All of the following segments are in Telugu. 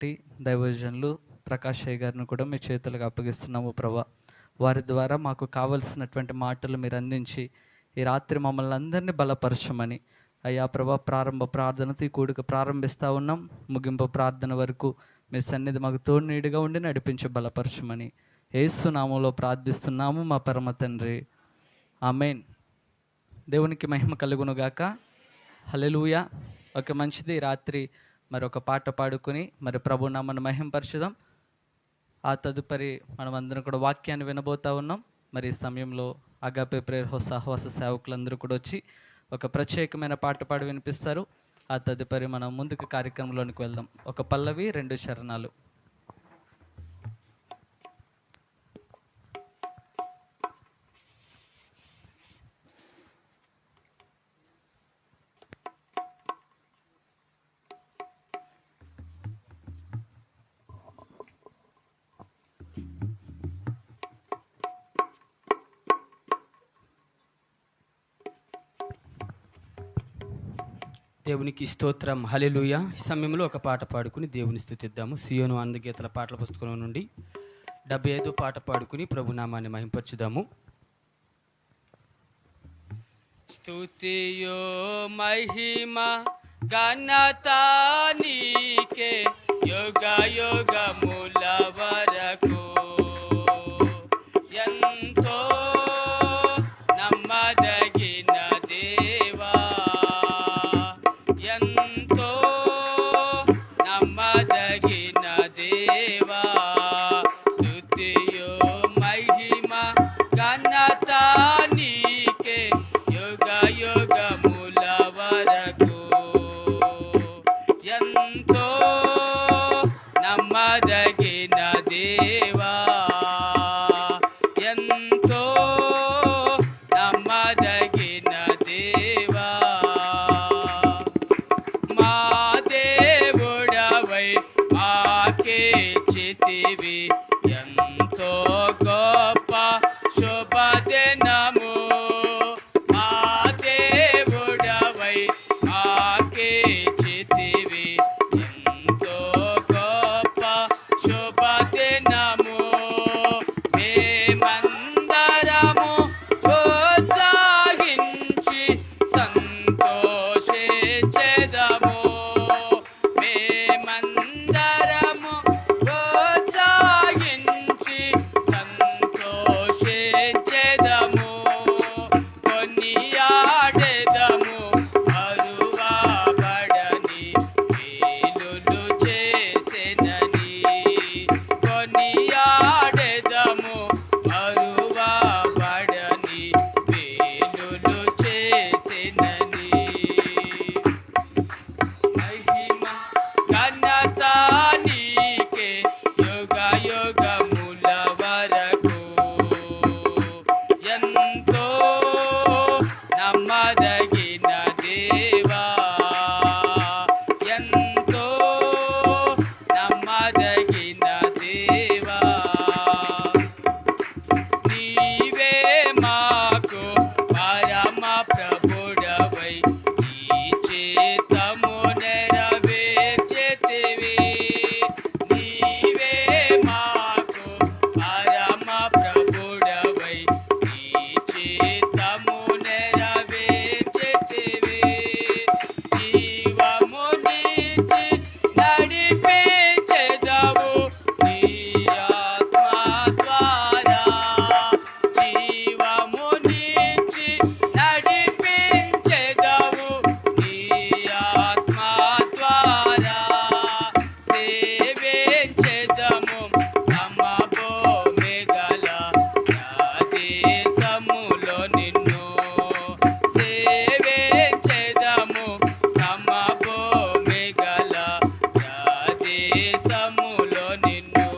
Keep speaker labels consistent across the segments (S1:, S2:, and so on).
S1: బట్టి దైవజనులు ప్రకాష్ అయ్య గారిని కూడా మీ చేతులకు అప్పగిస్తున్నాము ప్రభా. వారి ద్వారా మాకు కావలసినటువంటి మాటలు మీరు అందించి ఈ రాత్రి మమ్మల్ని అందరినీ బలపరచమని అయ్యా ప్రభా, ప్రారంభ ప్రార్థనతో ఈ కూడిక ప్రారంభిస్తూ ఉన్నాం. ముగింపు ప్రార్థన వరకు మీ సన్నిధి మాకు తోడు నీడుగా ఉండి నడిపించి బలపరచమని యేసు నామములో ప్రార్థిస్తున్నాము మా పరమ తండ్రి, ఆమేన్. దేవునికి మహిమ కలుగునుగాక. హల్లెలూయా. ఒక మంచిది, రాత్రి మరొక పాట పాడుకొని మరి ప్రభు నామమును మహింపరచుదాం. ఆ తదుపరి మనం అందరం కూడా వాక్యాన్ని వినబోతా ఉన్నాం. మరి ఈ సమయంలో అగాపే ప్రేయర్ హౌస్ సహవాస సేవకులందరూ కూడా వచ్చి ఒక ప్రత్యేకమైన పాట పాడి వినిపిస్తారు. ఆ తదుపరి మనం ముందుకు కార్యక్రమంలోనికి వెళ్దాం. ఒక పల్లవి, 2 చరణాలు.
S2: దేవునికి స్తోత్రం, హల్లెలూయా. ఈ సమయంలో ఒక పాట పాడుకుని దేవుని స్తుతిద్దాము. సియోను అందగీతల పాటల పుస్తకం నుండి 75 పాట పాడుకుని ప్రభునామాన్ని మహింపరచుదాము. స్తుతియో మహిమ ఘనత నీకే యుగ యుగముల వరకు, ఎంతో నమ్మదగిన దేవా, ఎంతో నమ్మదగిన దేవా. స్తుతియో మహిమ ఘనత నీకే యుగ యుగముల వరకు, ఎంతో నమ్మదగిన దేవా, ఎంతో నమ్మదగిన దేవా. మా దేవుడవై మాకే చితివి, ఎంతో గొప్ప శుభదినము. మా దేవుడవై మాకే చితివి, ఎంతో గొప్ప శుభదినము. మేమందరము ఉత్సాహించి సంతోషించెదము. మేమందరము ఉత్సాహించి సంతోషించెదము. కొనియాడెదము మరువబడని మేలులు చేసెనని. కొనియాడెదము మరువబడని మేలులు చేసెనని. మహిమ ఘనత నీకే యుగ యుగముల వరకు, ఎంతో నమ్మదగిన దేవా, ఎంతో నమ్మదగిన దేవా. నీవే మాకు పరమ ప్రభుడవై నీ చిత్తము నెరవేర్చెతివి. నీవే మాకు పరమ ప్రభుడవై నీ చిత్తము నెరవేర్చెతివి. జీవమునిచ్చి నడిపించెదవు నీ ఆత్మ ద్వారా. జీవమునిచ్చి నడిపించెదవు నీ ఆత్మ ద్వారా. సేవించెదము సమభూమి గల దేశములో నిన్ను. సేవించెదము సమభూమి గల దేశములో నిన్ను.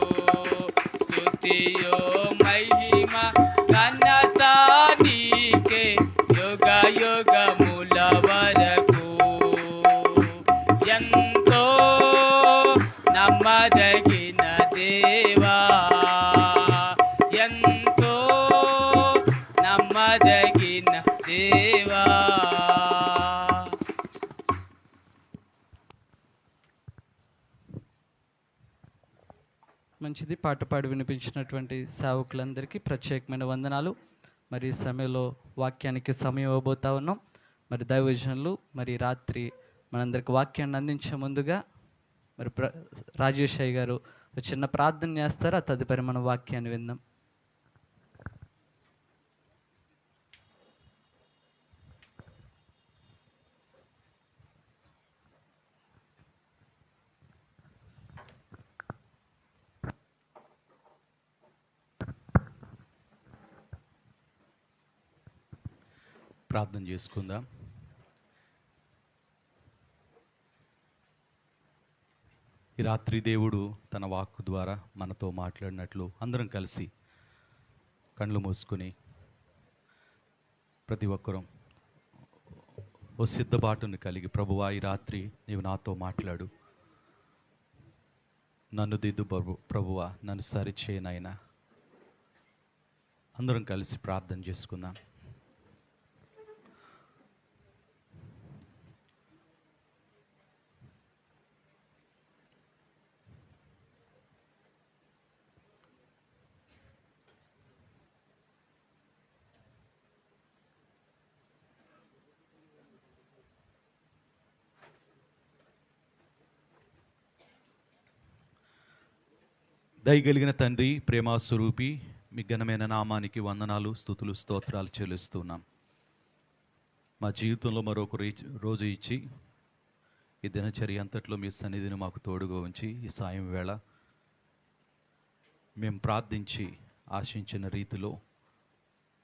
S2: స్తుతియో మహిమ ఘనత నీకే యుగ యుగముల వరకు, ఎంతో నమ్మదగిన దేవా, ఎంతో నమ్మదగిన దేవా.
S1: మంచిది. పాట పాడి వినిపించినటువంటి సేవకులందరికీ ప్రత్యేకమైన వందనాలు. మరి ఈ సమయంలో వాక్యానికి సమయం ఇవ్వబోతా ఉన్నాం. మరి దైవజనులు మరి రాత్రి మనందరికి వాక్యాన్ని అందించే ముందుగా మరి రాజేష్ అయ్య గారు ఒక చిన్న ప్రార్థన చేస్తారు. ఆ తదుపరి మన వాక్యాన్ని విందాం.
S3: ప్రార్థన చేసుకుందాం. ఈ రాత్రి దేవుడు తన వాక్కు ద్వారా మనతో మాట్లాడినట్లు అందరం కలిసి కళ్ళు మూసుకొని ప్రతి ఒక్కరూ ఓ సిద్ధపాటును కలిగి, ప్రభువా ఈ రాత్రి నీవు నాతో మాట్లాడు, నన్ను దిద్దు ప్రభువా, నన్ను సరిచేయనైనా. అందరం కలిసి ప్రార్థన చేసుకుందాం. దయగలిగిన తండ్రి, ప్రేమాస్వరూపి, మీ ఘనమైన నామానికి వందనాలు, స్తుతులు, స్తోత్రాలు చెల్లిస్తున్నాం. మా జీవితంలో మరొక రోజు ఇచ్చి ఈ దినచర్య అంతట్లో మీ సన్నిధిని మాకు తోడుగా ఉంచి ఈ సాయం వేళ మేము ప్రార్థించి ఆశించిన రీతిలో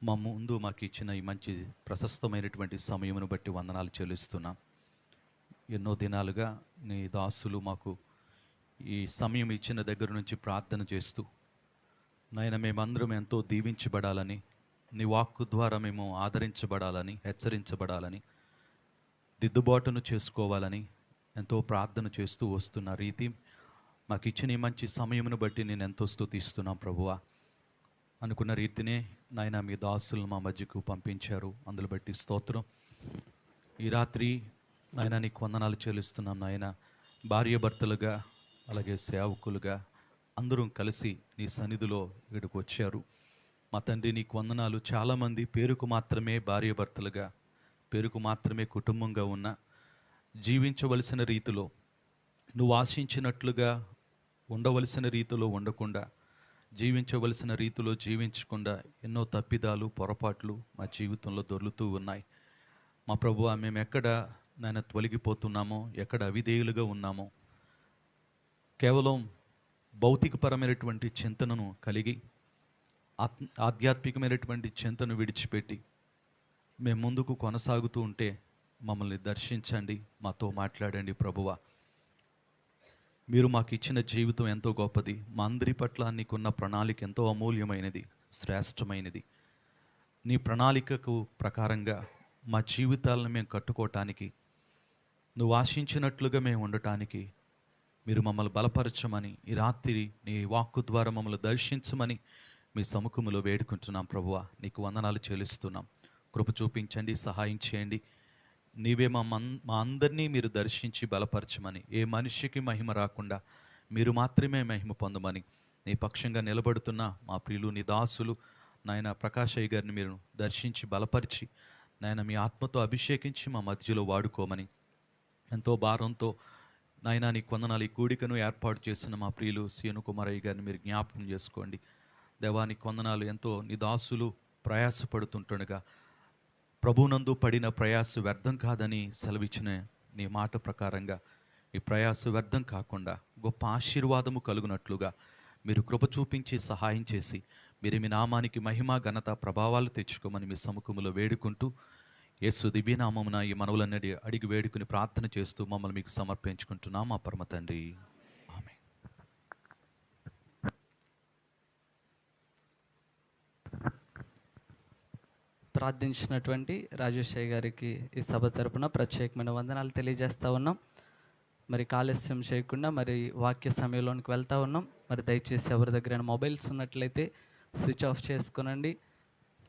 S3: మా ముందు మాకు ఇచ్చిన ఈ మంచి ప్రశస్తమైనటువంటి సమయమును బట్టి వందనాలు చెల్లిస్తున్నాం. ఎన్నో దినాలుగా నీ దాసులు మాకు ఈ సమయం ఇచ్చిన దగ్గర నుంచి ప్రార్థన చేస్తూ, నాయన మేమందరం ఎంతో దీవించబడాలని, నీ వాక్కు ద్వారా మేము ఆదరించబడాలని, హెచ్చరించబడాలని, దిద్దుబాటును చేసుకోవాలని ఎంతో ప్రార్థన చేస్తూ వస్తున్న రీతి మాకు ఇచ్చిన ఈ మంచి సమయమును బట్టి నేను ఎంతో స్తుతిస్తున్నాం ప్రభువా. అనుకున్న రీతినే నాయన మీ దాసులను మా మధ్యకు పంపించారు, అందులో బట్టి స్తోత్రం. ఈ రాత్రి నాయన నీకు వందనాలు చెల్లిస్తున్నాం నాయన. భార్యాభర్తలుగా అలాగే సేవకులుగా అందరం కలిసి నీ సన్నిధిలో ఇక్కడికి వచ్చారు. మా తండ్రి నీకు వందనాలు. చాలామంది పేరుకు మాత్రమే భార్యాభర్తలుగా, పేరుకు మాత్రమే కుటుంబంగా ఉన్న, జీవించవలసిన రీతిలో నువ్వు ఆశించినట్లుగా ఉండవలసిన రీతిలో ఉండకుండా, జీవించవలసిన రీతిలో జీవించకుండా ఎన్నో తప్పిదాలు, పొరపాట్లు మా జీవితంలో దొర్లుతూ ఉన్నాయి. మా ప్రభువా, మేము ఎక్కడ నాయన తొలగిపోతున్నామో, ఎక్కడ అవిధేయులుగా ఉన్నామో, కేవలం భౌతికపరమైనటువంటి చింతనను కలిగి ఆధ్యాత్మికమైనటువంటి చింతను విడిచిపెట్టి మేము ముందుకు కొనసాగుతూ ఉంటే మమ్మల్ని దర్శించండి, మాతో మాట్లాడండి ప్రభువా. మీరు మాకు ఇచ్చిన జీవితం ఎంతో గొప్పది. మా అందరి పట్ల నీకున్న ప్రణాళిక ఎంతో అమూల్యమైనది, శ్రేష్టమైనది. నీ ప్రణాళికకు ప్రకారంగా మా జీవితాలను మేము కట్టుకోవటానికి, నువ్వు ఆశించినట్లుగా మేము ఉండటానికి మీరు మమ్మల్ని బలపరచమని, ఈ రాత్రి నీ వాక్కు ద్వారా మమ్మల్ని దర్శించమని మీ సముఖములో వేడుకుంటున్నాం ప్రభువా. నీకు వందనాలు చెల్లిస్తున్నాం. కృప చూపించండి, సహాయం చేయండి. నీవే మా అందరినీ మీరు దర్శించి బలపరచమని, ఏ మనిషికి మహిమ రాకుండా మీరు మాత్రమే మహిమ పొందమని నీ పక్షంగా నిలబడుతున్న మా ప్రియులు నీ దాసులు నాయన ప్రకాశయ్య గారిని మీరు దర్శించి బలపరిచి నాయన మీ ఆత్మతో అభిషేకించి మా మధ్యలో వాడుకోమని, ఎంతో భారంతో నాయన నీకు వందనాలు. ఈ కూడికను ఏర్పాటు చేసిన మా ప్రియులు సీను కుమారయ్య గారిని మీరు జ్ఞాపకం చేసుకోండి. దేవానికి వందనాలు. ఎంతో నీ దాసులు ప్రయాసపడుతుంటుండగా ప్రభునందు పడిన ప్రయాస వ్యర్థం కాదని సెలవిచ్చిన నీ మాట ప్రకారంగా ఈ ప్రయాస వ్యర్థం కాకుండా గొప్ప ఆశీర్వాదము కలుగునట్లుగా మీరు కృప చూపించి సహాయం చేసి మీరు మీ నామానికి మహిమ, ఘనత, ప్రభావాలు తెచ్చుకోమని మీ సముఖములో వేడుకుంటూ యేసు దివ్యనామమున ఈ మనవులన్నది అడిగి వేడుకుని ప్రార్థన చేస్తూ మమ్మల్ని మీకు సమర్పించుకుంటున్నాం మా పరమ తండ్రి. ఆమేన్.
S1: ప్రార్థించినటువంటి రాజేశ్వరి గారికి ఈ సభ తరపున ప్రత్యేకమైన వందనాలు తెలియజేస్తూ ఉన్నాం. మరి ఆలస్యం చేయకుండా మరి వాక్య సమయంలోనికి వెళ్తూ ఉన్నాం. మరి దయచేసి ఎవరి దగ్గర మొబైల్స్ ఉన్నట్లయితే స్విచ్ ఆఫ్ చేసుకునండి,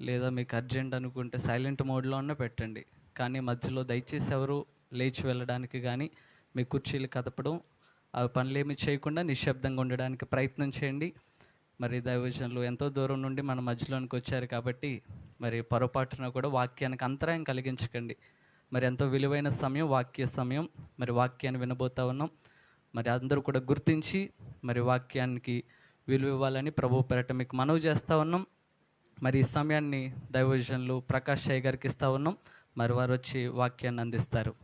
S1: లేదా మీకు అర్జెంట్ అనుకుంటే సైలెంట్ మోడ్లో ఉన్న పెట్టండి. కానీ మధ్యలో దయచేసి ఎవరు లేచి వెళ్ళడానికి కానీ మీ కుర్చీలు కదపడం ఆ పనులేమి చేయకుండా నిశ్శబ్దంగా ఉండడానికి ప్రయత్నం చేయండి. మరి దైవజనులు ఎంతో దూరం నుండి మన మధ్యలోనికి వచ్చారు కాబట్టి మరి పొరపాటున కూడా వాక్యానికి అంతరాయం కలిగించకండి. మరి ఎంతో విలువైన సమయం, వాక్య సమయం. మరి వాక్యాన్ని వినబోతా ఉన్నాం. మరి అందరూ కూడా గుర్తించి మరి వాక్యానికి విలువ ఇవ్వాలని ప్రభు పేరట మీకు మనవి చేస్తూ ఉన్నాం. మరి ఈ సమయాన్ని దైవజనులు ప్రకాష్ అయ్య గారికి ఇస్తూ ఉన్నాం. మరి వారు వచ్చి వాక్యాన్ని అందిస్తారు.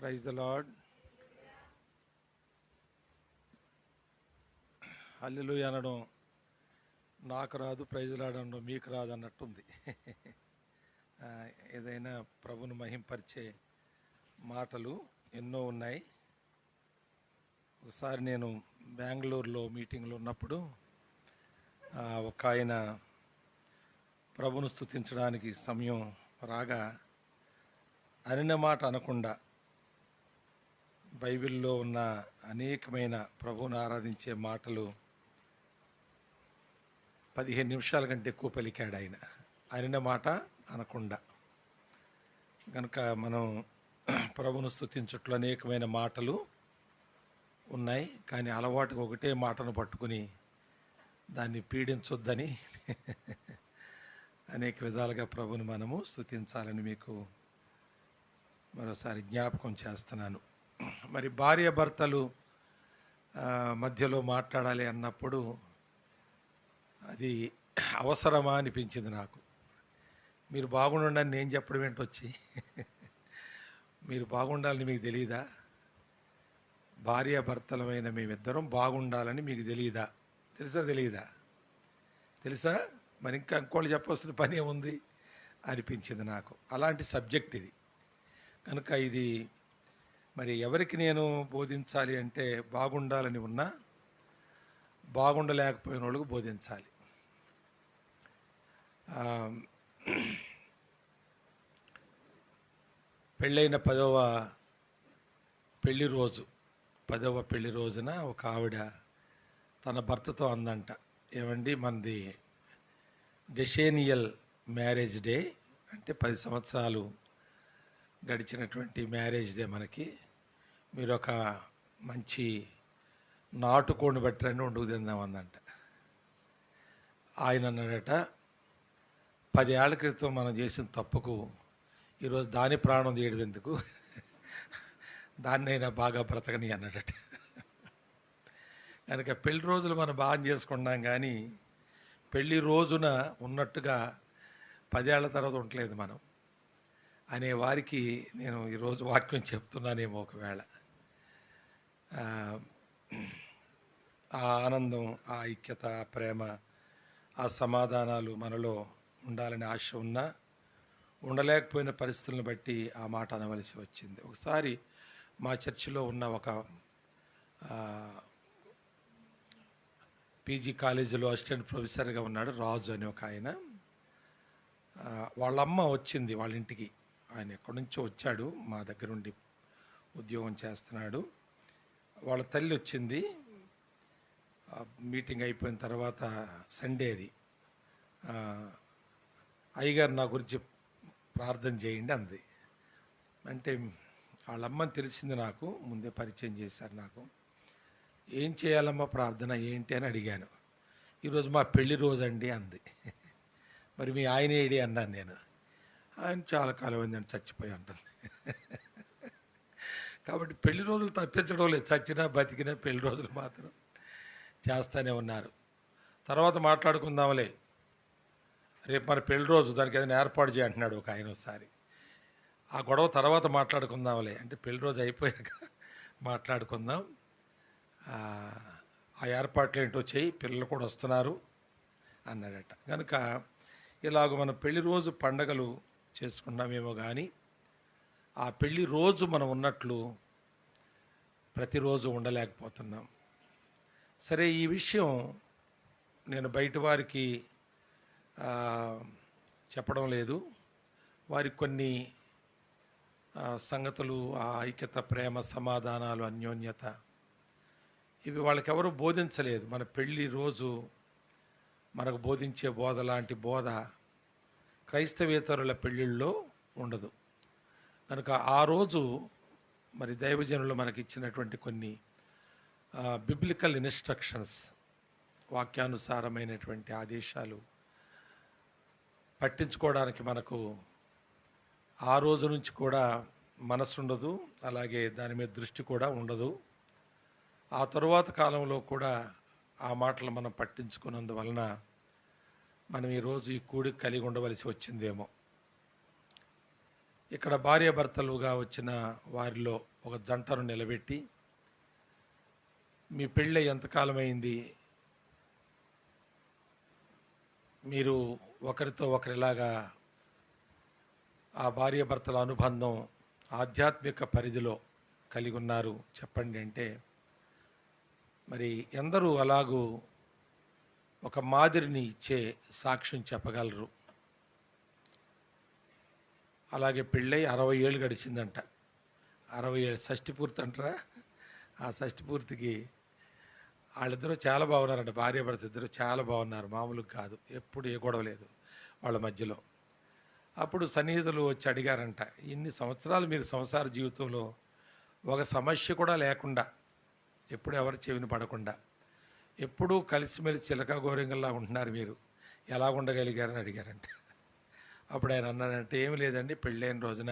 S4: Praise the lord. హల్లెలూయా అనడం నాకు రాదు, ప్రైజ్ లార్డ్ అనడం మీకు రాదు అన్నట్టుంది. ఏదైనా ప్రభును మహింపరిచే మాటలు ఎన్నో ఉన్నాయి. ఒకసారి నేను బెంగళూరులో మీటింగ్లో ఉన్నప్పుడు ఒక ఆయన ప్రభును స్తుతించడానికి సమయం రాగా అనిన మాట అనకుండా బైబిల్లో ఉన్న అనేకమైన ప్రభువును ఆరాధించే మాటలు 15 నిమిషాల కంటే ఎక్కువ పలికాడు ఆయన. అనిన మాట అనకుండా. కనుక మనం ప్రభువును స్తుతించుట్లో అనేకమైన మాటలు ఉన్నాయి. కానీ అలవాటుగా ఒకటే మాటను పట్టుకుని దాన్ని పీడించొద్దని అనేక విధాలుగా ప్రభువును మనము స్తుతించాలని మీకు మరోసారి జ్ఞాపకం చేస్తున్నాను. మరి భార్యాభర్తలు మధ్యలో మాట్లాడాలి అన్నప్పుడు అది అవసరమా అనిపించింది నాకు. మీరు బాగుండండి నేను చెప్పడం ఏంటి వచ్చి, మీరు బాగుండాలని మీకు తెలియదా? భార్యాభర్తలమైన మేమిద్దరం బాగుండాలని మీకు తెలియదా? తెలుసా తెలియదా? తెలుసా? మరి ఇంకా ఇంకోళ్ళు చెప్పవలసిన పని ఏముంది అనిపించింది నాకు. అలాంటి సబ్జెక్ట్ ఇది. కనుక ఇది మరి ఎవరికి నేను బోధించాలి అంటే బాగుండాలని ఉన్నా బాగుండలేకపోయిన వాళ్ళకు బోధించాలి. పెళ్ళైన 10వ పెళ్లి రోజున ఒక ఆవిడ తన భర్తతో అందంట, ఏమండి మనది డెషేనియల్ మ్యారేజ్ డే, అంటే 10 సంవత్సరాలు గడిచినటువంటి మ్యారేజ్ డే మనకి. మీరు ఒక మంచి నాటుకోడిని బట్టరండి వండుకు తిందామందంట. ఆయన అన్నాడట, 10 ఏళ్ల క్రితం మనం చేసిన తప్పుకు ఈరోజు దాని ప్రాణం తీయడం ఎందుకు, దాన్నైనా బాగా బ్రతకని అన్నాడట. కనుక పెళ్లి రోజులు మనం బాగా చేసుకున్నాం, కానీ పెళ్లి రోజున ఉన్నట్టుగా 10 ఏళ్ల తర్వాత ఉండలేదు మనం అనే వారికి నేను ఈరోజు వాక్యం చెప్తున్నానేమో. ఒకవేళ ఆ ఆనందం, ఆ ఐక్యత, ఆ ప్రేమ, ఆ సమాధానాలు మనలో ఉండాలని ఆశ ఉన్నా ఉండలేకపోయిన పరిస్థితులను బట్టి ఆ మాట అనవలసి వచ్చింది. ఒకసారి మా చర్చిలో ఉన్న ఒక పీజీ కాలేజీలో అసిస్టెంట్ ప్రొఫెసర్గా ఉన్నాడు రాజు అని ఒక ఆయన. వాళ్ళమ్మ వచ్చింది వాళ్ళ ఇంటికి. ఆయన ఎక్కడి నుంచో వచ్చాడు, మా దగ్గర ఉండి ఉద్యోగం చేస్తున్నాడు. వాళ్ళ తల్లి వచ్చింది. మీటింగ్ అయిపోయిన తర్వాత సండే అది, అయ్యగారు నా గురించి ప్రార్థన చేయండి అంది. అంటే వాళ్ళమ్మని తెలిసింది నాకు, ముందే పరిచయం చేశారు నాకు. ఏం చేయాలమ్మా ప్రార్థన ఏంటి అని అడిగాను. ఈరోజు మా పెళ్లి రోజు అండి అంది. మరి మీ ఆయన ఏడి అన్నాను నేను. ఆయన చాలా కాలం అయిందని చచ్చిపోయి ఉంటుంది. కాబట్టి పెళ్లి రోజులు తప్పించడం లేదు, చచ్చినా బతికినా పెళ్లి రోజులు మాత్రం చేస్తూనే ఉన్నారు. తర్వాత మాట్లాడుకుందాంలే, రేపు మన పెళ్లి రోజు, దానికి ఏదైనా ఏర్పాటు చేయంటున్నాడు ఒక ఆయన ఒకసారి. ఆ గొడవ తర్వాత మాట్లాడుకుందాంలే అంటే పెళ్లి రోజు అయిపోయాక మాట్లాడుకుందాం, ఆ ఏర్పాట్లు ఏంటో చేయి, పిల్లలు కూడా వస్తున్నారు అన్నాడట. కనుక ఇలాగ మనం పెళ్లి రోజు పండగలు చేసుకున్నామేమో కానీ ఆ పెళ్లి రోజు మనం ఉన్నట్లు ప్రతిరోజు ఉండలేకపోతున్నాం. సరే, ఈ విషయం నేను బయట వారికి చెప్పడం లేదు. వారికి కొన్ని సంగతులు, ఆ ఐక్యత, ప్రేమ, సమాధానాలు, అన్యోన్యత, ఇవి వాళ్ళకెవరూ బోధించలేదు. మన పెళ్లి రోజు మనకు బోధించే బోధ లాంటి బోధ క్రైస్తవేతరుల పెళ్ళిళ్ళలో ఉండదు. కనుక ఆ రోజు మరి దైవజనులు మనకి ఇచ్చినటువంటి కొన్ని బిబ్లికల్ ఇన్స్ట్రక్షన్స్, వాక్యానుసారమైనటువంటి ఆదేశాలు పట్టించుకోవడానికి మనకు ఆ రోజు నుంచి కూడా మనసు ఉండదు, అలాగే దాని మీద దృష్టి కూడా ఉండదు. ఆ తరువాత కాలంలో కూడా ఆ మాటలు మనం పట్టించుకున్నందువలన మనం ఈరోజు ఈ కూడికి కలిగి ఉండవలసి వచ్చిందేమో. ఇక్కడ భార్యాభర్తలుగా వచ్చిన వారిలో ఒక జంటను నిలబెట్టి, మీ పెళ్ళి ఎంతకాలం అయింది, మీరు ఒకరితో ఒకరిలాగా ఆ భార్యాభర్తల అనుబంధం ఆధ్యాత్మిక పరిధిలో కలిగి ఉన్నారు చెప్పండి అంటే, మరి ఎందరూ అలాగూ ఒక మాదిరిని ఇచ్చే సాక్ష్యం చెప్పగలరు? అలాగే పెళ్ళై 60 ఏళ్ళు గడిచిందంట. 60 ఏళ్ళు షష్ఠి పూర్తి అంటారా? ఆ షష్ఠి పూర్తికి వాళ్ళిద్దరూ చాలా బాగున్నారంట. భార్యాభర్త ఇద్దరు చాలా బాగున్నారు, మామూలుగా కాదు. ఎప్పుడు ఏ గొడవ లేదు వాళ్ళ మధ్యలో. అప్పుడు సన్నిహితులు వచ్చి అడిగారంట, ఇన్ని సంవత్సరాలు మీరు సంసార జీవితంలో ఒక సమస్య కూడా లేకుండా, ఎప్పుడు ఎవరి చెవిని పడకుండా, ఎప్పుడూ కలిసిమెలిసి చిలక గోరింగల్లా ఉంటున్నారు, మీరు ఎలా ఉండగలిగారని అడిగారంట. అప్పుడు ఆయన అన్నాడంటే, ఏమి లేదండి, పెళ్ళైన రోజున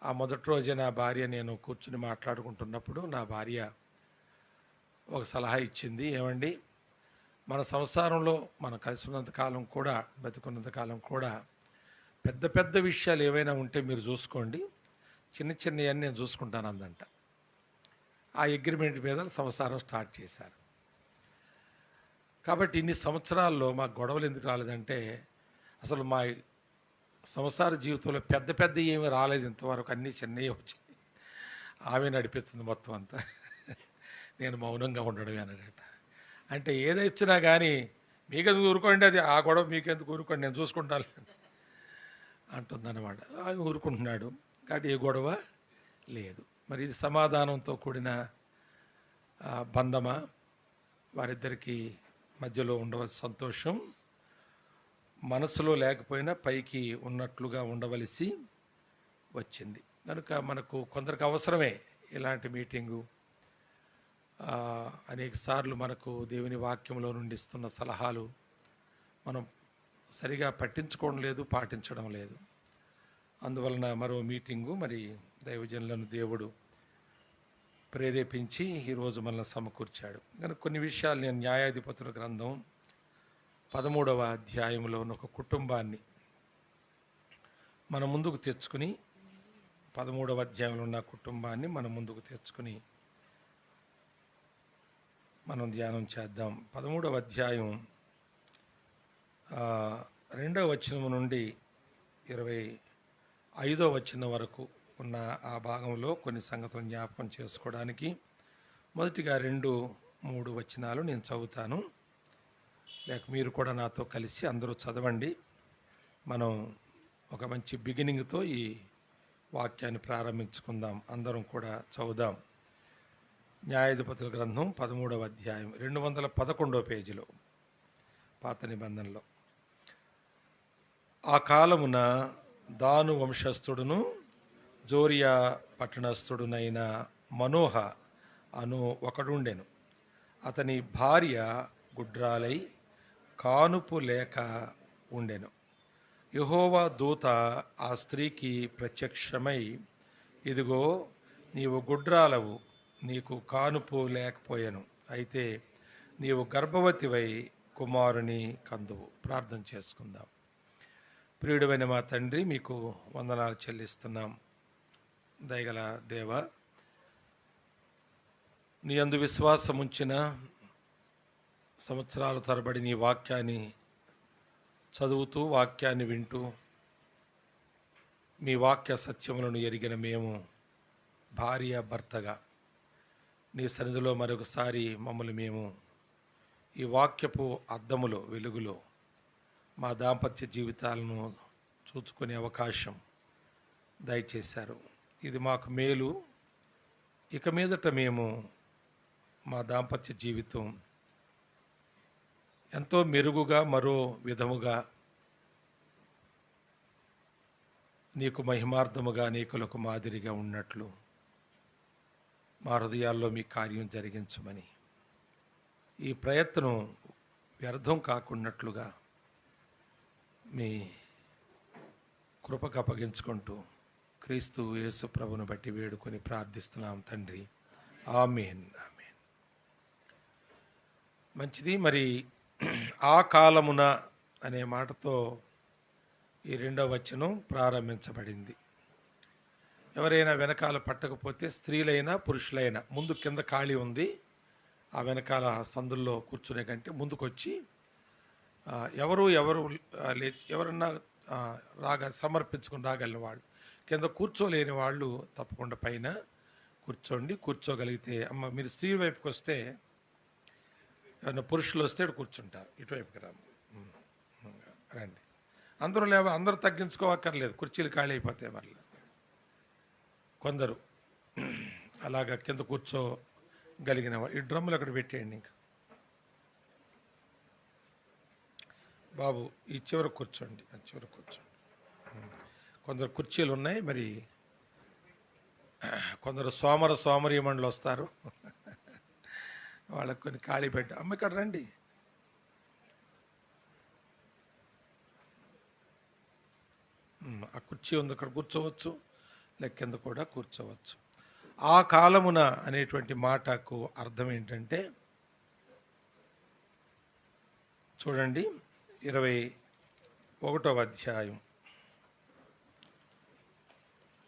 S4: ఆ మొదటి రోజే నా భార్య నేను కూర్చుని మాట్లాడుకుంటున్నప్పుడు నా భార్య ఒక సలహా ఇచ్చింది. ఏమండి, మన సంసారంలో మనం కలిసి ఉన్నంత కాలం కూడా, బతికున్నంత కాలం కూడా పెద్ద పెద్ద విషయాలు ఏవైనా ఉంటే మీరు చూసుకోండి, చిన్న చిన్నవన్నీ నేను చూసుకుంటాను అందంట. ఆ అగ్రిమెంట్ మీద సంసారం స్టార్ట్ చేశారు. కాబట్టి ఇన్ని సంవత్సరాల్లో మాకు గొడవలు ఎందుకు రాలేదంటే, అసలు మా సంసార జీవితంలో పెద్ద పెద్ద ఏమీ రాలేదు ఇంతవరకు, అన్నీ చిన్నవి వచ్చాయి. ఆమె నడిపిస్తుంది మొత్తం అంతా, నేను మౌనంగా ఉండడమే అన్నట. అంటే ఏది వచ్చినా కానీ మీకెందుకు ఊరుకోండి, అది ఆ గొడవ మీకెందుకు ఊరుకోండి, నేను చూసుకుంటాను అంటుందన్నమాట. ఆమె ఊరుకుంటున్నాడు, కాబట్టి ఏ గొడవ లేదు. మరి ఇది సమాధానంతో కూడిన బంధమా? వారిద్దరికీ మధ్యలో ఉండవలసిన సంతోషం మనసులో లేకపోయినా పైకి ఉన్నట్లుగా ఉండవలసి వచ్చింది. కనుక మనకు కొందరికి అవసరమే ఇలాంటి మీటింగు. అనేక సార్లు మనకు దేవుని వాక్యంలో నుండి ఇస్తున్న సలహాలు మనం సరిగా పట్టించుకోవడం లేదు, పాటించడం లేదు. అందువలన మరో మీటింగు, మరి దైవజనులను దేవుడు ప్రేరేపించి ఈరోజు మనల్ని సమకూర్చాడు. కనుక కొన్ని విషయాలు నేను న్యాయాధిపతుల గ్రంథం 13వ అధ్యాయంలో ఉన్న ఒక కుటుంబాన్ని మన ముందుకు తెచ్చుకుని, 13వ అధ్యాయంలో ఉన్న కుటుంబాన్ని మన ముందుకు తెచ్చుకుని మనం ధ్యానం చేద్దాం. 13వ అధ్యాయం 2వ వచనం నుండి 25వ వచనం వరకు ఉన్న ఆ భాగంలో కొన్ని సంగతులు జ్ఞాపకం చేసుకోవడానికి మొదటిగా 2-3 వచనాలు నేను చదువుతాను. లేక మీరు కూడా నాతో కలిసి అందరూ చదవండి. మనం ఒక మంచి బిగినింగ్తో ఈ వాక్యాన్ని ప్రారంభించుకుందాం. అందరం కూడా చదువుదాం. న్యాయాధిపతుల గ్రంథం 13వ అధ్యాయం 211వ పేజీలో, పాత నిబంధనలో. ఆ కాలమున దాను వంశస్థుడును జోరియా పట్టణస్థుడునైన మనోహ అను ఒకడుండెను. అతని భార్య గుడ్రాలై కానుపు లేక ఉండెను. యెహోవా దూత ఆ స్త్రీకి ప్రత్యక్షమై, ఇదిగో నీవు గుడ్రాలవు, నీకు కానుపు లేకపోయాను, అయితే నీవు గర్భవతివై కుమారుని కందువు. ప్రార్థన చేసుకుందాం. ప్రియుడైన మా తండ్రి, మీకు వందనాలు చెల్లిస్తున్నాం. దయగల దేవ, నీ యందు విశ్వాసం ఉంచిన సంవత్సరాల తరబడి నీ వాక్యాన్ని చదువుతూ, వాక్యాన్ని వింటూ, మీ వాక్య సత్యములను ఎరిగిన మేము భార్య భర్తగా నీ సన్నిధిలో మరొకసారి మమ్మల్ని మేము ఈ వాక్యపు అద్దములో వెలుగులో మా దాంపత్య జీవితాలను చూసుకునే అవకాశం దయచేశారు. ఇది మాకు మేలు. ఇక మీదట మేము మా దాంపత్య జీవితం ఎంతో మెరుగుగా మరో విధముగా నీకు మహిమార్థముగా అనేకులకు మాదిరిగా ఉన్నట్లు మా హృదయాల్లో మీ కార్యం జరిగించమని, ఈ ప్రయత్నం వ్యర్థం కాకున్నట్లుగా మీ కృపకు అప్పగించుకుంటూ క్రీస్తు యేసు ప్రభుని బట్టి వేడుకొని ప్రార్థిస్తున్నాం తండ్రి. ఆమేన్. ఆమేన్. మంచిది. మరి ఆ కాలమున అనే మాటతో ఈ 2వ వచనం ప్రారంభించబడింది. ఎవరైనా వెనకాల పట్టకపోతే స్త్రీలైనా పురుషులైనా ముందు కింద ఖాళీ ఉంది, ఆ వెనకాల సందుల్లో కూర్చునే కంటే ముందుకొచ్చి ఎవరు లేచి ఎవరన్నా సమర్పించుకుని రాగలిగిన వాళ్ళు, కింద కూర్చోలేని వాళ్ళు తప్పకుండా పైన కూర్చోండి. కూర్చోగలిగితే అమ్మ మీరు స్త్రీ వైపుకి వస్తే, ఏమన్నా పురుషులు వస్తే కూర్చుంటారు. ఇటువైపుకి రండి. అందరూ తగ్గించుకోవక్కర్లేదు, కుర్చీలు ఖాళీ అయిపోతాయి. మళ్ళీ కొందరు అలాగా కింద కూర్చోగలిగిన వాళ్ళు ఈ డ్రమ్ములు అక్కడ పెట్టేయండి. ఇంకా బాబు ఈ చివరకు కూర్చోండి, ఆ చివరకు కూర్చోండి. కొందరు కుర్చీలు ఉన్నాయి, మరి కొందరు సోమరీమణులు వస్తారు, వాళ్ళకి కొన్ని ఖాళీ పెట్టి అమ్మ ఇక్కడ రండి. ఆ కుర్చీ ఉంది, అక్కడ కూర్చోవచ్చు, లేక కింద కూడా కూర్చోవచ్చు. ఆ కాలమున అనేటువంటి మాటకు అర్థం ఏంటంటే, చూడండి 21వ అధ్యాయం.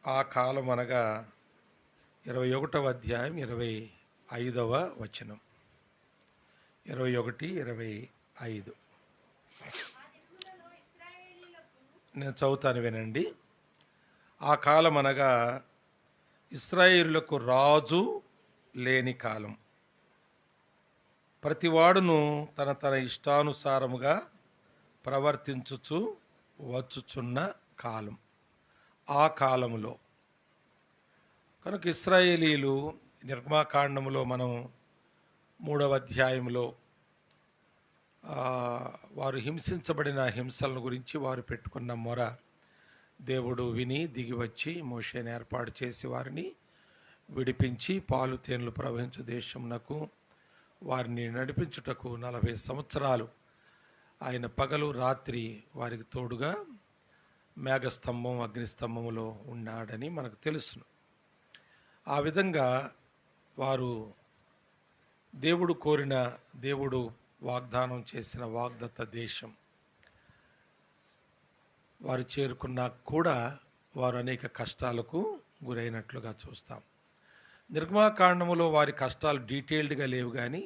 S4: ఆ కాలం అనగా 21వ అధ్యాయం 25వ వచనం. 21, 25 నేను చదువుతాను, వినండి. ఆ కాలం అనగా ఇశ్రాయేలులకు రాజు లేని కాలం, ప్రతివాడును తన తన ఇష్టానుసారముగా ప్రవర్తించుచు వచ్చుచున్న కాలం. ఆ కాలములో కనుక ఇశ్రాయేలీలు నిర్గమాకాండములో మనం 3వ అధ్యాయంలో వారు హింసించబడిన హింసలను గురించి వారు పెట్టుకున్న మొర దేవుడు విని దిగివచ్చి మోషేని ఏర్పాటు చేసి వారిని విడిపించి పాలు తేనెలు ప్రవహించు దేశమునకు వారిని నడిపించుటకు 40 సంవత్సరాలు ఆయన పగలు రాత్రి వారికి తోడుగా మేఘస్తంభం అగ్నిస్తంభములో ఉన్నాడని మనకు తెలుసును. ఆ విధంగా వారు దేవుడు కోరిన, దేవుడు వాగ్దానం చేసిన వాగ్దత్త దేశం వారు చేరుకున్నా కూడా వారు అనేక కష్టాలకు గురైనట్లుగా చూస్తాం. నిర్గమాకాండములో వారి కష్టాలు డీటెయిల్డ్గా లేవు, కానీ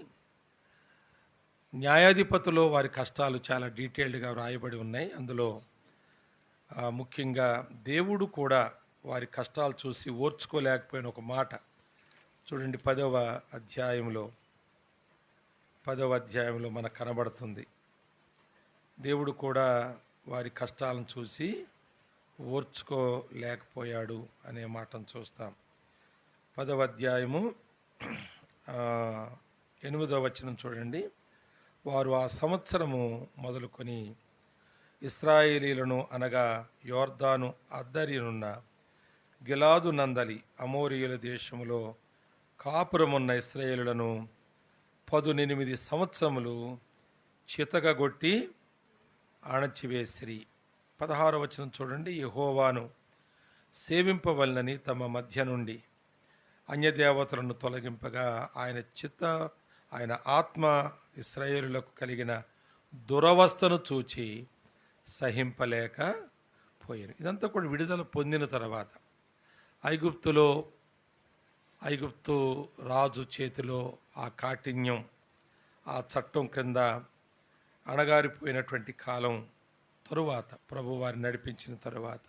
S4: న్యాయాధిపతిలో వారి కష్టాలు చాలా డీటెయిల్డ్గా వ్రాయబడి ఉన్నాయి. అందులో ముఖ్యంగా దేవుడు కూడా వారి కష్టాలు చూసి ఓర్చుకోలేకపోయిన ఒక మాట చూడండి. 10వ అధ్యాయంలో మనకు కనబడుతుంది. దేవుడు కూడా వారి కష్టాలను చూసి ఓర్చుకోలేకపోయాడు అనే మాటను చూస్తాం. 10వ అధ్యాయము 8వ వచనం చూడండి. వారు ఆ సంవత్సరము మొదలుకొని ఇశ్రాయేలీలను అనగా యోర్దాను అద్దరినున్న గిలాదు నందలి అమోరీయుల దేశములో కాపురమున్న ఇశ్రాయేలులను 18 సంవత్సరములు చితకగొట్టి అణచివేసిరి. 16వ వచనం చూడండి. యెహోవాను సేవింపవలనని తమ మధ్య నుండి అన్యదేవతలను తొలగింపగా ఆయన ఆత్మ ఇశ్రాయేలులకు కలిగిన దురవస్థను చూచి సహింపలేకపోయారు. ఇదంతా కూడా విడుదల పొందిన తర్వాత ఐగుప్తు రాజు చేతిలో ఆ కాఠిన్యం, ఆ చట్టం క్రింద అణగారిపోయినటువంటి కాలం తరువాత ప్రభు వారిని నడిపించిన తరువాత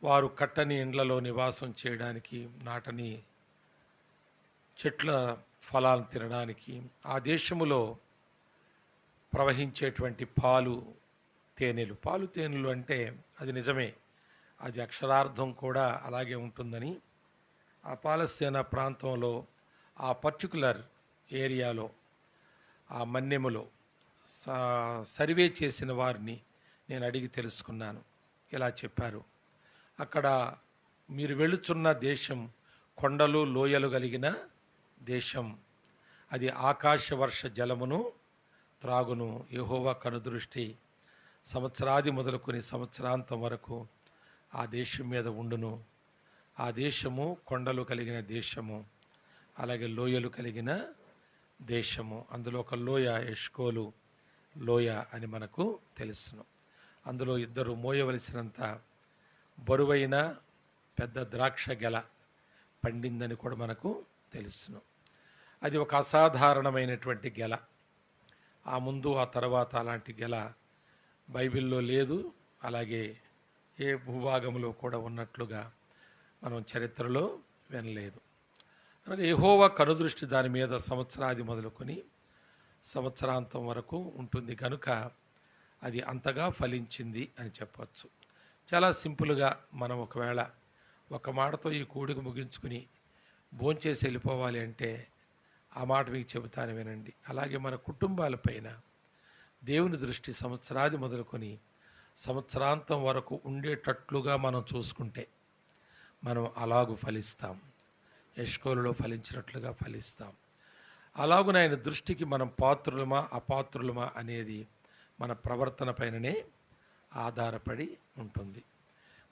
S4: వారు కట్టని ఇండ్లలో నివాసం చేయడానికి, నాటని చెట్ల ఫలాలను తినడానికి, ఆ దేశములో ప్రవహించేటువంటి పాలు తేనెలు అంటే అది నిజమే, అది అక్షరార్థం కూడా అలాగే ఉంటుందని ఆ పాలస్తీనా ప్రాంతంలో ఆ పర్టికులర్ ఏరియాలో ఆ మన్యములో సర్వే చేసిన వారిని నేను అడిగి తెలుసుకున్నాను. ఇలా చెప్పారు, అక్కడ మీరు వెళుచున్న దేశం కొండలు లోయలు కలిగిన దేశం, అది ఆకాశ వర్ష జలమును త్రాగును. యెహోవా కనుదృష్టి సంవత్సరాది మొదలుకొని సంవత్సరాంతం వరకు ఆ దేశం మీద ఉండును. ఆ దేశము కొండలు కలిగిన దేశము, అలాగే లోయలు కలిగిన దేశము. అందులో ఒక లోయ ఎష్కోలు లోయ అని మనకు తెలుసును. అందులో ఇద్దరు మోయవలసినంత బరువైన పెద్ద ద్రాక్ష గెల పండిందని కూడా మనకు తెలుసును. అది ఒక అసాధారణమైనటువంటి గెల. ఆ ముందు ఆ తర్వాత అలాంటి గెల బైబిల్లో లేదు, అలాగే ఏ భూభాగంలో కూడా ఉన్నట్లుగా మనం చరిత్రలో వినలేదు. కనుక యెహోవా కనుదృష్టి దాని మీద సంవత్సరాది మొదలుకొని సంవత్సరాంతం వరకు ఉంటుంది కనుక అది అంతగా ఫలించింది అని చెప్పవచ్చు. చాలా సింపుల్గా మనం ఒకవేళ ఒక మాటతో ఈ కూడిక ముగించుకుని భోంచేసి వెళ్ళిపోవాలి అంటే ఆ మాట మీకు చెబుతాను వినండి. అలాగే మన కుటుంబాలపైన దేవుని దృష్టి సంవత్సరాది మొదలుకొని సంవత్సరాంతం వరకు ఉండేటట్లుగా మనం చూసుకుంటే మనం అలాగూ ఫలిస్తాం, ఎష్కోలులో ఫలించినట్లుగా ఫలిస్తాం. అలాగున ఆయన దృష్టికి మనం పాత్రులమా అపాత్రులమా అనేది మన ప్రవర్తన పైననే ఆధారపడి ఉంటుంది.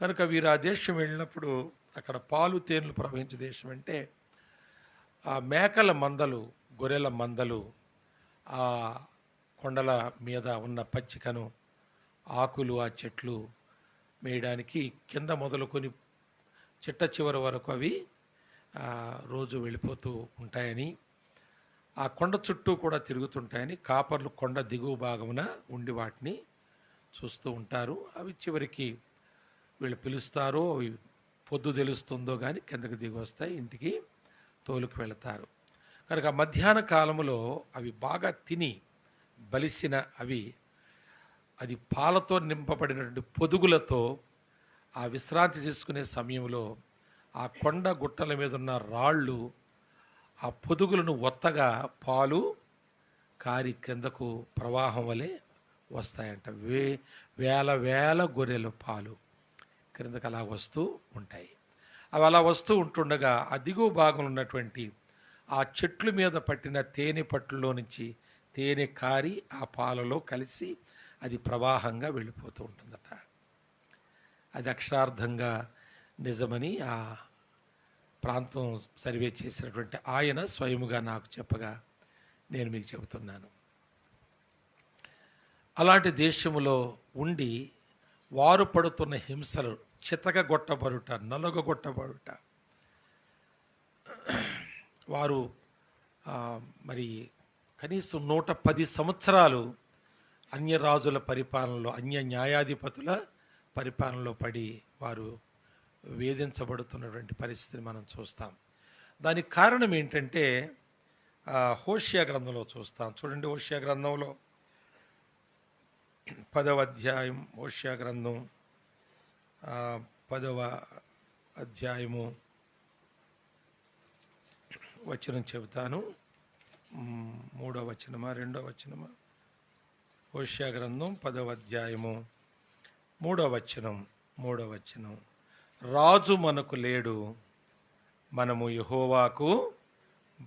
S4: కనుక వీరు ఆ దేశం వెళ్ళినప్పుడు అక్కడ పాలు తేనెలు ప్రవహించే దేశం అంటే ఆ మేకల మందలు, గొర్రెల మందలు ఆ కొండల మీద ఉన్న పచ్చికను, ఆకులు, ఆ చెట్లు మేయడానికి కింద మొదలుకొని చిట్ట చివరి వరకు అవి రోజు వెళ్ళిపోతూ ఉంటాయని, ఆ కొండ చుట్టూ కూడా తిరుగుతుంటాయని కాపర్లు కొండ దిగువ భాగమున ఉండి వాటిని చూస్తూ ఉంటారు. అవి చివరికి వీళ్ళు పిలుస్తారో అవి పొద్దు తెలుస్తుందో కానీ కిందకి దిగి వస్తాయి, ఇంటికి తోలుకు వెళతారు. కనుక మధ్యాహ్న కాలంలో అవి బాగా తిని బలిసిన అది పాలతో నింపబడినటువంటి పొదుగులతో ఆ విశ్రాంతి తీసుకునే సమయంలో ఆ కొండ గుట్టల మీద ఉన్న రాళ్ళు ఆ పొదుగులను ఒత్తగా పాలు కారి కిందకు ప్రవాహం వలె వస్తాయంట. వేల వేల గొర్రెల పాలు క్రిందకు అలా వస్తూ ఉంటాయి. అవి అలా వస్తూ ఉంటుండగా ఆ దిగువ భాగంలో ఉన్నటువంటి ఆ చెట్ల మీద పట్టిన తేనె పట్టులో నుంచి తేనె కారి ఆ పాలలో కలిసి అది ప్రవాహంగా వెళ్ళిపోతూ ఉంటుందట. అది అక్షరార్థంగా నిజమని ఆ ప్రాంతం సర్వే చేసినటువంటి ఆయన స్వయముగా నాకు చెప్పగా నేను మీకు చెబుతున్నాను. అలాంటి దేశములో ఉండి వారు పడుతున్న హింసలు, చితకగొట్టబడుట, నలుగగొట్టబడుట, వారు మరి కనీసం 110 సంవత్సరాలు అన్యరాజుల పరిపాలనలో, అన్య న్యాయాధిపతుల పరిపాలనలో పడి వారు వేధించబడుతున్నటువంటి పరిస్థితిని మనం చూస్తాం. దానికి కారణం ఏంటంటే హోషియా గ్రంథంలో చూస్తాం. చూడండి, హోషియా గ్రంథంలో 10వ అధ్యాయం, హోషియా గ్రంథం 10వ అధ్యాయము వచనం చెబుతాను. 3వ వచనమా 2వ వచనమా? హోషియా గ్రంథం 10వ అధ్యాయము 3వ వచనం. రాజు మనకు లేడు, మనము యెహోవాకు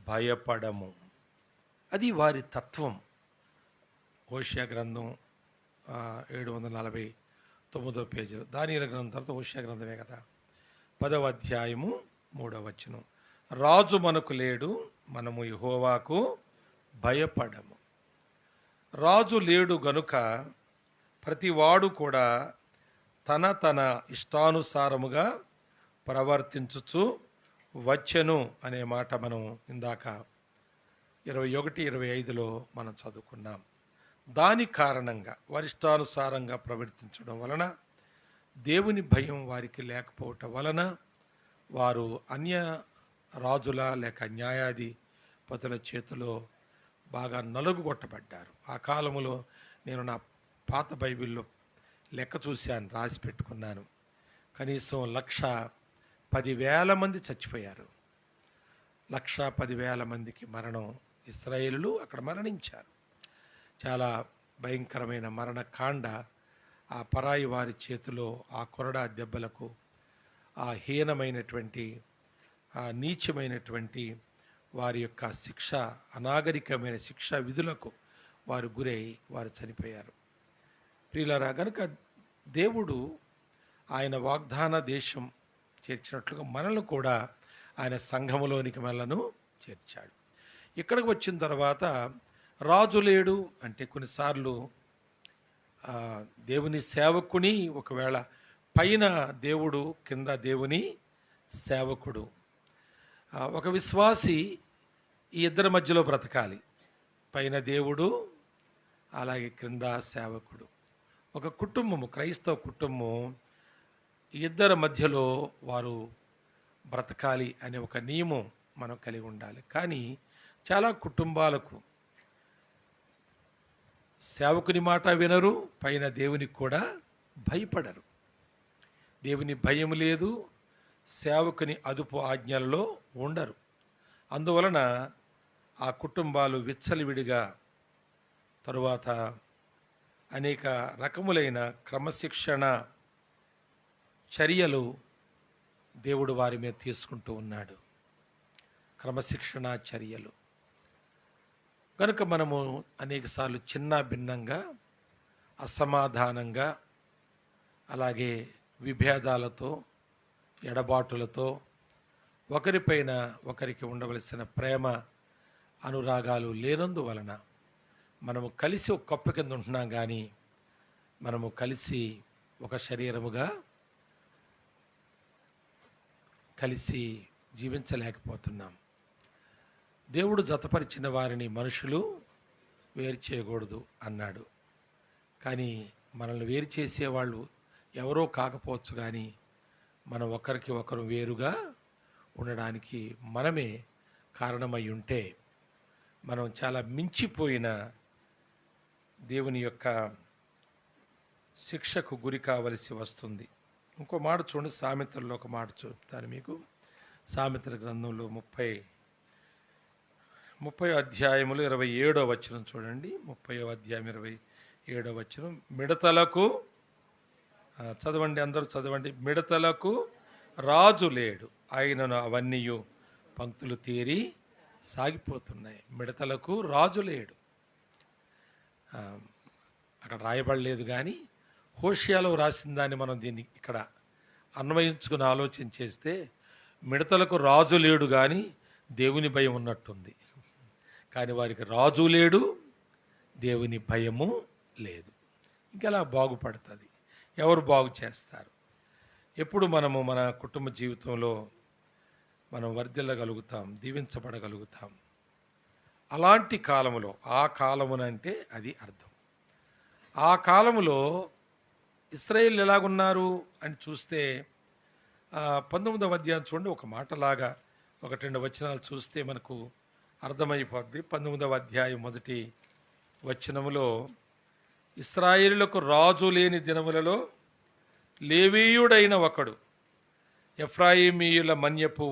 S4: భయపడము. అది వారి తత్వం. హోషియా గ్రంథం 749 పేజీలు. దానియేలు గ్రంథం తర్వాత హోషియా గ్రంథమే కదా. 10వ అధ్యాయము 3వ వచనం. రాజు మనకు లేడు, మనము యెహోవాకు భయపడము. రాజు లేడు గనుక ప్రతివాడు కూడా తన ఇష్టానుసారముగా ప్రవర్తించుచు వచ్చెను అనే మాట మనం ఇందాక 21-25లో మనం చదువుకున్నాం. దాని కారణంగా వారిష్టానుసారంగా ప్రవర్తించడం వలన దేవుని భయం వారికి లేకపోవటం వలన వారు అన్య రాజుల లేక న్యాయాధిపతుల చేతిలో బాగా నలుగుగొట్టబడ్డారు. ఆ కాలంలో నేను నా పాత బైబిల్లో లెక్క చూశాను, రాసి పెట్టుకున్నాను. కనీసం 1,10,000 మంది చచ్చిపోయారు. 1,10,000 మందికి మరణం. ఇశ్రాయేలులు అక్కడ మరణించారు. చాలా భయంకరమైన మరణకాండ. ఆ పరాయి వారి చేతిలో ఆ కొరడా దెబ్బలకు, ఆ హీనమైనటువంటి ఆ నీచమైనటువంటి వారి యొక్క శిక్ష, అనాగరికమైన శిక్ష విధులకు వారు గురై వారు చనిపోయారు. ప్రియులారా, గనుక దేవుడు ఆయన వాగ్దాన దేశం చేర్చినట్లుగా మనల్ని కూడా ఆయన సంఘములోనికి మనలను చేర్చాడు. ఇక్కడికి వచ్చిన తర్వాత రాజు లేడు అంటే కొన్నిసార్లు దేవుని సేవకుని, ఒకవేళ పైన దేవుడు కింద దేవుని సేవకుడు. ఒక విశ్వాసి ఈ ఇద్దరి మధ్యలో బ్రతకాలి. పైన దేవుడు, అలాగే క్రింద సేవకుడు. ఒక కుటుంబము, క్రైస్తవ కుటుంబం ఈ ఇద్దరి మధ్యలో వారు బ్రతకాలి అనే ఒక నియమం మనం కలిగి ఉండాలి. కానీ చాలా కుటుంబాలకు సేవకుని మాట వినరు, పైన దేవునికి కూడా భయపడరు. దేవుని భయం లేదు, సేవకుని అదుపు ఆజ్ఞలలో ఉండరు. అందువలన ఆ కుటుంబాలు విచ్చలవిడిగా, తరువాత అనేక రకములైన క్రమశిక్షణ చర్యలు దేవుడు వారి మీద తీసుకుంటూ ఉన్నాడు. క్రమశిక్షణ చర్యలు కనుక మనము అనేకసార్లు చిన్న భిన్నంగా, అసమాధానంగా, అలాగే విభేదాలతో, ఎడబాటులతో, ఒకరిపైన ఒకరికి ఉండవలసిన ప్రేమ అనురాగాలు లేనందువలన మనము కలిసి ఒక కప్పు కింద ఉంటున్నాం, కానీ మనము కలిసి ఒక శరీరముగా కలిసి జీవించలేకపోతున్నాం. దేవుడు జతపరిచిన వారిని మనుషులు వేరు చేయకూడదు అన్నాడు. కానీ మనల్ని వేరు చేసేవాళ్ళు ఎవరో కాకపోవచ్చు, కానీ మనం ఒకరికి ఒకరు వేరుగా ఉండడానికి మనమే కారణమై ఉంటే మనం చాలా మించిపోయిన దేవుని యొక్క శిక్షకు గురి కావలసి వస్తుంది. ఇంకో మాట చూడండి, సామెతల్లో ఒక మాట చెప్తాను మీకు. సామెతల గ్రంథంలో 30 అధ్యాయములు 27వ వచనం చూడండి. 30వ అధ్యాయం 27వ వచనం. మిడతలకు, చదవండి అందరూ చదవండి. మిడతలకు రాజు లేడు, ఆయనను అవన్నీ పంక్తులు తీరి సాగిపోతున్నాయి. మిడతలకు రాజు లేడు. అక్కడ రాయబడలేదు, కానీ హోషియాలో రాసిన దాన్ని మనం దీన్ని ఇక్కడ అన్వయించుకుని ఆలోచన చేస్తే మిడతలకు రాజు లేడు కానీ దేవుని భయం ఉన్నట్టుంది. కానీ వారికి రాజు లేడు, దేవుని భయము లేదు. ఇంకెలా బాగుపడుతుంది? ఎవరు బాగు చేస్తారు? ఎప్పుడు మనము మన కుటుంబ జీవితంలో మనం వర్ధిల్లగలుగుతాం, దీవించబడగలుగుతాం? అలాంటి కాలములో, ఆ కాలమునంటే అది అర్థం. ఆ కాలములో ఇశ్రాయేలు ఎలాగున్నారు అని చూస్తే 19వ అధ్యాయం చూడండి. ఒక మాటలాగా 1-2 వచనాలు చూస్తే మనకు అర్థమైపోద్ది. 19వ అధ్యాయం 1వ వచనములో, ఇశ్రాయేలులకు రాజు లేని దినములలో లేవీయుడైన ఒకడు ఎఫ్రాయిమీయుల మన్యపు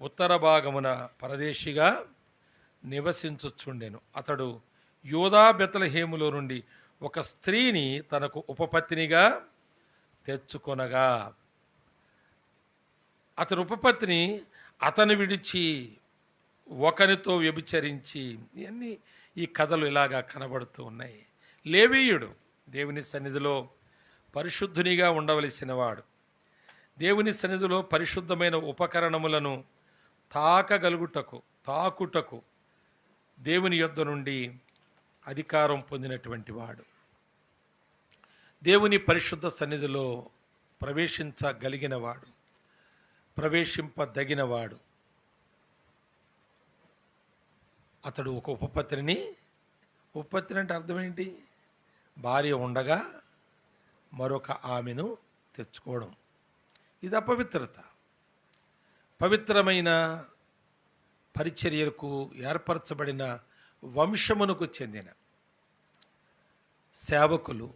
S4: ఉత్తర భాగమున పరదేశిగా నివసించుచుండెను. అతడు యూదా బెత్లెహేములో నుండి ఒక స్త్రీని తనకు ఉపపత్నిగా తెచ్చుకొనగా, అతని ఉపపత్ని అతను విడిచి ఒకరితో వ్యభిచరించి, ఇవన్నీ ఈ కథలు ఇలాగా కనబడుతూ ఉన్నాయి. లేవీయుడు దేవుని సన్నిధిలో పరిశుద్ధునిగా ఉండవలసిన వాడు. దేవుని సన్నిధిలో పరిశుద్ధమైన ఉపకరణములను తాకుటకు దేవుని యొద్ద నుండి అధికారం పొందినటువంటి వాడు. దేవుని పరిశుద్ధ సన్నిధిలో ప్రవేశించగలిగినవాడు, ప్రవేశింపదగినవాడు. అతడు ఒక ఉపపత్ని అంటే అర్థం ఏంటి? భార్య ఉండగా మరొక ఆమెను తెచ్చుకోవడం, ఇది అపవిత్రత. పవిత్రమైన పరిచర్యలకు ఏర్పరచబడిన వంశమునకు చెందిన సేవకులు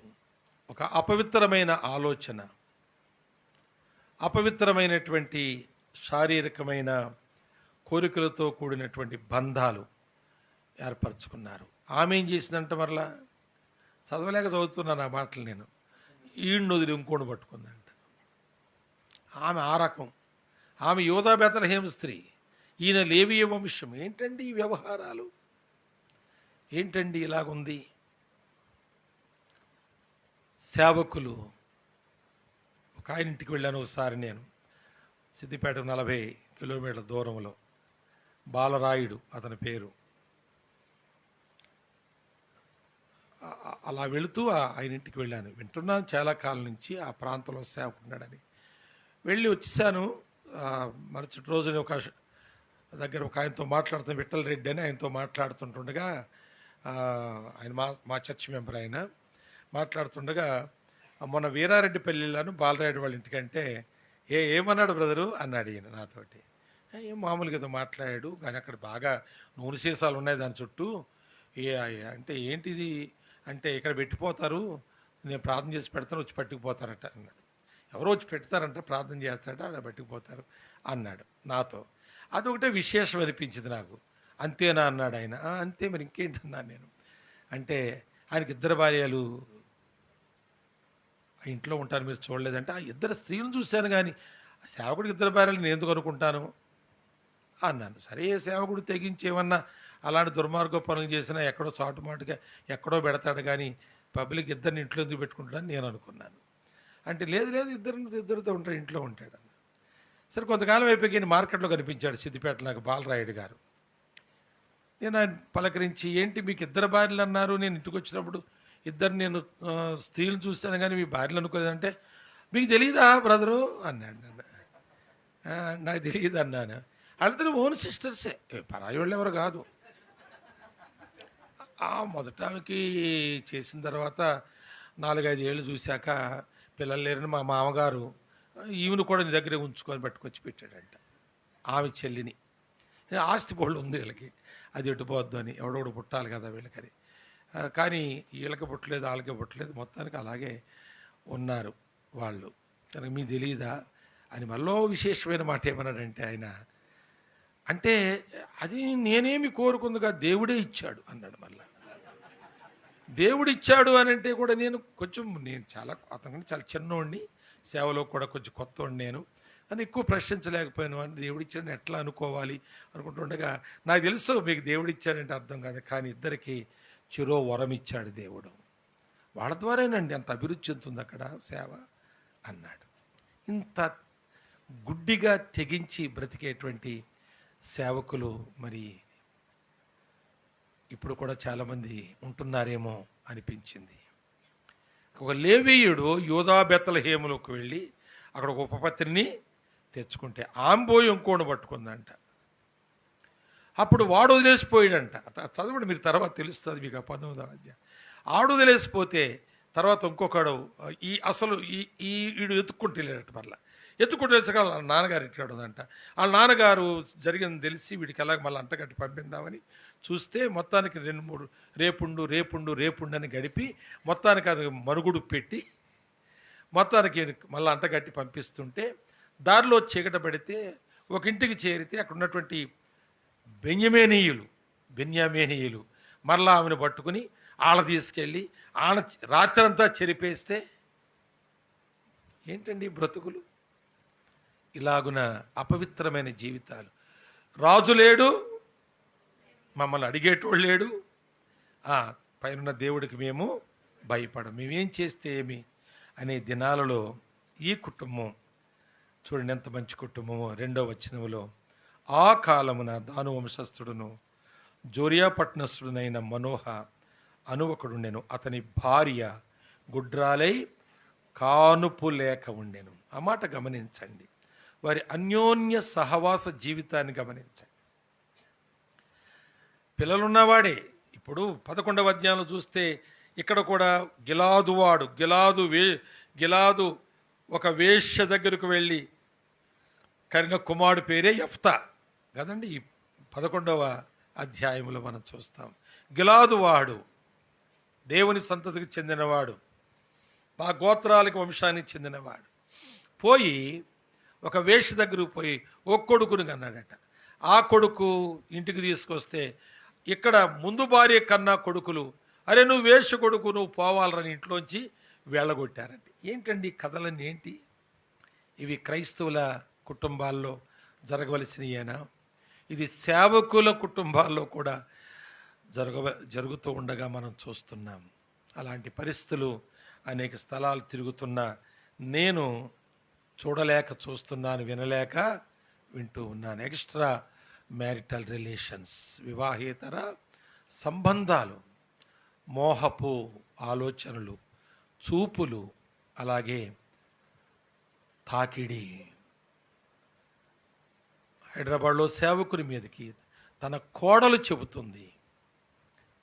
S4: ఒక అపవిత్రమైన ఆలోచన, అపవిత్రమైనటువంటి శారీరకమైన కోరికలతో కూడినటువంటి బంధాలు ఏర్పరచుకున్నారు. ఆమె ఏం చేసిందంటే, మరలా చదవలేక చదువుతున్నాను ఆ మాటలు నేను, ఈయన్ని వదిలి ఇంకోటి పట్టుకుందంట. ఆమె ఆ రకం, ఆమె యోధా బెతలహేమ స్త్రీ, ఈయన లేవీయ వంశం. ఏంటండి ఈ వ్యవహారాలు, ఏంటండి ఇలాగుంది? సేవకులు, ఒక ఆయన ఇంటికి వెళ్ళాను ఒకసారి నేను, సిద్దిపేట 40 కిలోమీటర్ల దూరంలో. బాలరాయుడు అతని పేరు. అలా వెళుతూ ఆయన ఇంటికి వెళ్ళాను. వింటున్నాను చాలా కాలం నుంచి ఆ ప్రాంతంలో సేవకున్నాడని. వెళ్ళి వచ్చేసాను. మరుసటి రోజున ఒక దగ్గర ఒక ఆయనతో మాట్లాడుతున్న, విఠల్ రెడ్డి అని ఆయనతో మాట్లాడుతుంటుండగా, ఆయన మా చర్చ్ మెంబర్ ఆయన, మాట్లాడుతుండగా మొన్న వీరారెడ్డి పెళ్ళిళ్ళను బాలరాయుడు వాళ్ళ ఇంటికంటే ఏమన్నాడు బ్రదరు అన్నాడు ఈయన నాతోటి. ఏం మామూలుగా ఏదో మాట్లాడాడు, కానీ అక్కడ బాగా నూనె సీసాలు ఉన్నాయి దాని చుట్టూ. అంటే ఏంటిది అంటే, ఇక్కడ పెట్టిపోతారు, నేను ప్రార్థన చేసి పెడతాను, వచ్చి పట్టుకుపోతారట అన్నాడు. ఎవరో వచ్చి పెడతారంట, ప్రార్థన చేస్తారట, అలా పట్టుకుపోతారు అన్నాడు నాతో. అదొకటే విశేషం అనిపించింది నాకు. అంతేనా అన్నాడు ఆయన. అంతే, మరి ఇంకేంటన్నాను నేను. అంటే ఆయనకి 2 భార్యలు ఇంట్లో ఉంటారు, మీరు చూడలేదంటే. ఆ 2 స్త్రీలను చూశాను, కానీ సేవకుడికి 2 భార్యలు నేను ఎందుకు అనుకుంటాను అన్నాను. సరే, సేవకుడు తెగించేమన్నా అలాంటి దుర్మార్గ పనులు చేసినా ఎక్కడో చాటుమాటుగా ఎక్కడో పెడతాడు, కానీ పబ్లిక్ 2 ఇంట్లో ఎందుకు పెట్టుకుంటాడని నేను అనుకున్నాను. అంటే లేదు లేదు, ఇద్దరితో ఉంటాడు, ఇంట్లో ఉంటాడు అన్న. సరే, కొంతకాలం అయిపోయి మార్కెట్లో కనిపించాడు సిద్దిపేట నాకు బాలరాయుడు గారు. నేను ఆయన పలకరించి, ఏంటి మీకు 2 భార్యలు అన్నారు, నేను ఇంటికి వచ్చినప్పుడు 2 నేను స్త్రీలు చూస్తాను కానీ మీ భార్యలు అనుకోలేదంటే, మీకు తెలియదా బ్రదరు అన్నాడు నన్ను. నాకు తెలియదు అన్నాను. వాళ్ళిద్దరు ఓన్ సిస్టర్సే, పరాయి వాళ్ళు ఎవరు కాదు. మొదట ఆమెకి చేసిన తర్వాత 4-5 ఏళ్ళు చూశాక పిల్లలు లేరని మా మామగారు ఈమెను కూడా నీ దగ్గరే ఉంచుకొని పట్టుకొచ్చి పెట్టాడంట, ఆమె చెల్లిని. ఆస్తి బోళ్ళు ఉంది వీళ్ళకి, అది ఎట్టుపోద్దు అని, ఎవడొకడు పుట్టాలి కదా వీళ్ళకని. కానీ వీళ్ళకి పుట్టలేదు, వాళ్ళకి పుట్టలేదు, మొత్తానికి అలాగే ఉన్నారు వాళ్ళు. కనుక మీకు తెలియదా అని మళ్ళీ విశేషమైన మాట ఏమన్నాడంటే ఆయన, అంటే అది నేనేమి కోరుకుందిగా, దేవుడే ఇచ్చాడు అన్నాడు. మళ్ళా దేవుడు ఇచ్చాడు అని అంటే కూడా నేను చాలా అతనికి చాలా చిన్నోడిని, సేవలో కూడా కొంచెం కొత్తోడిని నేను అని ఎక్కువ ప్రశ్నించలేకపోయాను. అని దేవుడిచ్చాడని ఎట్లా అనుకోవాలి అనుకుంటుండగా, నాకు తెలుసు మీకు దేవుడిచ్చాడంటే అర్థం కాదు, కానీ ఇద్దరికి చిరో వరం ఇచ్చాడు దేవుడు, వాళ్ళ ద్వారానండి అంత అభివృద్ధి చెందుతుంది అక్కడ సేవ అన్నాడు. ఇంత గుడ్డిగా తెగించి బ్రతికేటువంటి సేవకులు మరి ఇప్పుడు కూడా చాలామంది ఉంటున్నారేమో అనిపించింది. ఒక లేవీయుడు యోధా బెతలహేములోకి వెళ్ళి అక్కడ ఒక ఉపపత్రిని తెచ్చుకుంటే ఆమె పోయి ఇంకోని పట్టుకుందంట. అప్పుడు వాడు వదిలేసిపోయాడంట. చదవండి మీరు, తర్వాత తెలుస్తుంది మీకు. 19వ అధ్యాయం. ఆడు వదిలేసిపోతే తర్వాత ఇంకొకడు ఈడు ఎత్తుక్కుంటూ వెళ్ళాడట. మళ్ళీ ఎత్తుకుంటూ వెళ్ళాక వాళ్ళ నాన్నగారు ఇంటికాడు ఉందంట. వాళ్ళ నాన్నగారు జరిగింది తెలిసి వీడికి ఎలాగ మళ్ళీ అంటగట్టి పంపిందామని చూస్తే మొత్తానికి 2-3 రేపుండు అని గడిపి మొత్తానికి అది మరుగుడు పెట్టి మొత్తానికి మళ్ళీ అంటగట్టి పంపిస్తుంటే దారిలో చీకట పడితే ఒక ఇంటికి చేరితే అక్కడ ఉన్నటువంటి బెన్యామీనీయులు మరలా ఆమెను పట్టుకుని ఆళ్ళ తీసుకెళ్ళి ఆళ్ళ రాత్రంతా చెరిపేస్తే ఏంటండి బ్రతుకులు? ఇలాగున అపవిత్రమైన జీవితాలు. రాజు లేడు, మమ్మల్ని అడిగేటోళ్ళు లేడు, పైన దేవుడికి మేము భయపడం, మేమేం చేస్తే ఏమి అనే దినాలలో ఈ కుటుంబం చూడండి ఎంత మంచి కుటుంబమో. 2వ వచనములో, ఆ కాలమున దాను వంశస్థుడును జోరియా పట్టణస్థుడునైన మనోహ అనువకుడు ఉండెను. అతని భార్య గుడ్రాలై కానుపు లేక ఉండెను. ఆ మాట గమనించండి. వారి అన్యోన్య సహవాస జీవితాన్ని గమనించండి. పిల్లలున్నవాడే. ఇప్పుడు 11వ అధ్యాయంలో చూస్తే ఇక్కడ కూడా గిలాదు ఒక వేశ్య దగ్గరకు వెళ్ళి కరిన కుమారుడు పేరే యెఫ్తా కదండి. ఈ 11వ అధ్యాయంలో మనం చూస్తాం. గిలాదు వాడు దేవుని సంతతికి చెందినవాడు, మా గోత్రాలకు వంశానికి చెందినవాడు. పోయి ఒక వేశ్య దగ్గరకు పోయి ఒక కొడుకుని కన్నాడట. ఆ కొడుకు ఇంటికి తీసుకొస్తే ఇక్కడ ముందు భార్య కన్నా కొడుకులు, అరే నువ్వు వేశ్య కొడుకు, నువ్వు పోవాలని ఇంట్లోంచి వెళ్ళగొట్టారండి. ఏంటండి కథలన్నీ ఏంటి? ఇవి క్రైస్తవుల కుటుంబాల్లో జరగవలసినయేనా? ఇది సేవకుల కుటుంబాల్లో కూడా జరుగుతూ ఉండగా మనం చూస్తున్నాం. అలాంటి పరిస్థితులు అనేక స్థలాలు తిరుగుతున్నా నేను చూడలేక చూస్తున్నాను, వినలేక వింటూ ఉన్నాను. ఎక్స్ట్రా మ్యారిటల్ రిలేషన్స్, వివాహేతర సంబంధాలు, మోహపు ఆలోచనలు, చూపులు, అలాగే తాకిడి. హైదరాబాద్లో సేవకుని మీదకి తన కోడలు చెబుతుంది,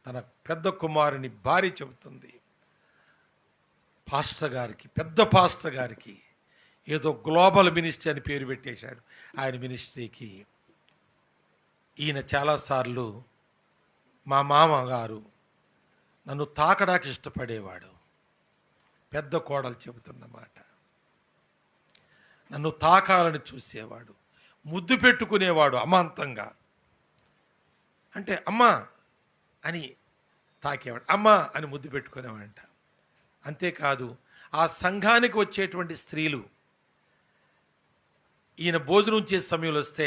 S4: తన పెద్ద కుమారుని భార్య చెబుతుంది, పాస్టర్ గారికి, పెద్ద పాస్టర్ గారికి ఏదో గ్లోబల్ మినిస్ట్రీ అని పేరు పెట్టేశాడు ఆయన మినిస్ట్రీకి. ఈయన చాలాసార్లు మా మామగారు నన్ను తాకడానికి ఇష్టపడేవాడు, పెద్ద కోడలు చెబుతున్నమాట. నన్ను తాకాలని చూసేవాడు, ముద్దు పెట్టుకునేవాడు అమాంతంగా. అంటే అమ్మా అని తాకేవాడు, అమ్మా అని ముద్దు పెట్టుకునేవాడంట. అంతేకాదు ఆ సంఘానికి వచ్చేటువంటి స్త్రీలు ఈయన భోజనం చేసే సమయంలో వస్తే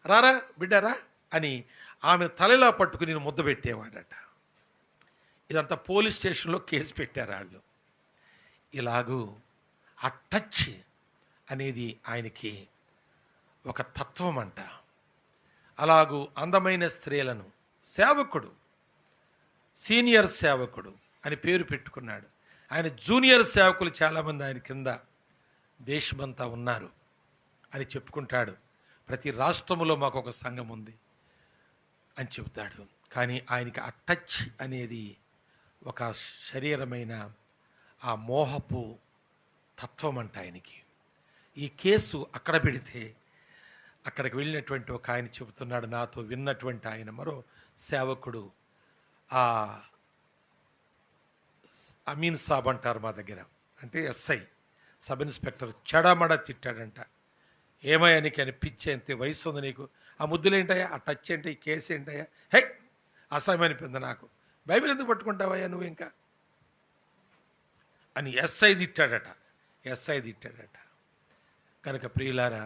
S4: రారా బిడ్డారా అని ఆమె తలలా పట్టుకుని నేను ముద్ద పెట్టేవాడట. ఇదంతా పోలీస్ స్టేషన్లో కేసు పెట్టారు వాళ్ళు. ఇలాగూ ఆ టచ్ అనేది ఆయనకి ఒక తత్వం అంట. అలాగూ అందమైన స్త్రీలను సేవకుడు, సీనియర్ సేవకుడు అని పేరు పెట్టుకున్నాడు. ఆయన జూనియర్ సేవకులు చాలామంది ఆయన కింద దేశమంతా ఉన్నారు అని చెప్పుకుంటాడు. ప్రతి రాష్ట్రంలో మాకు ఒక సంఘం ఉంది అని చెబుతాడు. కానీ ఆయనకి ఆ టచ్ అనేది ఒక శరీరమైన ఆ మోహపు తత్వం అంట ఆయనకి. ఈ కేసు అక్కడ పెడితే అక్కడికి వెళ్ళినటువంటి ఒక ఆయన చెబుతున్నాడు, నాతో విన్నటువంటి ఆయన మరో సేవకుడు, ఆ అమీన్ సాబ్ అంటారు మా దగ్గర, అంటే ఎస్ఐ సబ్ ఇన్స్పెక్టర్, చెడమడ తిట్టాడంట. ఏమయ్యా నీకు అని పిచ్చి, అంతే వయసు ఉంది నీకు, ఆ ముద్దులేంటయ్యా, ఆ టచ్ ఏంటి, ఈ కేసు ఏంటయ్యా, హే అసహ్యం అనిపింది నాకు, బైబిల్ ఎందుకు పట్టుకుంటావయ్యా నువ్వు ఇంకా అని ఎస్ఐ తిట్టాడట. కనుక ప్రియులారా,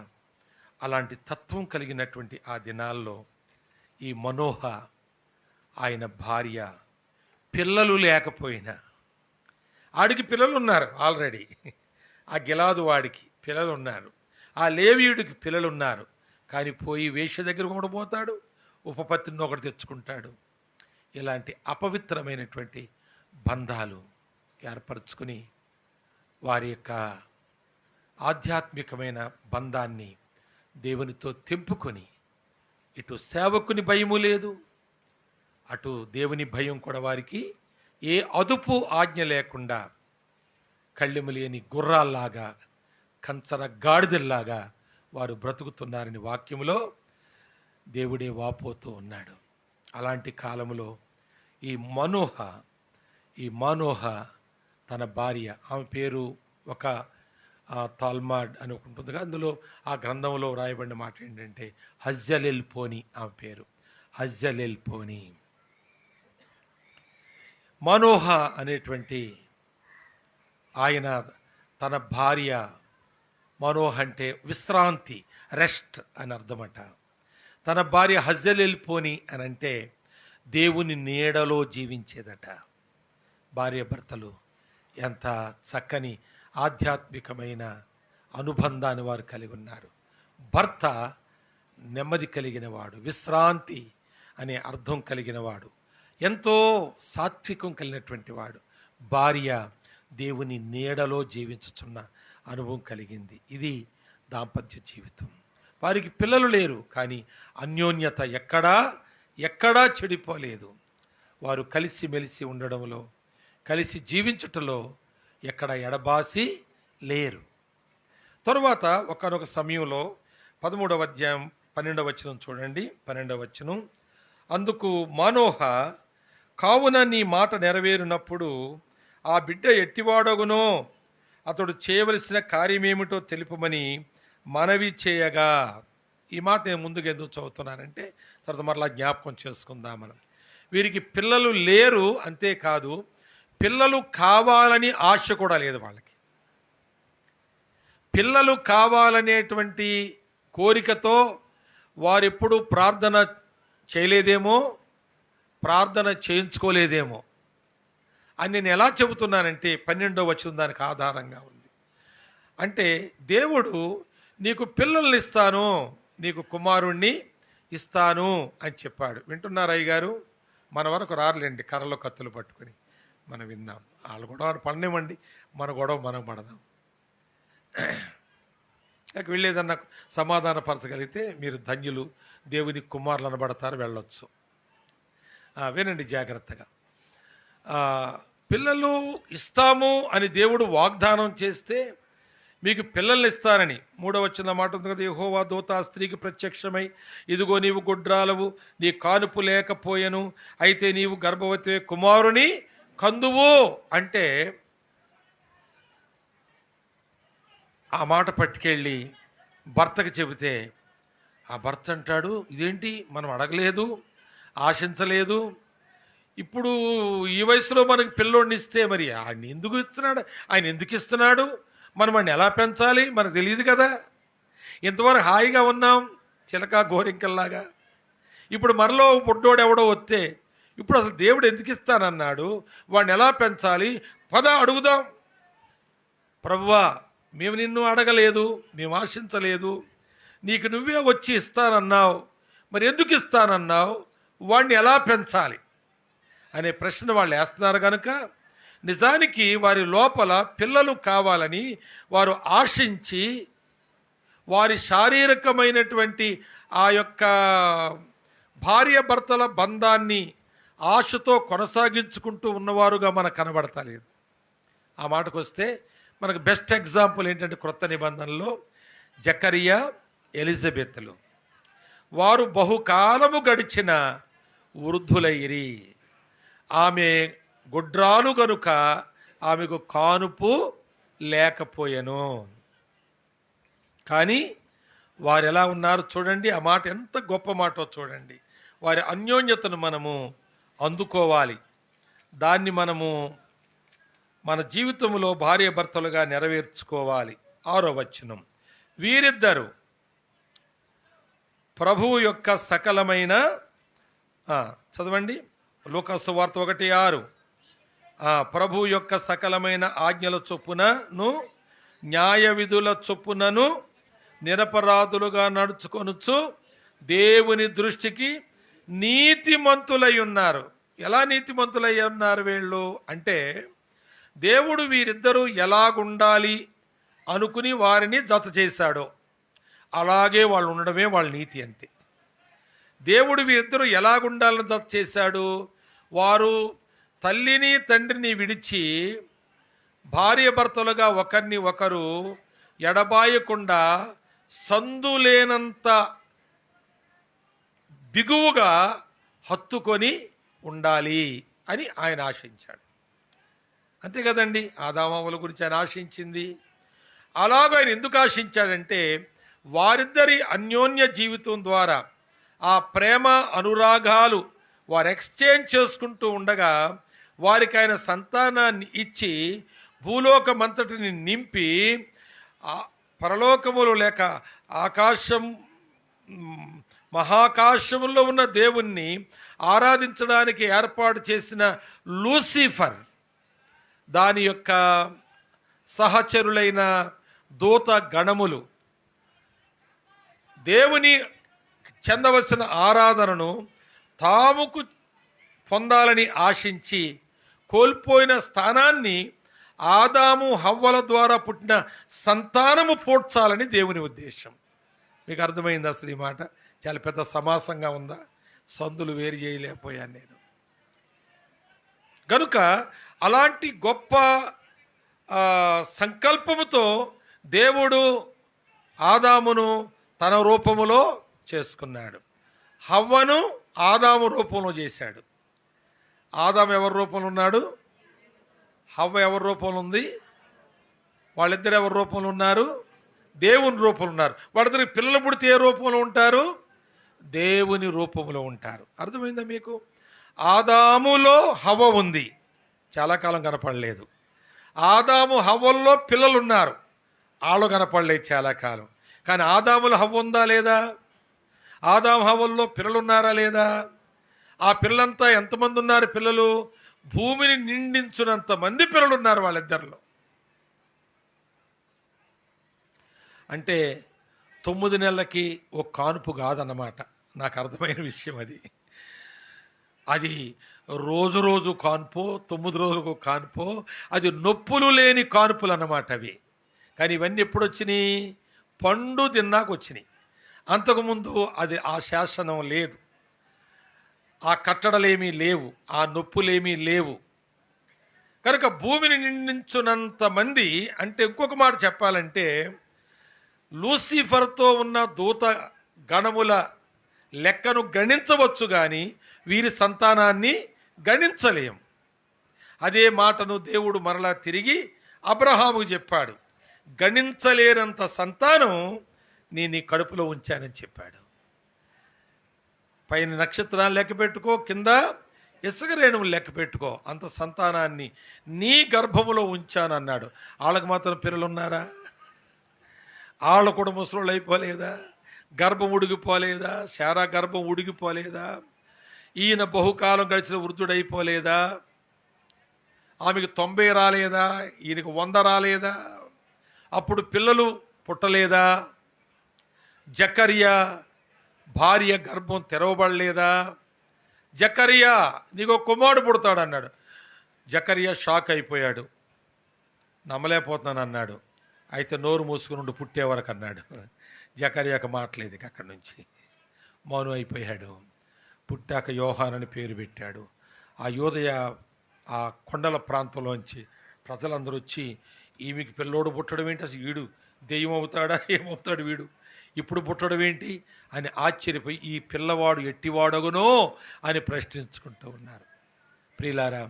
S4: అలాంటి తత్వం కలిగినటువంటి ఆ దినాల్లో ఈ మనోహ ఆయన భార్య పిల్లలు లేకపోయినా, ఆడికి పిల్లలు ఉన్నారు ఆల్రెడీ, ఆ గిలాదు వాడికి పిల్లలు ఉన్నారు, ఆ లేవీయుడికి పిల్లలు ఉన్నారు. కానీ పోయి వేశ్య దగ్గర కూడా పోతాడు, ఉపపత్తిని ఒకటి తెచ్చుకుంటాడు. ఇలాంటి అపవిత్రమైనటువంటి బంధాలు ఏర్పరచుకుని వారి యొక్క ఆధ్యాత్మికమైన బంధాన్ని దేవునితో తెంపుకొని, ఇటు సేవకుని భయము లేదు, అటు దేవుని భయం కూడా వారికి ఏ అదుపు ఆజ్ఞ లేకుండా కళ్ళెము లేని గుర్రాల్లాగా, కంచర గాడిదల్లాగా వారు బ్రతుకుతున్నారని వాక్యములో దేవుడే వాపోతూ ఉన్నాడు. అలాంటి కాలంలో ఈ మనోహ తన భార్య, ఆమె పేరు ఒక తాల్మాడ్ అని ఉంటుందిగా, అందులో ఆ గ్రంథంలో రాయబడిన మాట ఏంటంటే హజ్జలెల్పోని, ఆమె పేరు హజ్జలెల్పోని. మనోహ అనేటువంటి ఆయన తన భార్య, మనోహ అంటే విశ్రాంతి, రెస్ట్ అని అర్థమట. తన భార్య హజ్జలెల్పోని అని అంటే దేవుని నీడలో జీవించేదట. భార్య భర్తలు ఎంత చక్కని ఆధ్యాత్మికమైన అనుబంధాన్ని వారు కలిగి ఉన్నారు. భర్త నెమ్మది కలిగినవాడు, విశ్రాంతి అనే అర్థం కలిగినవాడు, ఎంతో సాత్వికం కలిగినటువంటి వాడు. భార్య దేవుని నీడలో జీవించుచున్న అనుభవం కలిగింది. ఇది దాంపత్య జీవితం. వారికి పిల్లలు లేరు, కానీ అన్యోన్యత ఎక్కడా చెడిపోలేదు. వారు కలిసి మెలిసి ఉండడంలో, కలిసి జీవించుటలో ఎక్కడ ఎడబాసి లేరు. తరువాత ఒకానొక సమయంలో 13వ అధ్యాయం 12వ వచనం చూడండి. 12వ వచనం, అందుకు మానోహ, కావున నీ మాట నెరవేరినప్పుడు ఆ బిడ్డ ఎట్టివాడగునో అతడు చేయవలసిన కార్యమేమిటో తెలుపమని మనవి చేయగా. ఈ మాట నేను ముందుకు ఎందుకు చదువుతున్నానంటే తర్వాత మరలా జ్ఞాపకం చేసుకుందాం మనం. వీరికి పిల్లలు లేరు, అంతేకాదు పిల్లలు కావాలని ఆశ కూడా లేదు వాళ్ళకి. పిల్లలు కావాలనేటువంటి కోరికతో వారెప్పుడు ప్రార్థన చేయలేదేమో, ప్రార్థన చేయించుకోలేదేమో అని నేను ఎలా చెబుతున్నానంటే 12వ వచనం దానికి ఆధారంగా ఉంది. అంటే దేవుడు నీకు పిల్లల్ని ఇస్తాను, నీకు కుమారుణ్ణి ఇస్తాను అని చెప్పాడు. వింటున్నారు అయ్యగారు? మన వరకు రారులేండి కర్రలో కత్తులు పట్టుకొని, మనం విందాం. వాళ్ళు గొడవ పడనివ్వండి, మన గొడవ మనం పడదాం. వీళ్ళు ఏదన్నా సమాధానపరచగలిగితే మీరు ధన్యులు, దేవుని కుమారులు అనబడతారు, వెళ్ళొచ్చు. వినండి జాగ్రత్తగా. పిల్లలు ఇస్తాము అని దేవుడు వాగ్దానం చేస్తే మీకు పిల్లల్ని ఇస్తానని 3వ వచనం మాట ఉంది కదా, యెహోవా దూత ఆ స్త్రీకి ప్రత్యక్షమై, ఇదిగో నీవు గొడ్రాలవు, నీ కానుపు లేకపోయెను, అయితే నీవు గర్భవతి కుమారుని కందువు అంటే ఆ మాట పట్టుకెళ్ళి భర్తకి చెబితే ఆ భర్త అంటాడు, ఇదేంటి మనం అడగలేదు, ఆశించలేదు, ఇప్పుడు ఈ వయసులో మనకి పిల్లోడిని ఇస్తే మరి ఆయన ఎందుకు ఇస్తున్నాడు, ఆయన ఎందుకు ఇస్తున్నాడు, మనం వాడిని ఎలా పెంచాలి మనకు తెలియదు కదా, ఇంతవరకు హాయిగా ఉన్నాం చిలక గోరింకల్లాగా, ఇప్పుడు మరలో బుడ్డోడు ఎవడో వస్తే ఇప్పుడు అసలు దేవుడు ఎందుకు ఇస్తానన్నాడు, వాడిని ఎలా పెంచాలి, పద అడుగుదాం. ప్రభువా, మేము నిన్ను అడగలేదు, మేము ఆశించలేదు, నీకు నువ్వే వచ్చి ఇస్తానన్నావు, మరి ఎందుకు ఇస్తానన్నావు, వాడిని ఎలా పెంచాలి అనే ప్రశ్న వాళ్ళు వేస్తున్నారు కనుక నిజానికి వారి లోపల పిల్లలు కావాలని వారు ఆశించి వారి శారీరకమైనటువంటి ఆ యొక్క భార్యాభర్తల బంధాన్ని ఆశతో కొనసాగించుకుంటూ ఉన్నవారుగా మనకు కనబడతలేదు. ఆ మాటకు వస్తే మనకు బెస్ట్ ఎగ్జాంపుల్ ఏంటంటే క్రొత్త నిబంధనలో జకరియా, ఎలిజబెత్లు. వారు బహుకాలము గడిచిన వృద్ధులైరి. ఆమె గొడ్రాలు గనుక ఆమెకు కానుపు లేకపోయెను. కానీ వారు ఎలా ఉన్నారు చూడండి. ఆ మాట ఎంత గొప్ప మాటో చూడండి. వారి అన్యోన్యతను మనము అందుకోవాలి, దాన్ని మనము మన జీవితంలో భార్యాభర్తలుగా నెరవేర్చుకోవాలి. 6వ వచనం, వీరిద్దరు ప్రభువు యొక్క సకలమైన చదవండి లూకా సువార్త 1:6, ప్రభువు యొక్క సకలమైన ఆజ్ఞల చొప్పునను న్యాయ విధుల చొప్పునను నిరపరాధులుగా నడుచుకొనుచు దేవుని దృష్టికి నీతిమంతులై ఉన్నారు. ఎలా నీతిమంతులై ఉన్నారు వీళ్ళు అంటే, దేవుడు వీరిద్దరూ ఎలాగుండాలి అనుకుని వారిని జత చేశాడో అలాగే వాళ్ళు ఉండడమే వాళ్ళ నీతి. అంతే. దేవుడు వీరిద్దరూ ఎలాగుండాలని జత చేశాడు, వారు తల్లిని తండ్రిని విడిచి భార్యాభర్తలుగా ఒకరిని ఒకరు ఎడబాయకుండా సందులేనంత బిగువుగా హత్తుకొని ఉండాలి అని ఆయన ఆశించాడు. అంతే కదండి, ఆదామవ్వల గురించి ఆయన ఆశించింది. అలాగ ఆయన ఎందుకు ఆశించాడంటే, వారిద్దరి అన్యోన్య జీవితం ద్వారా ఆ ప్రేమ అనురాగాలు వారు ఎక్స్చేంజ్ చేసుకుంటూ ఉండగా వారికి ఆయన సంతానాన్ని ఇచ్చి భూలోకమంతటిని నింపి పరలోకములు లేక ఆకాశం మహాకాశములో ఉన్న దేవుణ్ణి ఆరాధించడానికి ఏర్పాటు చేసిన లూసిఫర్, దాని యొక్క సహచరులైన దూత గణములు దేవుని చెందవలసిన ఆరాధనను తాముకు పొందాలని ఆశించి కోల్పోయిన స్థానాన్ని ఆదాము హవ్వల ద్వారా పుట్టిన సంతానము పోడ్చాలని దేవుని ఉద్దేశం. మీకు అర్థమైంది అసలు ఈ మాట? చాలా పెద్ద సమాసంగా ఉందా? సందులు వేరు చేయలేకపోయాను నేను. కనుక అలాంటి గొప్ప సంకల్పముతో దేవుడు ఆదామును తన రూపములో చేసుకున్నాడు, హవ్వను ఆదాము రూపంలో చేశాడు. ఆదాము ఎవరి రూపంలో ఉన్నాడు? హవ్వ ఎవరి రూపంలో ఉంది? వాళ్ళిద్దరు ఎవరి రూపంలో ఉన్నారు? దేవుని రూపంలో ఉన్నారు. వాళ్ళిద్దరికి పిల్లలు పుడితే ఏ రూపంలో ఉంటారు? దేవుని రూపంలో ఉంటారు. అర్థమైందా మీకు? ఆదాములో హవ్వ ఉంది, చాలా కాలం కనపడలేదు. ఆదాము హవ్వల్లో పిల్లలు ఉన్నారు, వాళ్ళు కనపడలేదు చాలా కాలం. కానీ ఆదాములో హవ్వ ఉందా లేదా? ఆదాము హవ్వల్లో పిల్లలు ఉన్నారా లేదా? ఆ పిల్లలంతా ఎంతమంది ఉన్నారు? పిల్లలు భూమిని నిండించునంత మంది పిల్లలు ఉన్నారు వాళ్ళిద్దరిలో. అంటే 9 నెలలకి ఒక కానుపు కాదన్నమాట. నాకు అర్థమైన విషయం అది. అది రోజు రోజు కాన్పో, 9 రోజులకు కాన్పో, అది నొప్పులు లేని కానుపులు అన్నమాట అవి. కానీ ఇవన్నీ ఎప్పుడు వచ్చినాయి? పండు తిన్నాక వచ్చినాయి. అంతకుముందు అది ఆ శాసనం లేదు, ఆ కట్టడలేమీ లేవు, ఆ నొప్పులేమీ లేవు. కనుక భూమిని నిండించున్నంత మంది, అంటే ఇంకొక మాట చెప్పాలంటే లూసిఫర్తో ఉన్న దూత గణముల లెక్కను గణించవచ్చు కానీ వీరి సంతానాన్ని గణించలేం. అదే మాటను దేవుడు మరలా తిరిగి అబ్రహాముకు చెప్పాడు. గణించలేనంత సంతానం నీ కడుపులో ఉంచానని చెప్పాడు. పైన నక్షత్రాలు లెక్క పెట్టుకో, కింద ఇసుక రేణువులు లెక్క పెట్టుకో, అంత సంతానాన్ని నీ గర్భములో ఉంచానన్నాడు. వాళ్ళకి మాత్రం పిల్లలు ఉన్నారా? వాళ్ళు కూడా ముసలోళ్ళు అయిపోలేదా? గర్భం ఉడిగిపోలేదా? శారా గర్భం ఉడిగిపోలేదా? ఈయన బహుకాలం గడిచిన వృద్ధుడైపోలేదా? ఆమెకు 90 రాలేదా? ఈయనకు 100 రాలేదా? అప్పుడు పిల్లలు పుట్టలేదా? జకర్యా భార్య గర్భం తెరవబడలేదా? జకర్యా నీకు కుమారుడు పుడతాడు అన్నాడు. జకర్యా షాక్ అయిపోయాడు, నమ్మలేకపోతున్నాను అన్నాడు. అయితే నోరు మూసుకుని ఉండి పుట్టే వరకు అన్నాడు. జకర్యాకు మాటలేదు, అక్కడి నుంచి మౌనం అయిపోయాడు. పుట్టాక యోహానని పేరు పెట్టాడు. ఆ యోదయ ఆ కొండల ప్రాంతంలోంచి ప్రజలందరూ వచ్చి ఈమెకి పిల్లోడు పుట్టడం ఏంటి, అసలు వీడు దెయ్యం అవుతాడా, ఏమవుతాడు వీడు, ఇప్పుడు పుట్టడం ఏంటి అని ఆశ్చర్యపోయి ఈ పిల్లవాడు ఎట్టివాడగునో అని ప్రశ్నించుకుంటూ ఉన్నారు. ప్రియులారా,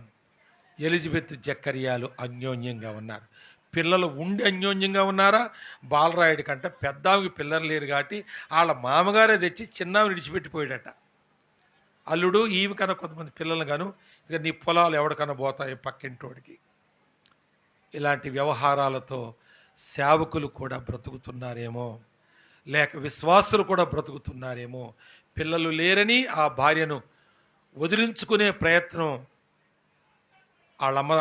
S4: ఎలిజబెత్ జకర్యాలు అన్యోన్యంగా ఉన్నారు. పిల్లలు ఉండి అన్యోన్యంగా ఉన్నారా? బాలరాయుడి కంటే పెద్దామికి పిల్లలు లేరు కాబట్టి వాళ్ళ మామగారే తెచ్చి చిన్నామిని విడిచిపెట్టిపోయాడట. అల్లుడు ఈమె కన్నా కొంతమంది పిల్లలు గాను, ఇక నీ పొలాలు ఎవడికన్నా పోతాయి పక్కింటోడికి. ఇలాంటి వ్యవహారాలతో సేవకులు కూడా బ్రతుకుతున్నారేమో, లేక విశ్వాసులు కూడా బ్రతుకుతున్నారేమో. పిల్లలు లేరని ఆ భార్యను వదిలించుకునే ప్రయత్నం వాళ్ళమ్మ,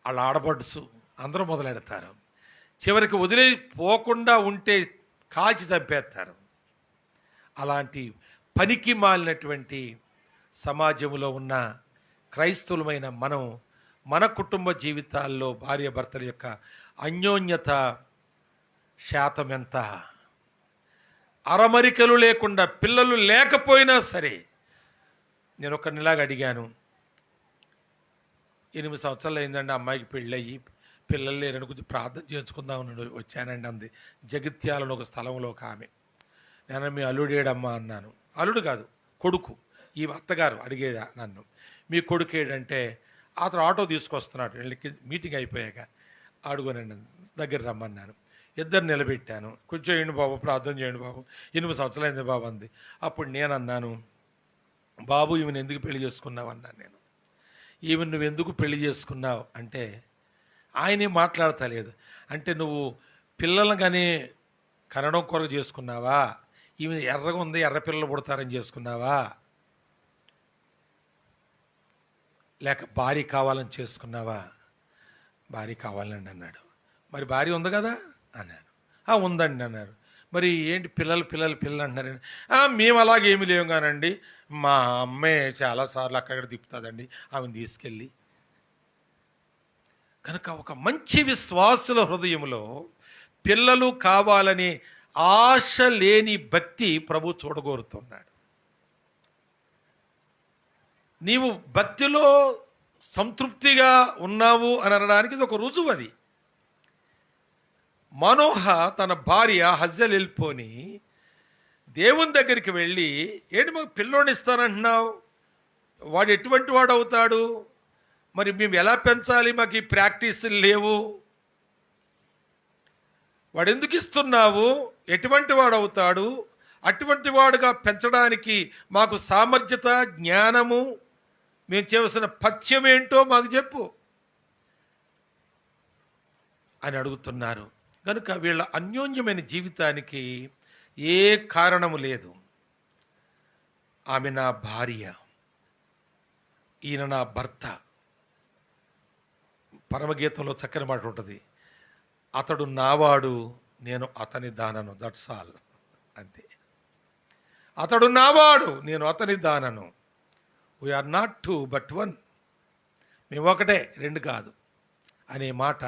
S4: వాళ్ళ ఆడపడుసు అందరూ మొదలెడతారు. చివరికి వదిలిపోకుండా ఉంటే కాల్చి చంపేస్తారు. అలాంటి పనికి మాలినటువంటి సమాజంలో ఉన్న క్రైస్తవులమైన మనం మన కుటుంబ జీవితాల్లో భార్యాభర్తల యొక్క అన్యోన్యత శాతం ఎంత? అరమరికలు లేకుండా పిల్లలు లేకపోయినా సరే, నేను ఒకరినిలాగా అడిగాను, 8 సంవత్సరాలు అయిందండి అమ్మాయికి పెళ్ళయ్యి, పిల్లలు లేరని కొంచెం ప్రార్థన చేసుకుందామని వచ్చానండి అంది. జగిత్యాలను ఒక స్థలంలో ఒక ఆమె. నేను మీ అల్లుడేడమ్మా అన్నాను. అల్లుడు కాదు, కొడుకు. ఈ అత్తగారు అడిగేది నన్ను, మీ కొడుకు ఏడంటే అతను ఆటో తీసుకొస్తున్నాడు, వీళ్ళకి మీటింగ్ అయిపోయాక అడుగునండి దగ్గర రమ్మన్నాను. ఇద్దరు నిలబెట్టాను. కొంచెం చేయండి బాబు, ప్రార్థన చేయండి బాబు, 8 సంవత్సరాలు అయింది బాబు అంది. అప్పుడు నేను అన్నాను, బాబు ఈమెను ఎందుకు పెళ్లి చేసుకున్నావు అన్నాను నేను. ఈమెను నువ్వు ఎందుకు పెళ్లి చేసుకున్నావు అంటే ఆయనే మాట్లాడతలేదు. అంటే నువ్వు పిల్లలను కానీ కనడం కొరకు చేసుకున్నావా? ఈమె ఎర్రగా ఉంది, ఎర్ర పిల్లలు పుడతారని చేసుకున్నావా? లేక భార్య కావాలని చేసుకున్నావా? భార్య కావాలండి అన్నాడు. మరి భార్య ఉంది కదా అన్నాను. ఉందండి అన్నాడు. మరి ఏంటి పిల్లలు అంటున్నారండి. మేము అలాగేమీ లేవు కానండి, మా అమ్మే చాలాసార్లు అక్కడక్కడ తిప్పుతుందండి ఆమెను తీసుకెళ్ళి. కనుక ఒక మంచి విశ్వాసుల హృదయంలో పిల్లలు కావాలని ఆశ లేని భక్తి ప్రభు చూడగోరుతున్నాడు. నీవు భక్తిలో సంతృప్తిగా ఉన్నావు అని అనడానికి ఇది ఒక రుజువు. అది మనోహ తన భార్య హజెలెల్పోని దేవుని దగ్గరికి వెళ్ళి, ఏంటి మాకు పిల్లోని ఇస్తానంటున్నావు, వాడు ఎటువంటి వాడు అవుతాడు, మరి మేము ఎలా పెంచాలి, మాకు ఈ ప్రాక్టీసులు లేవు, వాడు ఎందుకు ఇస్తున్నావు, ఎటువంటి వాడు అవుతాడు, అటువంటి వాడుగా పెంచడానికి మాకు సామర్థ్యత, జ్ఞానము, మేము చేయవలసిన పథ్యం ఏంటో మాకు చెప్పు అని అడుగుతున్నారు. కనుక వీళ్ళ అన్యోన్యమైన జీవితానికి ఏ కారణము లేదు. ఆమె నా భార్య, ఈయన నా భర్త. పరమగీతంలో చక్కని మాట ఉంటుంది, అతడు నావాడు, నేను అతని దానను. That's all. అంతే. అతడు నావాడు, నేను అతని దానను. We are not two but one. మేము ఒకటే, రెండు కాదు అనే మాట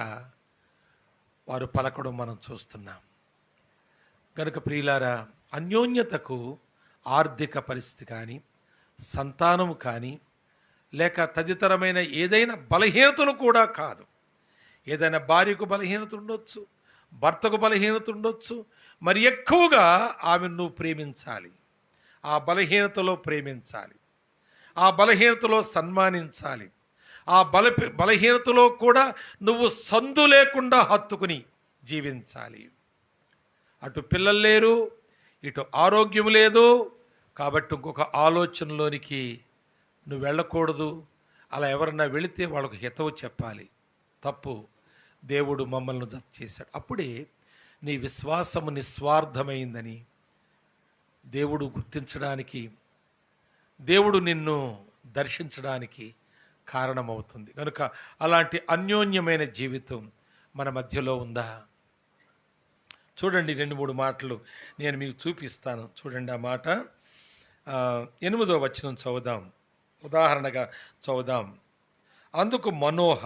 S4: వారు పలకడం మనం చూస్తున్నాం. కనుక ప్రియులారా, అన్యోన్యతకు ఆర్థిక పరిస్థితి కానీ, సంతానము కానీ, లేక తదితరమైన ఏదైనా బలహీనతలు కూడా కాదు. ఏదైనా భార్యకు బలహీనత ఉండొచ్చు, భర్తకు బలహీనత ఉండొచ్చు. మరి ఎక్కువగా ఆమెను నువ్వు ప్రేమించాలి, ఆ బలహీనతలో ప్రేమించాలి, ఆ బలహీనతలో సన్మానించాలి, ఆ బలహీనతలో కూడా నువ్వు సందు లేకుండా హత్తుకుని జీవించాలి. అటు పిల్లలు లేరు, ఇటు ఆరోగ్యం లేదు, కాబట్టి ఇంకొక ఆలోచనలోనికి నువ్వు వెళ్ళకూడదు. అలా ఎవరన్నా వెళితే వాళ్ళకు హితవు చెప్పాలి. తప్పు. దేవుడు మమ్మల్ని జత చేశాడు. అప్పుడే నీ విశ్వాసము నిస్వార్థమైందని దేవుడు గుర్తించడానికి, దేవుడు నిన్ను దర్శించడానికి కారణమవుతుంది. కనుక అలాంటి అన్యోన్యమైన జీవితం మన మధ్యలో ఉందా? చూడండి, 2-3 మాటలు నేను మీకు చూపిస్తాను. చూడండి ఆ మాట. 8వ వచనం చదువుదాం, ఉదాహరణగా చదువుదాం. అందుకు మనోహ,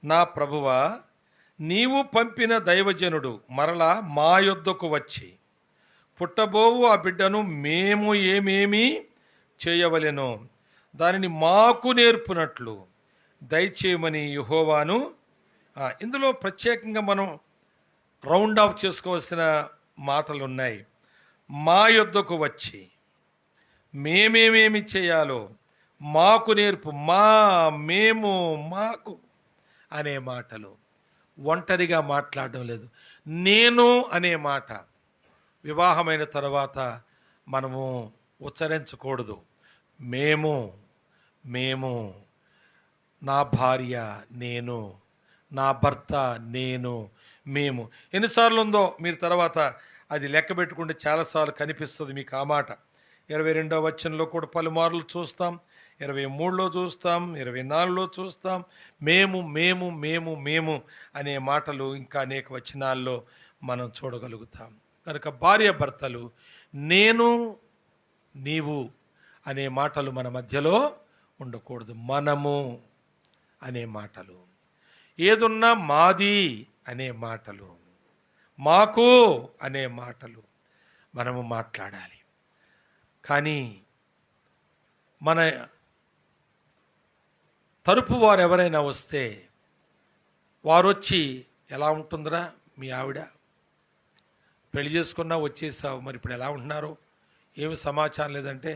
S4: నా ప్రభువా, నీవు పంపిన దైవజనుడు మరలా మా యొద్దకు వచ్చి పుట్టబోవు ఆ బిడ్డను మేము ఏమేమి చేయవలెనో దానిని మాకు నేర్పునట్లు దయచేయమని యెహోవాను. ఇందులో ప్రత్యేకంగా మనం రౌండ్ ఆఫ్ చేసుకోవాల్సిన మాటలు ఉన్నాయి. మా యొద్దకు వచ్చి మేమేమేమి చేయాలో మాకు నేర్పు. మా, మేము, మాకు అనే మాటలు. ఒంటరిగా మాట్లాడడం లేదు. నేను అనే మాట వివాహమైన తర్వాత మనము ఉచ్చరించకూడదు. మేము, మేము, నా భార్య నేను, నా భర్త నేను, మేము. ఎన్నిసార్లు ఉందో మీరు తర్వాత అది లెక్క పెట్టుకుంటే చాలాసార్లు కనిపిస్తుంది మీకు ఆ మాట. 22వ వచనంలో కూడా పలుమార్లు చూస్తాం, 23లో చూస్తాం, 24లో చూస్తాం. మేము, మేము, మేము, మేము అనే మాటలు ఇంకా అనేక వచనాల్లో మనం చూడగలుగుతాం. కనుక భార్య భర్తలు నేను, నీవు అనే మాటలు మన మధ్యలో ఉండకూడదు. మనము అనే మాటలు, ఏదున్నా మాది అనే మాటలు, మాకు అనే మాటలు మనము మాట్లాడాలి. కానీ మన తరపు వారు ఎవరైనా వస్తే వారు వచ్చి, ఎలా ఉంటుందిరా మీ ఆవిడ, పెళ్లి చేసుకున్నా వచ్చేసావు, మరి ఇప్పుడు ఎలా ఉంటున్నారు, ఏమి సమాచారం లేదంటే,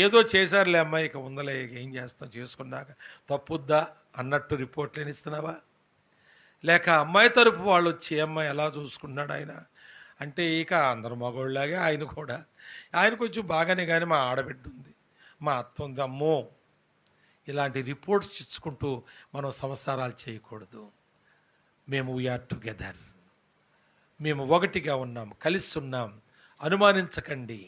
S4: ఏదో చేశారులే అమ్మాయి, ఇక ఉందలే, ఏం చేస్తాం, చేసుకున్నాక తప్పుద్దా అన్నట్టు రిపోర్ట్లు ఇస్తున్నావా? లేక అమ్మాయి తరపు వాళ్ళు వచ్చి, అమ్మాయి ఎలా చూసుకుంటున్నాడు ఆయన అంటే, ఇక అందరు మగోళ్ళలాగే ఆయన కూడా, ఆయన కొంచెం బాగానే, కానీ మా ఆడబిడ్డ ఉంది, మా అత్త ఉంది, అమ్మో, ఇలాంటి రిపోర్ట్స్ ఇచ్చుకుంటూ మనం సంసారాలు చేయకూడదు. మేము వీఆర్ టుగెదర్, మేము ఒకటిగా ఉన్నాం, కలిసి ఉన్నాం, అనుమానించకండి.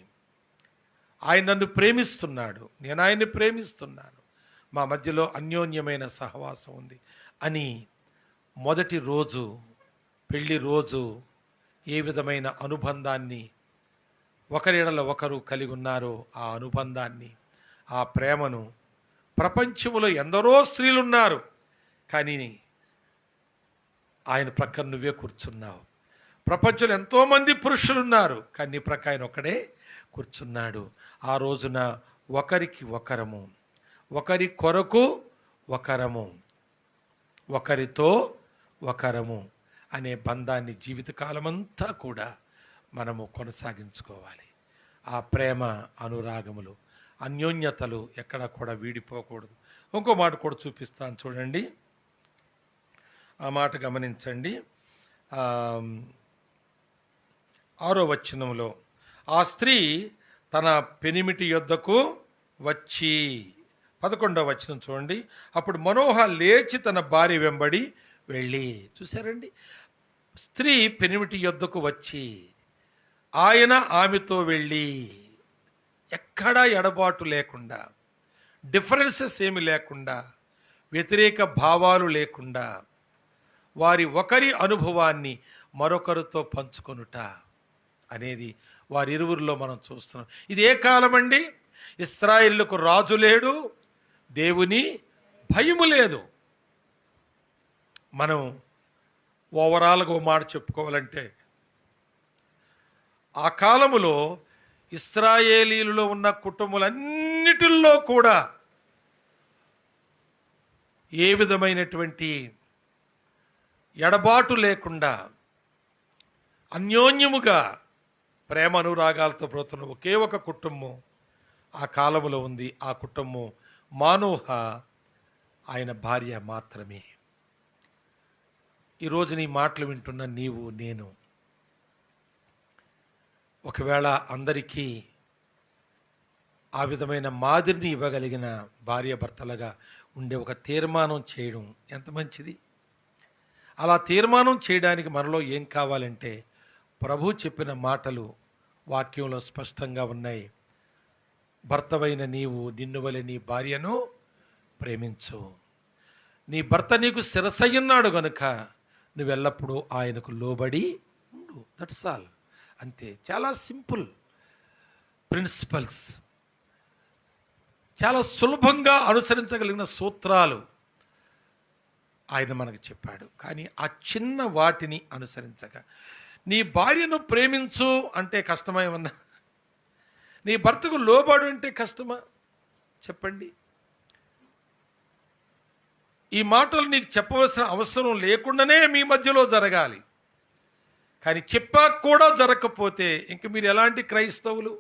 S4: ఆయన నన్ను ప్రేమిస్తున్నాడు, నేను ఆయన్ని ప్రేమిస్తున్నాను, మా మధ్యలో అన్యోన్యమైన సహవాసం ఉంది అని మొదటి రోజు, పెళ్లి రోజు ఏ విధమైన అనుబంధాన్ని ఒకరిడల ఒకరు కలిగి ఉన్నారో ఆ అనుబంధాన్ని, ఆ ప్రేమను, ప్రపంచంలో ఎందరో స్త్రీలున్నారు, కానీ ఆయన ప్రక్కన నువ్వే కూర్చున్నావు. ప్రపంచంలో ఎంతోమంది పురుషులున్నారు, కానీ నీ ప్రక్క ఆయన ఒక్కడే కూర్చున్నాడు. ఆ రోజున ఒకరికి ఒకరము, ఒకరి కొరకు ఒకరము, ఒకరితో ఒకరము అనే బంధాన్ని జీవితకాలమంతా కూడా మనము కొనసాగించుకోవాలి. ఆ ప్రేమ, అనురాగములు, అన్యోన్యతలు ఎక్కడ కూడా వీడిపోకూడదు. ఇంకో మాట కూడా చూపిస్తాను చూడండి, ఆ మాట గమనించండి. 6వ వచనంలో, ఆ స్త్రీ తన పెనిమిటి యొద్దకు వచ్చి, 11వ వచనం చూడండి, అప్పుడు మనోహ లేచి తన భార్య వెంబడి వెళ్ళి. చూసారండి, స్త్రీ పెనిమిటి యొద్దకు వచ్చి, ఆయన ఆమెతో వెళ్ళి, ఎక్కడా ఎడబాటు లేకుండా, డిఫరెన్సెస్ ఏమి లేకుండా, వ్యతిరేక భావాలు లేకుండా, వారి ఒకరి అనుభవాన్ని మరొకరితో పంచుకొనుట అనేది వారిరువురిలో మనం చూస్తున్నాం. ఇది ఏ కాలం అండి? ఇశ్రాయేలుకు రాజు లేడు, దేవుని భయము లేదు. మనం ఓవరాల్గా ఓ మాట చెప్పుకోవాలంటే, ఆ కాలములో ఇశ్రాయేలీలలో ఉన్న కుటుంబాలన్నిటిల్లో కూడా ఏ విధమైనటువంటి ఎడబాటు లేకుండా అన్యోన్యముగా ప్రేమ అనురాగాలతో బ్రతున్న ఒకే ఒక కుటుంబం ఆ కాలములో ఉంది. ఆ కుటుంబం మానోహ, ఆయన భార్య మాత్రమే. ఈరోజు నీ మాటలు వింటున్న నీవు, నేను ఒకవేళ అందరికీ ఆ విధమైన మాదిరిని ఇవ్వగలిగిన భార్యాభర్తలుగా ఉండే ఒక తీర్మానం చేయడం ఎంత మంచిది. అలా తీర్మానం చేయడానికి మనలో ఏం కావాలంటే, ప్రభు చెప్పిన మాటలు వాక్యంలో స్పష్టంగా ఉన్నాయి. భర్తవైన నీవు నిన్ను వలె నీ భార్యను ప్రేమించు. నీ భర్త నీకు శిరసయ్యున్నాడు గనుక నువ్వెల్లప్పుడూ ఆయనకు లోబడి ఉండు. That's all. అంతే. చాలా సింపుల్ ప్రిన్సిపల్స్, చాలా సులభంగా అనుసరించగలిగిన సూత్రాలు ఆయన మనకు చెప్పాడు. కానీ ఆ చిన్న వాటిని అనుసరించక, నీ భార్యను ప్రేమించు అంటే కష్టమా ఏమన్నా? నీ భర్తకు లోబడు అంటే కష్టమా? చెప్పండి. ఈ మాటలు నీకు చెప్పవలసిన అవసరం లేకుండానే మీ మధ్యలో జరగాలి. కానీ చెప్పాక కూడా జరగకపోతే ఇంక మీరు ఎలాంటి క్రైస్తవులు?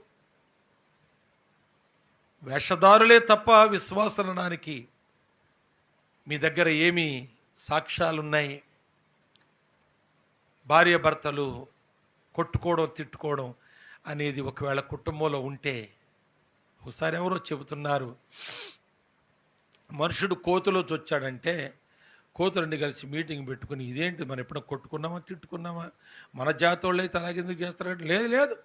S4: వేషధారులే తప్ప విశ్వాసనడానికి మీ దగ్గర ఏమి సాక్ష్యాలున్నాయి? భార్యాభర్తలు కొట్టుకోవడం, తిట్టుకోవడం అనేది ఒకవేళ కుటుంబంలో ఉంటే, ఒకసారి ఎవరో చెబుతున్నారు, మనుషుడు కోతులోకి వచ్చాడంటే కోతులన్నీ కలిసి మీటింగ్ పెట్టుకుని, ఇదేంటి మనం ఎప్పుడైనా కొట్టుకున్నామా, తిట్టుకున్నామా, మన జాతి వాళ్ళు అయితే అలాగెందుకు చేస్తారంటే, లేదు లేదు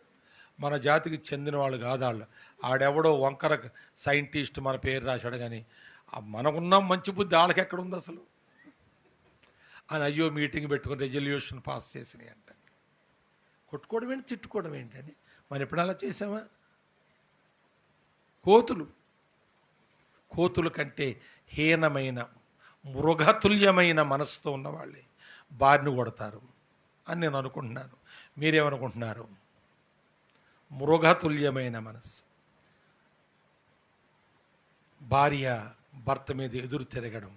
S4: మన జాతికి చెందిన వాళ్ళు కాదు వాళ్ళు, ఆడెవడో వంకర సైంటిస్ట్ మన పేరు రాశాడు, కానీ మనకున్నాం మంచి బుద్ధి వాళ్ళకి ఎక్కడుంది అసలు అని అయ్యో మీటింగ్ పెట్టుకుని రెజల్యూషన్ పాస్ చేసినాయి అంట. కొట్టుకోవడం ఏంటి, తిట్టుకోవడం ఏంటండి? మనం ఎప్పుడు అలా చేసామా? కోతుల కంటే హీనమైన మృగతుల్యమైన మనసుతో ఉన్నవాళ్ళే బారిని కొడతారు అని నేను అనుకుంటున్నాను. మీరేమనుకుంటున్నారు? మృగతుల్యమైన మనసు. భార్య భర్త మీద ఎదురు తిరగడం,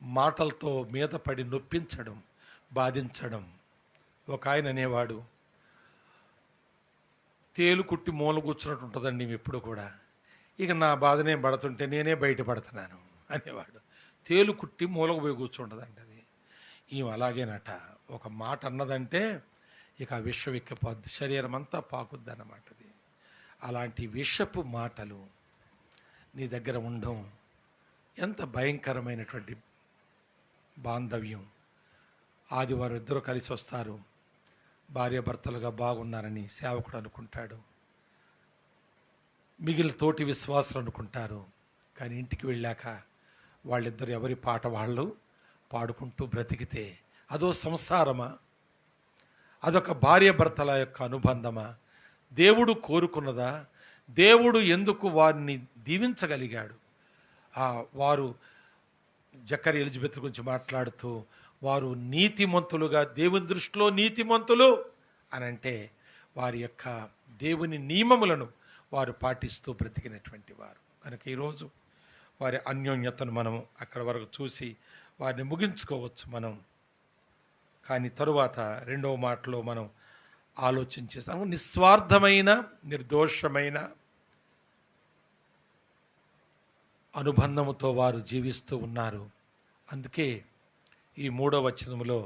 S4: మాటలతో మీద పడి నొప్పించడం, బాధించడం. ఒక ఆయన అనేవాడు, తేలు కుట్టి మూల కూర్చున్నట్టు ఉంటుందండి ఎప్పుడు కూడా, ఇక నా బాధనే పడుతుంటే నేనే బయటపడుతున్నాను అనేవాడు. తేలు కుట్టి మూలకు పోయి కూర్చుంటుందండి అది. ఈమె అలాగేనట, ఒక మాట అన్నదంటే ఇక ఆ విషం ఎక్కిపోద్ది, శరీరం అంతా పాకుద్ది అన్నమాట. అది అలాంటి విషపు మాటలు నీ దగ్గర ఉండడం ఎంత భయంకరమైనటువంటి బాంధవ్యం. ఆదివారం ఇద్దరు కలిసి వస్తారు, భార్యాభర్తలుగా బాగున్నారని సేవకుడు అనుకుంటాడు, మిగిలిన తోటి విశ్వాసులు అనుకుంటారు. కానీ ఇంటికి వెళ్ళాక వాళ్ళిద్దరు ఎవరి పాట వాళ్ళు పాడుకుంటూ బ్రతికితే అదో సంసారమా? అదొక భార్యాభర్తల యొక్క అనుబంధమా? దేవుడు కోరుకున్నదా? దేవుడు ఎందుకు వారిని దీవించగలిగాడు? వారు జకరియా ఎలిజబెత్ గురించి మాట్లాడుతూ, వారు నీతిమంతులుగా, దేవుని దృష్టిలో నీతిమంతులు అని అంటే వారి యొక్క దేవుని నియమములను వారు పాటిస్తూ బ్రతికినటువంటి వారు. కనుక ఈరోజు వారి అన్యోన్యతను మనం అక్కడ వరకు చూసి వారిని ముగించుకోవచ్చు మనం. కానీ తరువాత రెండవ మాటలో మనం ఆలోచించేస్తాము. నిస్వార్థమైన నిర్దోషమైన అనుబంధముతో వారు జీవిస్తూ ఉన్నారు. అందుకే ఈ 3వ వచనములో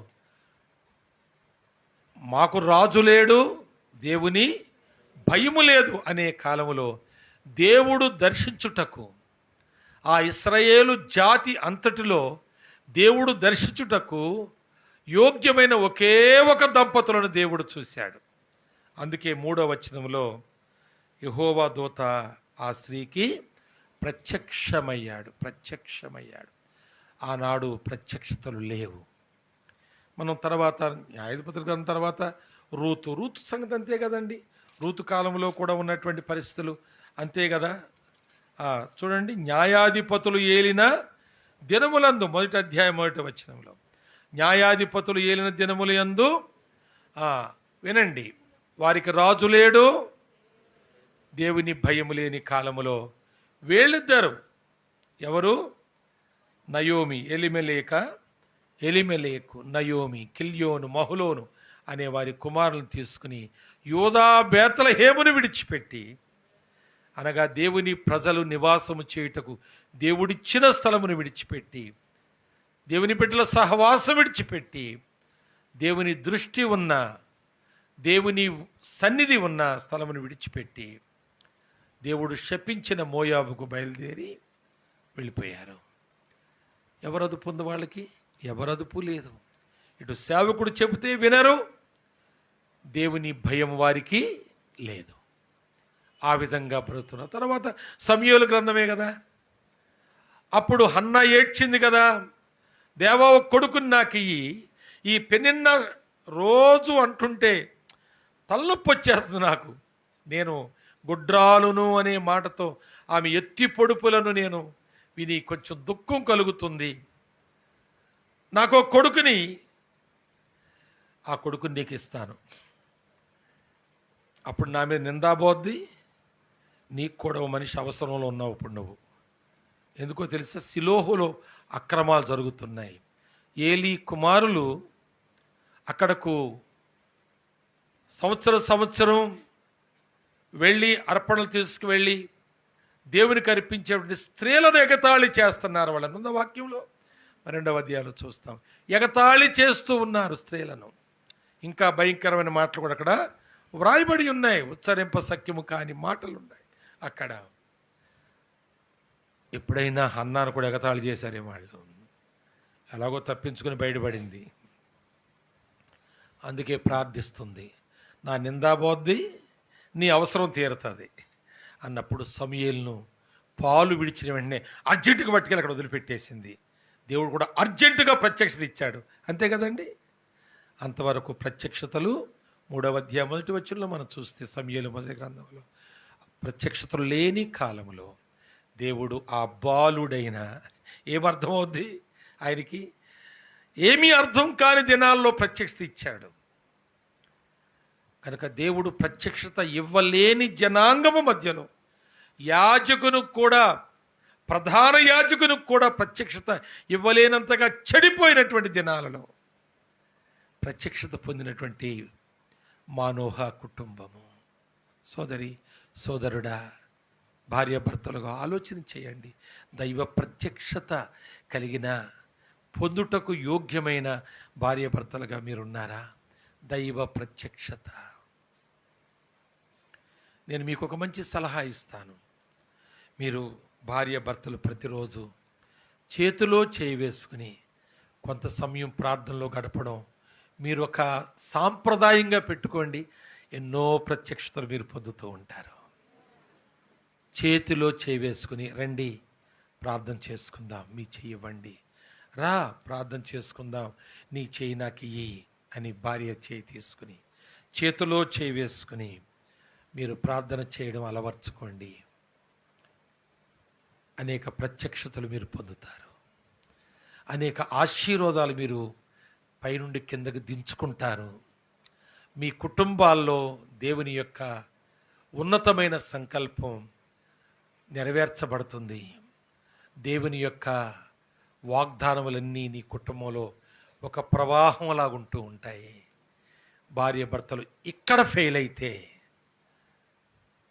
S4: మాకు రాజు లేడు, దేవుని భయము లేదు అనే కాలములో దేవుడు దర్శించుటకు, ఆ ఇశ్రాయేలు జాతి అంతటిలో దేవుడు దర్శించుటకు యోగ్యమైన ఒకే ఒక దంపతులను దేవుడు చూశాడు. అందుకే 3వ వచనంలో యెహోవా దూత ఆ స్త్రీకి ప్రత్యక్షమయ్యాడు. ఆనాడు ప్రత్యక్షతలు లేవు. మనం తర్వాత న్యాయాధిపతుల గ్రంథం తర్వాత రూతు సంగతి అంతే కదండి. రూతు కాలంలో కూడా ఉన్నటువంటి పరిస్థితులు అంతే కదా. చూడండి, న్యాయాధిపతులు ఏలిన దినములందు, 1వ అధ్యాయం 1వ వచనంలో, న్యాయాధిపతులు ఏలిన దినములందు వినండి, వారికి రాజు లేడు, దేవుని భయము లేని కాలములో వీళ్ళిద్దరు, ఎవరు? నయోమి, ఎలిమెలేకు, నయోమి, కిల్యోను, మహులోను అనే వారి కుమారులను తీసుకుని యూదా బేత్లెహేమును విడిచిపెట్టి, అనగా దేవుని ప్రజలు నివాసము చేయుటకు దేవుడిచ్చిన స్థలమును విడిచిపెట్టి, దేవుని బిడ్డల సహవాసం విడిచిపెట్టి, దేవుని దృష్టి ఉన్న, దేవుని సన్నిధి ఉన్న స్థలమును విడిచిపెట్టి దేవుడు శపించిన మోయాబుకు బయలుదేరి వెళ్ళిపోయారు. ఎవరు అదుపు ఉంది వాళ్ళకి? ఎవరు అదుపు లేదు. ఇటు సేవకుడు చెబితే వినరు, దేవుని భయం వారికి లేదు. ఆ విధంగా బ్రతుకున్న తర్వాత సమూయేలు గ్రంథమే కదా. అప్పుడు హన్నా ఏడ్చింది కదా, దేవా కొడుకుని నాకు ఈ పెనిన్న రోజు అంటుంటే తలనొప్పి వచ్చేస్తుంది నాకు. నేను గుడ్రాలును అనే మాటతో ఆమె ఎత్తి పొడుపులను నేను విని కొంచెం దుఃఖం కలుగుతుంది. నాకు కొడుకుని, ఆ కొడుకుని నీకు ఇస్తాను. అప్పుడు నా మీద నిందాబోద్ది. నీకు కూడా ఓ మనిషి అవసరంలో ఉన్నావు ఇప్పుడు నువ్వు. ఎందుకో తెలుసా? సిలోహులో అక్రమాలు జరుగుతున్నాయి. ఏలీ కుమారులు అక్కడకు సంవత్సరం వెళ్ళి అర్పణలు తీసుకువెళ్ళి దేవునికి అర్పించేటువంటి స్త్రీలను ఎగతాళి చేస్తున్నారు. వాళ్ళని ఉన్న వాక్యంలో 2వ అధ్యాయంలో చూస్తాం. ఎగతాళి చేస్తూ ఉన్నారు స్త్రీలను. ఇంకా భయంకరమైన మాటలు కూడా అక్కడ వ్రాయబడి ఉన్నాయి. ఉచ్చరింప సఖ్యము కాని మాటలు ఉన్నాయి అక్కడ. ఎప్పుడైనా హన్నాను కూడా ఎగతాళి చేశారే వాళ్ళు. ఎలాగో తప్పించుకుని బయటపడింది. అందుకే ప్రార్థిస్తుంది, నా నిందాబోద్ది, నీ అవసరం తీరుతుంది అన్నప్పుడు సమూయేలును పాలు విడిచిన వెంటనే అర్జెంటుగా పట్టుకెళ్ళి అక్కడ వదిలిపెట్టేసింది. దేవుడు కూడా అర్జెంటుగా ప్రత్యక్షత ఇచ్చాడు. అంతే కదండి. అంతవరకు ప్రత్యక్షతలు 3వ అధ్యాయం 1వ వచనంలో మనం చూస్తే సమూయేలు మొదటి గ్రంథంలో ప్రత్యక్షతలు లేని కాలంలో దేవుడు ఆ బాలుడైన, ఏమర్థమవుద్ది ఆయనకి? ఏమీ అర్థం కాని దినాల్లో ప్రత్యక్షత ఇచ్చాడు. కనుక దేవుడు ప్రత్యక్షత ఇవ్వలేని జనాంగము మధ్యలో యాజకును కూడా, ప్రధాన యాజకును కూడా ప్రత్యక్షత ఇవ్వలేనంతగా చెడిపోయినటువంటి దినాలలో ప్రత్యక్షత పొందినటువంటి మానోహ కుటుంబము. సోదరుడా, భార్యాభర్తలుగా ఆలోచన చేయండి. దైవ ప్రత్యక్షత కలిగిన, పొందుటకు యోగ్యమైన భార్యాభర్తలుగా మీరున్నారా? దైవ ప్రత్యక్షత. నేను మీకు ఒక మంచి సలహా ఇస్తాను. మీరు భార్యాభర్తలు ప్రతిరోజు చేతిలో చేయి వేసుకుని కొంత సమయం ప్రార్థనలో గడపడం మీరు ఒక సాంప్రదాయంగా పెట్టుకోండి. ఎన్నో ప్రత్యక్షతలు మీరు పొందుతూ ఉంటారు. చేతిలో చేయి వేసుకుని, రండి ప్రార్థన చేసుకుందాం, మీ చెయ్యి ఇవ్వండి, రా ప్రార్థన చేసుకుందాం, నీ చెయ్యి నాకు ఇయ్యి అని భార్య చేయి తీసుకుని చేతిలో చేయి వేసుకుని మీరు ప్రార్థన చేయడం అలవర్చుకోండి. అనేక ప్రత్యక్షతలు మీరు పొందుతారు. అనేక ఆశీర్వాదాలు మీరు పైనుండి కిందకు దించుకుంటారు. మీ కుటుంబాల్లో దేవుని యొక్క ఉన్నతమైన సంకల్పం నెరవేర్చబడుతుంది. దేవుని యొక్క వాగ్దానములన్నీ నీ కుటుంబంలో ఒక ప్రవాహంలాగుంటూ ఉంటాయి. భార్య భర్తలు ఇక్కడ ఫెయిల్ అయితే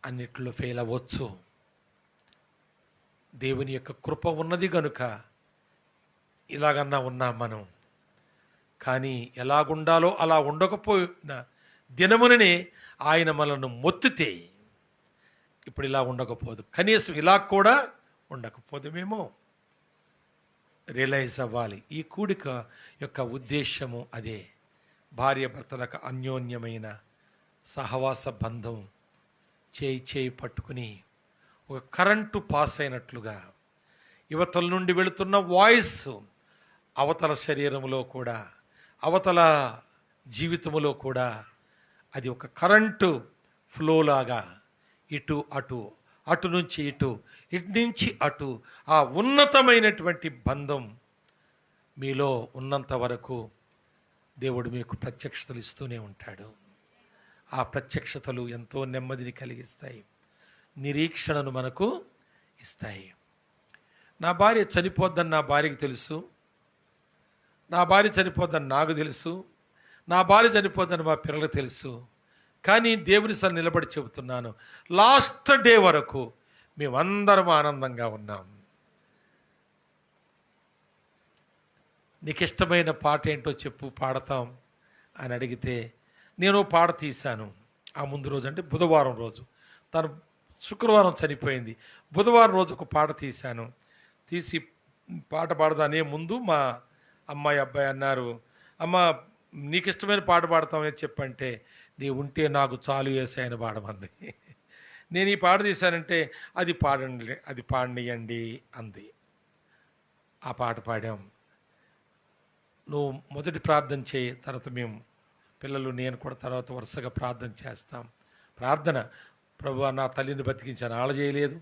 S4: అన్నిట్లో ఫెయిల్ అవ్వచ్చు. దేవుని యొక్క కృప ఉన్నది కనుక ఇలాగన్నా ఉన్నాం మనం. కానీ ఎలాగుండాలో అలా ఉండకపోయిన దినముననే ఆయన మనల్ని మొత్తితే ఇప్పుడు ఇలా ఉండకపోదు, కనీసం ఇలా కూడా ఉండకపోదుమేమో. రియలైజ్ అవ్వాలి. ఈ కూడిక యొక్క ఉద్దేశము అదే. భార్య భర్తలకు అన్యోన్యమైన సహవాస బంధం చేయి పట్టుకుని ఒక కరెంటు పాస్ అయినట్లుగా యువతల నుండి వెళుతున్న వాయిస్ అవతల శరీరంలో కూడా, అవతల జీవితంలో కూడా అది ఒక కరెంటు ఫ్లోలాగా ఇటు అటు, అటు నుంచి ఇటు, ఇటు నుంచి అటు, ఆ ఉన్నతమైనటువంటి బంధం మీలో ఉన్నంత వరకు దేవుడు మీకు ప్రత్యక్షతలు ఇస్తూనే ఉంటాడు. ఆ ప్రత్యక్షతలు ఎంతో నెమ్మదిని కలిగిస్తాయి, నిరీక్షణను మనకు ఇస్తాయి. నా భార్య చనిపోద్దని నా భార్యకి తెలుసు, నా భార్య చనిపోద్దని నాకు తెలుసు, నా భార్య చనిపోద్దని మా పిల్లలకు తెలుసు. కానీ దేవుని సన్ని నిలబడి చెబుతున్నాను, లాస్ట్ డే వరకు మేమందరం ఆనందంగా ఉన్నాం. నీకు ఇష్టమైన పాట ఏంటో చెప్పు, పాడతాం అని అడిగితే నేను పాట తీశాను. ఆ ముందు రోజు అంటే బుధవారం రోజు, తను శుక్రవారం చనిపోయింది, బుధవారం రోజు ఒక పాట తీశాను. తీసి పాట పాడదానే ముందు మా అమ్మాయి అబ్బాయి అన్నారు, అమ్మ నీకు ఇష్టమైన పాట పాడతామని చెప్పంటే, నీ ఉంటే నాకు చాలు యేసయ్యని పాడమంది. నేను ఈ పాట తీశానంటే అది పాడండి, అది పాడనియండి అంది. ఆ పాట పాడాం. నువ్వు మొదటి ప్రార్థన చేయి, తర్వాత మేము పిల్లలు నేను కూడా తర్వాత వరుసగా ప్రార్థన చేస్తాం. ప్రార్థన, ప్రభువా నా తల్లిని బతికించాను ఆళ్ళ చేయలేదు,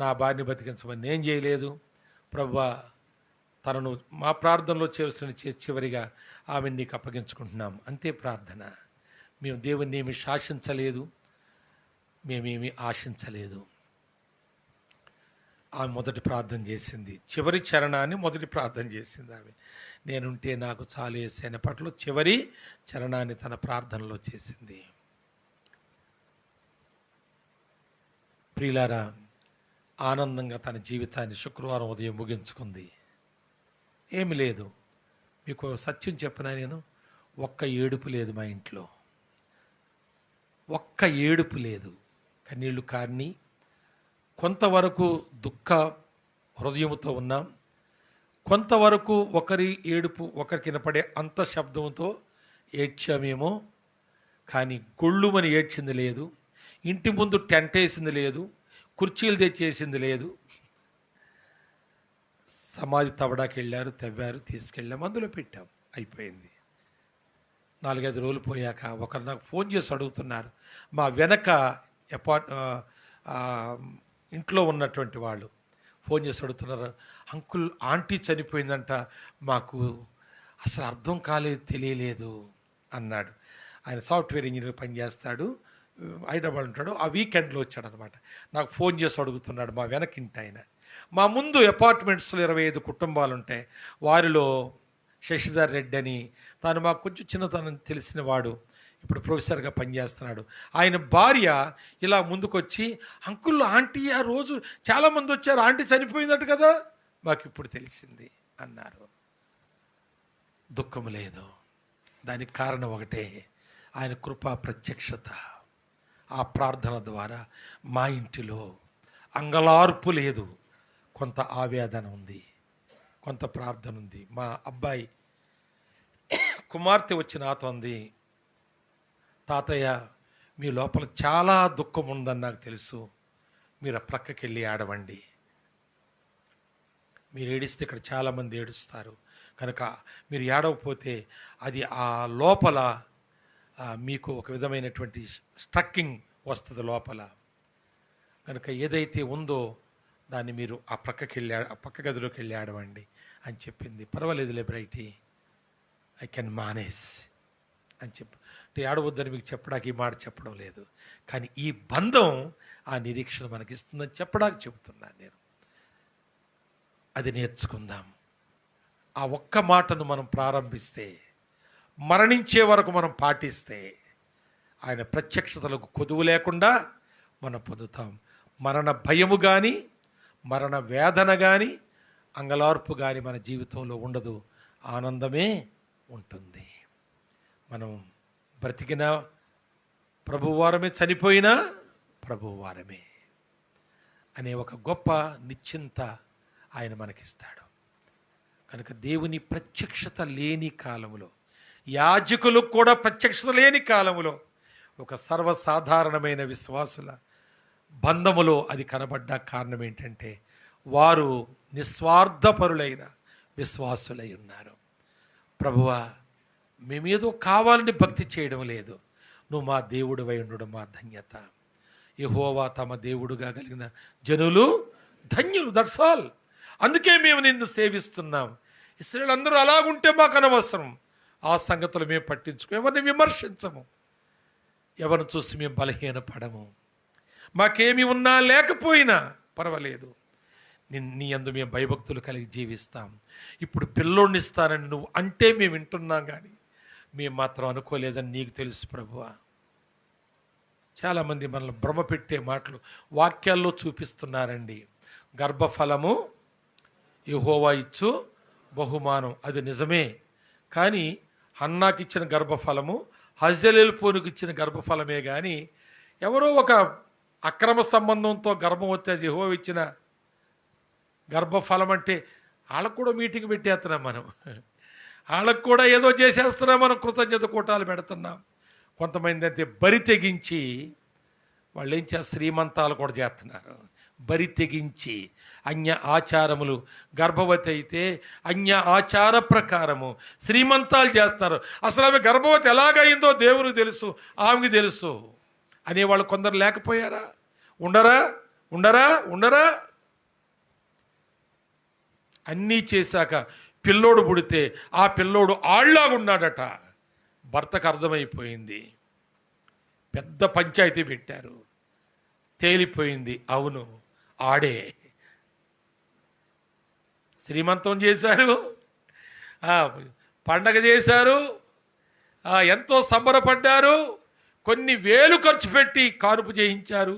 S4: నా భార్యని బతికించమని నేను చేయలేదు, ప్రభువా తనను మా ప్రార్థనలో చేయవలసిన చివరిగా ఆమెను నీకు అప్పగించుకుంటున్నాం, అంతే ప్రార్థన. మేము దేవుణ్ణి ఏమి శాసించలేదు, మేమేమి ఆశించలేదు. ఆమె మొదటి ప్రార్థన చేసింది, చివరి చరణాన్ని మొదటి ప్రార్థన చేసింది ఆమె. నేనుంటే నాకు చాలు యేసయ్య పట్ల చివరి చరణాన్ని తన ప్రార్థనలో చేసింది. ప్రియులారా, ఆనందంగా తన జీవితాన్ని శుక్రవారం ఉదయం ముగించుకుంది. ఏమి లేదు, మీకు సత్యం చెప్పినా నేను, ఒక్క ఏడుపు లేదు మా ఇంట్లో, ఒక్క ఏడుపు లేదు. కన్నీళ్లు కార్ని కొంతవరకు దుఃఖ హృదయంతో ఉన్నాం, కొంతవరకు ఒకరి ఏడుపు ఒకరికి వినపడే అంత శబ్దంతో ఏడ్చామేమో, కానీ గొళ్ళుమని ఏడ్చింది లేదు, ఇంటి ముందు టెంట్ వేసింది లేదు, కుర్చీలు తెచ్చేసింది లేదు. సమాధి తవ్వడానికి వెళ్ళారు, తవ్వారు, తీసుకెళ్ళాం, అందులో పెట్టాం, అయిపోయింది. 4-5 రోజులు పోయాక ఒకరు నాకు ఫోన్ చేసి అడుగుతున్నారు, మా వెనక ఇంట్లో ఉన్నటువంటి వాళ్ళు ఫోన్ చేసి అడుగుతున్నారు, అంకుల్ ఆంటీ చనిపోయిందంట, మాకు అసలు అర్థం కాలేదు, తెలియలేదు అన్నాడు. ఆయన సాఫ్ట్వేర్ ఇంజనీర్ పనిచేస్తాడు, హైదరాబాద్ ఉంటాడు. ఆ వీకెండ్లో వచ్చాడు అనమాట. నాకు ఫోన్ చేసి అడుగుతున్నాడు, మా వెనకింటి ఆయన. మా ముందు అపార్ట్మెంట్స్లో 25 కుటుంబాలు ఉంటాయి. వారిలో శశిధర్ రెడ్డి అని, తాను మాకు కొంచెం చిన్నతనం తెలిసిన వాడు, ఇప్పుడు ప్రొఫెసర్గా పనిచేస్తున్నాడు. ఆయన భార్య ఇలా ముందుకొచ్చి, అంకుల్ ఆంటీ ఆ రోజు చాలామంది వచ్చారు, ఆంటీ చనిపోయిందట కదా, మాకు ఇప్పుడు తెలిసింది అన్నారు. దుఃఖం లేదు, దానికి కారణం ఒకటే, ఆయన కృపా ప్రత్యక్షత. ఆ ప్రార్థన ద్వారా మా ఇంటిలో అంగలార్పు లేదు, కొంత ఆవేదన ఉంది, కొంత ప్రార్థన ఉంది. మా అబ్బాయి కుమార్తె వచ్చి నాతో అంది, తాతయ్య మీ లోపల చాలా దుఃఖం ఉందని నాకు తెలుసు, మీరు ఆ ప్రక్కకి వెళ్ళి ఆడవండి, మీరు ఏడిస్తే ఇక్కడ చాలామంది ఏడుస్తారు కనుక మీరు ఏడవకపోతే అది ఆ లోపల మీకు ఒక విధమైనటువంటి స్ట్రక్కింగ్ వస్తుంది లోపల, కనుక ఏదైతే ఉందో దాన్ని మీరు ఆ పక్క గదిలోకి వెళ్ళి ఆడవండి అని చెప్పింది. పర్వాలేదులే బ్రైటీ, ఐ కెన్ మేనేజ్ అని చెప్పి, అంటే ఆడవద్దని మీకు చెప్పడానికి ఈ మాట చెప్పడం లేదు, కానీ ఈ బంధం ఆ నిరీక్షణ మనకి ఇస్తుందని చెప్పడానికి చెబుతున్నాను నేను. అది నేర్చుకుందాం. ఆ ఒక్క మాటను మనం ప్రారంభిస్తే, మరణించే వరకు మనం పాటిస్తే, ఆయన ప్రత్యక్షతలకు కొదువు లేకుండా మనం పొందుతాం. మరణ భయము కానీ, మరణ వేదన కానీ, అంగలార్పు కానీ మన జీవితంలో ఉండదు. ఆనందమే ఉంటుంది. మనం బ్రతికినా ప్రభువారమే, చనిపోయినా ప్రభువారమే అనే ఒక గొప్ప నిశ్చింత ఆయన మనకిస్తాడు. కనుక దేవుని ప్రత్యక్షత లేని కాలములో, యాజకులకు కూడా ప్రత్యక్షత లేని కాలములో, ఒక సర్వసాధారణమైన విశ్వాసుల బంధములో అది కనబడ్డ కారణం ఏంటంటే, వారు నిస్వార్థపరులైన విశ్వాసులై ఉన్నారు. ప్రభువా, మేమేదో కావాలని భక్తి చేయడం లేదు, నువ్వు మా దేవుడివై ఉండడం మా ధన్యత. యెహోవా తమ దేవుడుగా కలిగిన జనులు ధన్యులు. That's all. అందుకే మేము నిన్ను సేవిస్తున్నాం. ఇశ్రాయేలు అందరూ అలాగుంటే మాకు అనవసరం. ఆ సంగతులు మేము పట్టించుకో, ఎవరిని విమర్శించము, ఎవరిని చూసి మేము బలహీనపడము. మాకేమి ఉన్నా లేకపోయినా పర్వాలేదు, నీ యందు మేము భయభక్తులు కలిగి జీవిస్తాం. ఇప్పుడు పిల్లోడిని ఇస్తానని నువ్వు అంటే మేము వింటున్నాం, కానీ మేము మాత్రం అనుకోలేదని నీకు తెలుసు ప్రభువా. చాలామంది మనల్ని భ్రమ పెట్టే మాటలు వాక్యాల్లో చూపిస్తున్నారండి. గర్భఫలము యెహోవా ఇచ్చు బహుమానం, అది నిజమే. కానీ హన్నాకి ఇచ్చిన గర్భఫలము హజరేలుపోనుకు ఇచ్చిన గర్భఫలమే. కానీ ఎవరో ఒక అక్రమ సంబంధంతో గర్భం వస్తే అది యెహోవా ఇచ్చిన గర్భఫలం అంటే వాళ్ళకు కూడా మీటింగ్ పెట్టేస్తున్నాం మనం, వాళ్ళకు కూడా ఏదో చేసేస్తున్నాం మనం, కృతజ్ఞత కూటాలు పెడుతున్నాం. కొంతమంది అయితే బరి తెగించి వాళ్ళు ఏం చేస్తారు, శ్రీమంతాలు కూడా చేస్తున్నారు. బరి తెగించి అన్య ఆచారములు, గర్భవతి అయితే అన్య ఆచార ప్రకారము శ్రీమంతాలు చేస్తారు. అసలు ఆమె గర్భవతి ఎలాగైందో దేవునికి తెలుసు, ఆమెకి తెలుసు అనేవాళ్ళు కొందరు లేకపోయారా? ఉండరా? ఉండరా? ఉండరా? అన్నీ చేశాక పిల్లోడు పుడితే ఆ పిల్లోడు ఆళ్ళలాగా ఉన్నాడట. భర్తకు అర్థమైపోయింది. పెద్ద పంచాయతీ పెట్టారు. తేలిపోయింది, అవును ఆడే. శ్రీమంతం చేశారు, పండగ చేశారు, ఎంతో సంబరపడ్డారు, కొన్ని వేలు ఖర్చు పెట్టి కానుపు చేయించారు.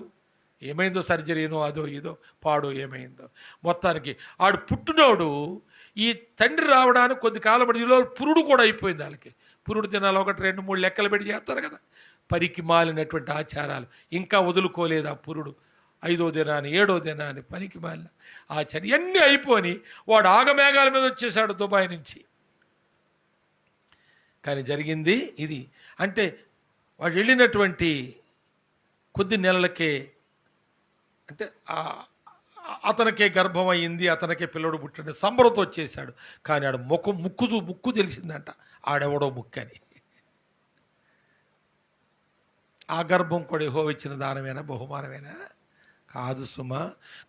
S4: ఏమైందో సర్జరీనో అదో ఇదో పాడో ఏమైందో, మొత్తానికి ఆడు పుట్టినోడు ఈ తండ్రి రావడానికి కొద్ది కాలం పడిలో పురుడు కూడా అయిపోయింది. వాళ్ళకి పురుడు తినాలి, 1, 2, 3 లెక్కలు పెట్టి చేస్తారు కదా, పనికి మాలినటువంటి ఆచారాలు ఇంకా వదులుకోలేదు. ఆ పురుడు 5వ దినాన్ని 7వ దినాన్ని పనికి మాలిన ఆచారం ఇవన్నీ అయిపోయి వాడు ఆగమేఘాల మీద వచ్చేసాడు దుబాయ్ నుంచి. కానీ జరిగింది ఇది. అంటే వాడు వెళ్ళినటువంటి కొద్ది నెలలకే, అంటే అతనికే గర్భం అయ్యింది, అతనికే పిల్లడు పుట్టిన సంబరంతో వచ్చేసాడు. కానీ ఆడు ముక్కు తెలిసిందంట, ఆడెవడో ముక్కు అని. ఆ గర్భం కూడా యెహోవా ఇచ్చిన దానమేనా, బహుమానమేనా? కాదు సుమా.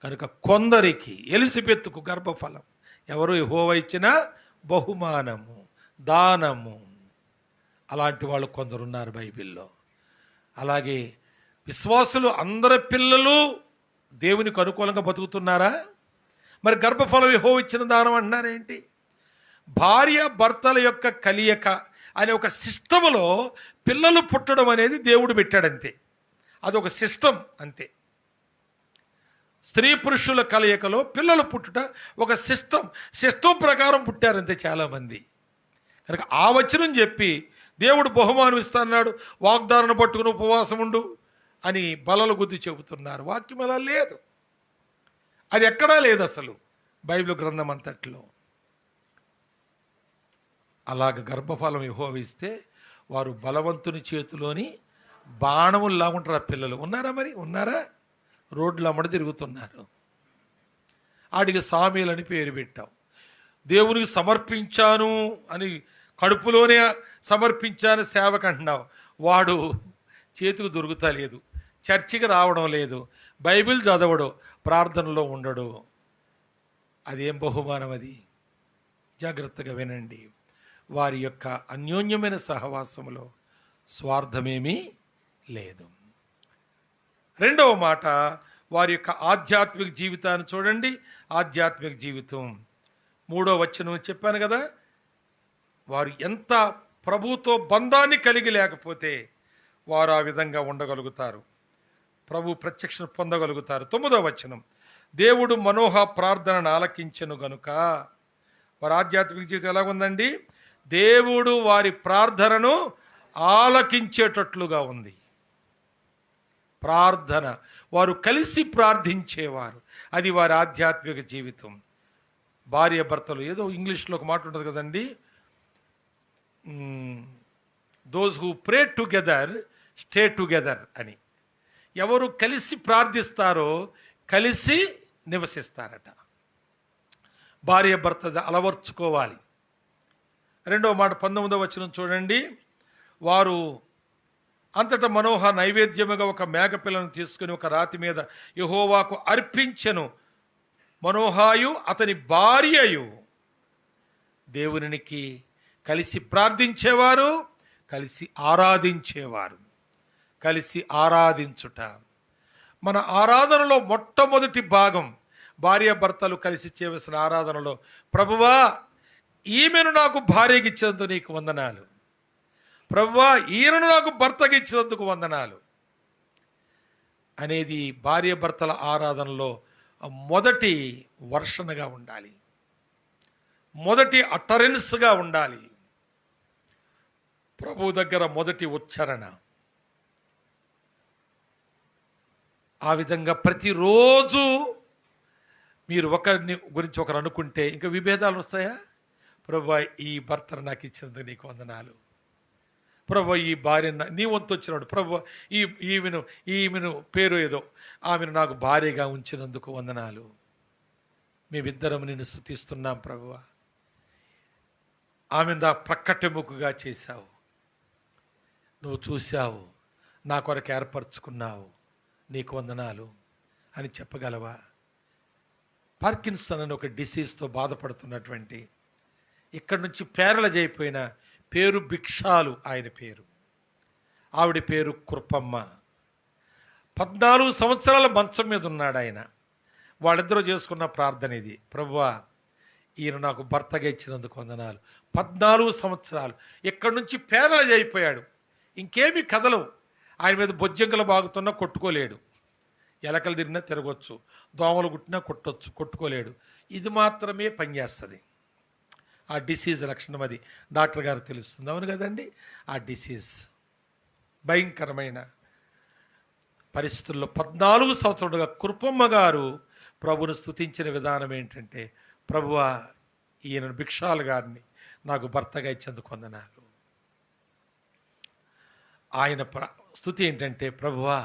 S4: కనుక కొందరికి ఎలిజబెత్తుకు గర్భఫలం ఎవరు? యెహోవా ఇచ్చిన బహుమానము, దానము. అలాంటి వాళ్ళు కొందరు ఉన్నారు బైబిల్లో. అలాగే విశ్వాసులు అందరి పిల్లలు దేవునికి అనుకూలంగా బతుకుతున్నారా? మరి గర్భఫలం యెహోవా ఇచ్చిన దానం అంటున్నారేంటి? భార్య భర్తల యొక్క కలియక అనే ఒక సిస్టములో పిల్లలు పుట్టడం అనేది దేవుడు పెట్టాడంతే. అదొక సిస్టమ్ అంతే. స్త్రీ పురుషుల కలయికలో పిల్లలు పుట్టుట ఒక సిస్టమ్ ప్రకారం పుట్టారంతే చాలామంది. కనుక ఆ వచనం చెప్పి దేవుడు బహుమానం ఇస్తున్నాడు, వాగ్దానం పట్టుకుని ఉపవాసం ఉండు అని బలలు గుద్ది చెబుతున్నారు. వాక్యం అలా లేదు, అది ఎక్కడా లేదు అసలు బైబిల్ గ్రంథం అంతట్లో. అలాగ గర్భఫలం యెహోవా ఇస్తే వారు బలవంతుని చేతిలోని బాణముల్లా ఉంటారు. పిల్లలు ఉన్నారా? మరి ఉన్నారా? రోడ్లు అమ్మడ తిరుగుతున్నారు. ఆడికి సామీలు అని పేరు పెట్టాం. దేవునికి సమర్పించాను అని కడుపులోనే సమర్పించాను సేవకు అంటున్నావు. వాడు చేతికి దొరుకుతలేదు, చర్చికి రావడం లేదు, బైబిల్ చదవడు, ప్రార్థనలో ఉండడు. అదేం బహుమానం అది? జాగ్రత్తగా వినండి. వారి యొక్క అన్యోన్యమైన సహవాసములో స్వార్థమేమీ లేదు. రెండవ మాట, వారి యొక్క ఆధ్యాత్మిక జీవితాన్ని చూడండి. ఆధ్యాత్మిక జీవితం 3వ వచనం చెప్పాను కదా, వారు ఎంత ప్రభుతో బంధాన్ని కలిగి లేకపోతే వారు ఆ విధంగా ఉండగలుగుతారు, ప్రభు ప్రత్యక్షను పొందగలుగుతారు. 9వ వచనం, దేవుడు మనోహ ప్రార్థనను ఆలకించెను గనుక. వారి ఆధ్యాత్మిక జీవితం ఎలా ఉందండి? దేవుడు వారి ప్రార్థనను ఆలకించేటట్లుగా ఉంది. ప్రార్థన, వారు కలిసి ప్రార్థించేవారు, అది వారి ఆధ్యాత్మిక జీవితం. భార్య భర్తలు, ఏదో ఇంగ్లీష్లో ఒక మాట ఉంటుంది కదండి, those who pray together stay together అని. ఎవరు కలిసి ప్రార్థిస్తారో కలిసి నివసిస్తారట. భార్య భర్త అలవర్చుకోవాలి. 2వ మాట 19వ వచనం చూడండి, వారు అంతటా మనోహ నైవేద్యముగా ఒక మేకపిల్లను తీసుకుని ఒక రాతి మీద యెహోవాకు అర్పించెను. మనోహాయు అతని భార్యయు దేవునికి కలిసి ప్రార్థించేవారు, కలిసి ఆరాధించేవారు. కలిసి ఆరాధించుట మన ఆరాధనలో మొట్టమొదటి భాగం. భార్యాభర్తలు కలిసి చేయవలసిన ఆరాధనలో, ప్రభువా ఈమెను నాకు భార్యకి ఇచ్చినందుకు నీకు వందనాలు, ప్రభువా ఈయనను నాకు భర్తకి ఇచ్చినందుకు వందనాలు అనేది భార్యాభర్తల ఆరాధనలో మొదటి వర్షనగా ఉండాలి, మొదటి అటరెన్స్గా ఉండాలి, ప్రభు దగ్గర మొదటి ఉచ్చారణ. ఆ విధంగా ప్రతిరోజు మీరు ఒకరిని గురించి ఒకరు అనుకుంటే ఇంకా విభేదాలు వస్తాయా? ప్రభువా ఈ భర్తను నాకు ఇచ్చినందుకు నీకు వందనాలు, ప్రభువా ఈ భార్య నీ వంతు వచ్చినాడు, ప్రభువా ఈమెను పేరు ఏదో ఆమెను నాకు భార్యగా ఉంచినందుకు వందనాలు, మేమిద్దరం నిన్ను స్తుతిస్తున్నాం ప్రభువా, ఆమెను దా ప్రక్కటెముకగా చేశావు, నువ్వు చూశావు, నా కొరకు ఏర్పరచుకున్నావు, నీకు వందనాలు అని చెప్పగలవా? పార్కిన్సన్ అని ఒక డిసీజ్తో బాధపడుతున్నటువంటి, ఇక్కడి నుంచి పేరళ అయిపోయిన పేరు భిక్షాలు ఆయన పేరు, ఆవిడ పేరు కృపమ్మ. 14 సంవత్సరాల మంచం మీద ఉన్నాడు ఆయన. వాళ్ళిద్దరూ చేసుకున్న ప్రార్థన ఇది, ప్రభువా ఈయన నాకు భర్తగా ఇచ్చినందుకు వందనాలు. 14 సంవత్సరాలు ఇక్కడి నుంచి పేరళ అయిపోయాడు, ఇంకేమీ కదలవు. ఆయన మీద బొజ్జంకలు బాగుతున్నా కొట్టుకోలేడు, ఎలకలు తిరిగినా తిరగొచ్చు, దోమలు కుట్టినా కొట్టుకోలేడు. ఇది మాత్రమే పనిచేస్తుంది. ఆ డిసీజ్ లక్షణం అది డాక్టర్ గారు తెలుస్తుంది, అవును కదండి. ఆ డిసీజ్ భయంకరమైన పరిస్థితుల్లో 14 సంవత్సరాలుగా కృపమ్మ గారు ప్రభువును స్తుతించిన విధానం ఏంటంటే, ప్రభువా ఈయన భిక్షాలు గారిని నాకు భర్తగా ఇచ్చేందుకు వందనాలు. ఆయన స్తుతి ఏంటంటే, ప్రభువా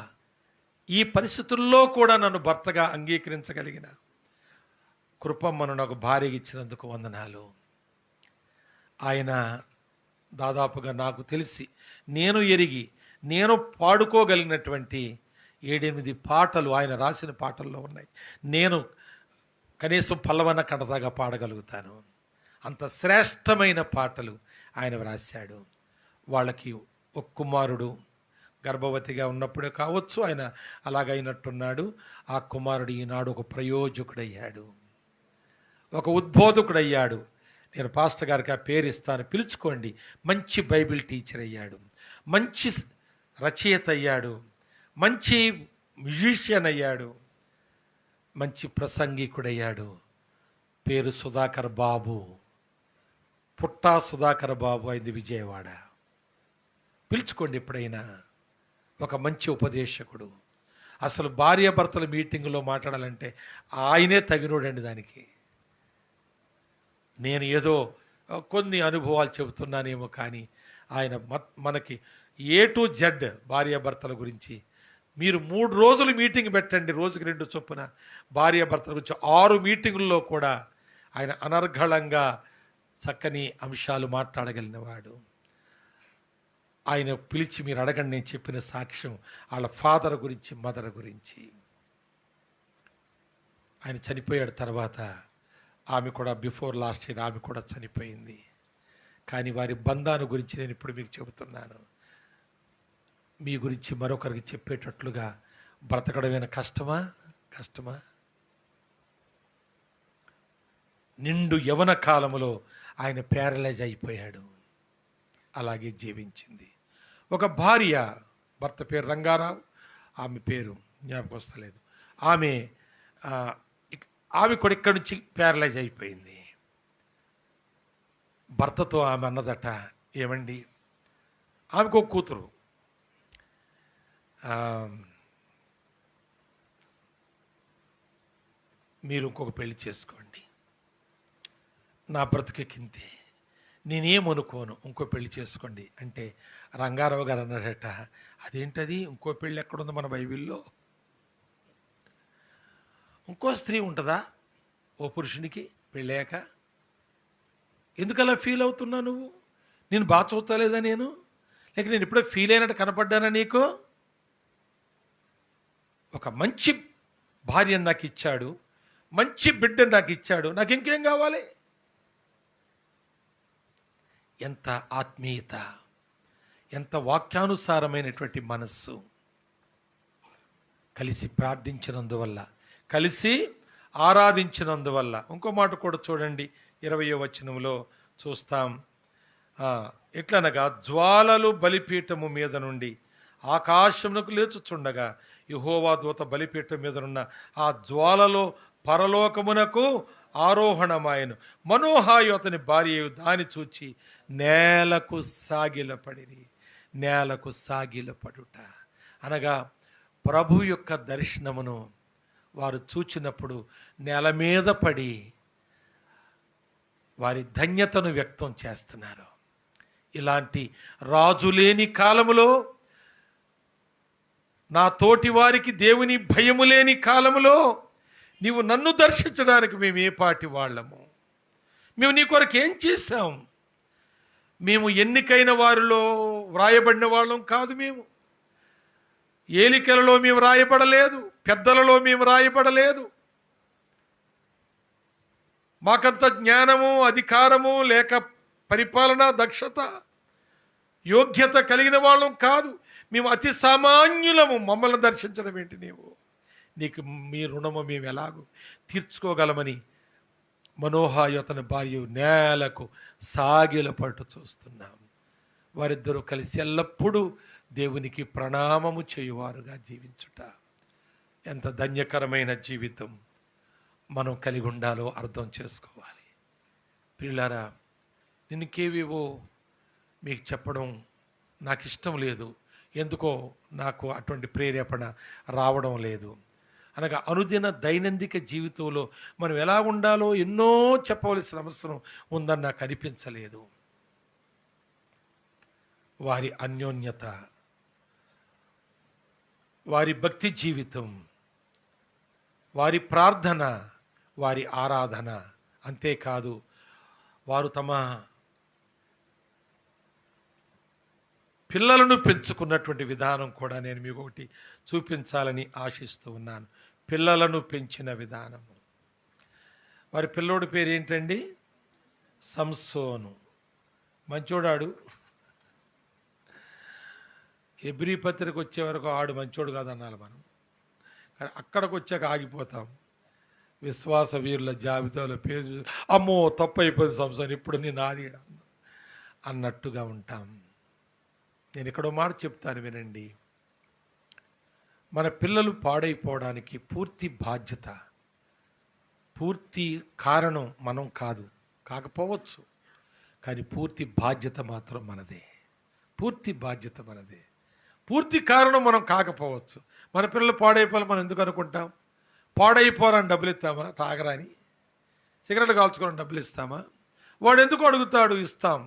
S4: ఈ పరిస్థితుల్లో కూడా నన్ను భర్తగా అంగీకరించగలిగిన కృపమ్మను నాకు భార్యగా ఇచ్చినందుకు వందనాలు. ఆయన దాదాపుగా నాకు తెలిసి నేను ఎరిగి నేను పాడుకోగలిగినటువంటి 7-8 పాటలు ఆయన రాసిన పాటల్లో ఉన్నాయి. నేను కనీసం పల్లవన కడతాగా పాడగలుగుతాను, అంత శ్రేష్టమైన పాటలు ఆయన వ్రాశాడు. వాళ్ళకి ఒక కుమారుడు గర్భవతిగా ఉన్నప్పుడే కావచ్చు ఆయన అలాగైనట్టున్నాడు. ఆ కుమారుడు ఈనాడు ఒక ప్రయోజకుడయ్యాడు, ఒక ఉద్బోధకుడయ్యాడు. నేను పాస్టర్ గారికి ఆ పేరు ఇస్తాను, పిలుచుకోండి. మంచి బైబిల్ టీచర్ అయ్యాడు, మంచి రచయిత అయ్యాడు, మంచి మ్యూజిషియన్ అయ్యాడు, మంచి ప్రసంగికుడయ్యాడు. పేరు సుధాకర్ బాబు, పుట్టా సుధాకర్ బాబు, అయింది విజయవాడ. పిలుచుకోండి ఎప్పుడైనా. ఒక మంచి ఉపదేశకుడు. అసలు భార్యాభర్తల మీటింగులో మాట్లాడాలంటే ఆయనే తగినోడండి దానికి. నేను ఏదో కొన్ని అనుభవాలు చెబుతున్నానేమో కానీ ఆయన మనకి A to Z భార్యాభర్తల గురించి. మీరు 3 రోజులు మీటింగ్ పెట్టండి, రోజుకి 2 చొప్పున భార్యాభర్తల గురించి 6 మీటింగుల్లో కూడా ఆయన అనర్గళంగా చక్కని అంశాలు మాట్లాడగలిగినవాడు. ఆయన పిలిచి మీరు అడగండి, నేను చెప్పిన సాక్ష్యం వాళ్ళ ఫాదర్ గురించి, మదర్ గురించి. ఆయన చనిపోయాడు తర్వాత ఆమె కూడా బిఫోర్ లాస్ట్ ఇయర్ ఆమె కూడా చనిపోయింది. కానీ వారి బంధాన్ని గురించి నేను ఇప్పుడు మీకు చెబుతున్నాను. మీ గురించి మరొకరికి చెప్పేటట్లుగా బ్రతకడమైన కష్టమా? నిండు యవన కాలములో ఆయన ప్యారలైజ్ అయిపోయాడు. అలాగే జీవించింది. ఒక భార్య, భర్త పేరు రంగారావు, ఆమె పేరు జ్ఞాపకం వస్తలేదు. ఆమె కూడా ఇక్కడి నుంచి ప్యారలైజ్ అయిపోయింది. భర్తతో ఆమె అన్నదట, ఏమండి, ఆమెకు ఒక కూతురు, మీరు ఇంకొక పెళ్లి చేసుకోండి, నా బ్రతుకెక్కింతే, నేనేమనుకోను, ఇంకో పెళ్లి చేసుకోండి అంటే రంగారావు గారు అన్నాడట, అదేంటది, ఇంకో పెళ్ళి ఎక్కడుంది మన బైబిల్లో? ఇంకో స్త్రీ ఉంటుందా ఓ పురుషునికి పెళ్ళాక? ఎందుకలా ఫీల్ అవుతున్నా నువ్వు? నేను బాగా చూస్తలేదా నేను? లేక నేను ఇప్పుడే ఫీల్ అయినట్టు కనపడ్డానా నీకు? ఒక మంచి భార్యను నాకు ఇచ్చాడు, మంచి బిడ్డను నాకు ఇచ్చాడు, నాకు ఇంకేం కావాలి? ఎంత ఆత్మీయత, ఎంత వాక్యానుసారమైనటువంటి మనస్సు. కలిసి ప్రార్థించినందువల్ల, కలిసి ఆరాధించినందువల్ల. ఇంకో మాట కూడా చూడండి, 20వ వచనంలో చూస్తాం. ఎట్లనగా జ్వాలలు బలిపీఠము మీద నుండి ఆకాశమునకు లేచుచుండగా యెహోవా దూత బలిపీఠం మీదనున్న ఆ జ్వాలలో పరలోకమునకు ఆరోహణమాయను. మనోహాయు అతని భార్య దాని చూచి నేలకు సాగిలపడిరి. నేలకు సాగిలపడుట అనగా ప్రభు యొక్క దర్శనమును వారు చూచినప్పుడు నేల మీద పడి వారి ధన్యతను వ్యక్తం చేస్తున్నారు. ఇలాంటి రాజు లేని కాలములో, నా తోటి వారికి దేవుని భయము లేని కాలములో నీవు నన్ను దర్శించడానికి మేము ఏ పాటి వాళ్ళము? మేము నీ కొరకు ఏం చేశాం? మేము ఎన్నికైన వారిలో వ్రాయబడిన వాళ్ళం కాదు. మేము ఏలికలలో మేము రాయబడలేదు, పెద్దలలో మేము రాయబడలేదు. మాకంత జ్ఞానము, అధికారము లేక పరిపాలన దక్షత, యోగ్యత కలిగిన వాళ్ళం కాదు. మేము అతి సామాన్యులము. మమ్మల్ని దర్శించడం ఏంటి నీవు? నీకు మీ రుణము మేము ఎలాగూ తీర్చుకోగలమని మనోహాయు అతని భార్య నేలకు సాగిలపట్టు చూస్తున్నాం. వారిద్దరూ కలిసి ఎల్లప్పుడూ దేవునికి ప్రణామము చేయువారుగా జీవించుట ఎంత ధన్యకరమైన జీవితం మనం కలిగి ఉండాలో అర్థం చేసుకోవాలి. ప్రియులారా, నిన్నకేవేవో మీకు చెప్పడం నాకు ఇష్టం లేదు. ఎందుకో నాకు అటువంటి ప్రేరేపణ రావడం లేదు. అనగా అనుదిన దైనందిక జీవితంలో మనం ఎలా ఉండాలో ఎన్నో చెప్పవలసిన అవసరం ఉందని నాకు అనిపించలేదు. వారి అన్యోన్యత, వారి భక్తి జీవితం, వారి ప్రార్థన, వారి ఆరాధన, అంతేకాదు వారు తమ పిల్లలను పెంచుకున్నటువంటి విధానం కూడా నేను మీకు ఒకటి చూపించాలని ఆశిస్తూ ఉన్నాను. పిల్లలను పెంచిన విధానము. వారి పిల్లోడి పేరు ఏంటండి? సంసోను. మంచోడాడు. హెబ్రీ పత్రిక వచ్చే వరకు ఆడు మంచోడు కాదన్నాలి మనం, కానీ అక్కడికి వచ్చాక ఆగిపోతాం. విశ్వాస వీరుల జాబితాలో పేరు, అమ్మో తప్పు అయిపోయింది సంసోను, ఇప్పుడు నేను ఆడిడా అన్నట్టుగా ఉంటాం. నేను ఇక్కడో మాట చెప్తాను వినండి. మన పిల్లలు పాడైపోవడానికి పూర్తి బాధ్యత, పూర్తి కారణం మనం కాదు, కాకపోవచ్చు, కానీ పూర్తి బాధ్యత మాత్రం మనదే. పూర్తి బాధ్యత మనదే. పూర్తి కారణం మనం కాకపోవచ్చు. మన పిల్లలు పాడైపోవాలి మనం ఎందుకు అనుకుంటాం? పాడైపోరని డబ్బులు ఇస్తామా? తాగరాని సిగరెట్లు కాల్చుకోవడానికి డబ్బులు ఇస్తామా? వాడు ఎందుకు అడుగుతాడు? ఇస్తాం.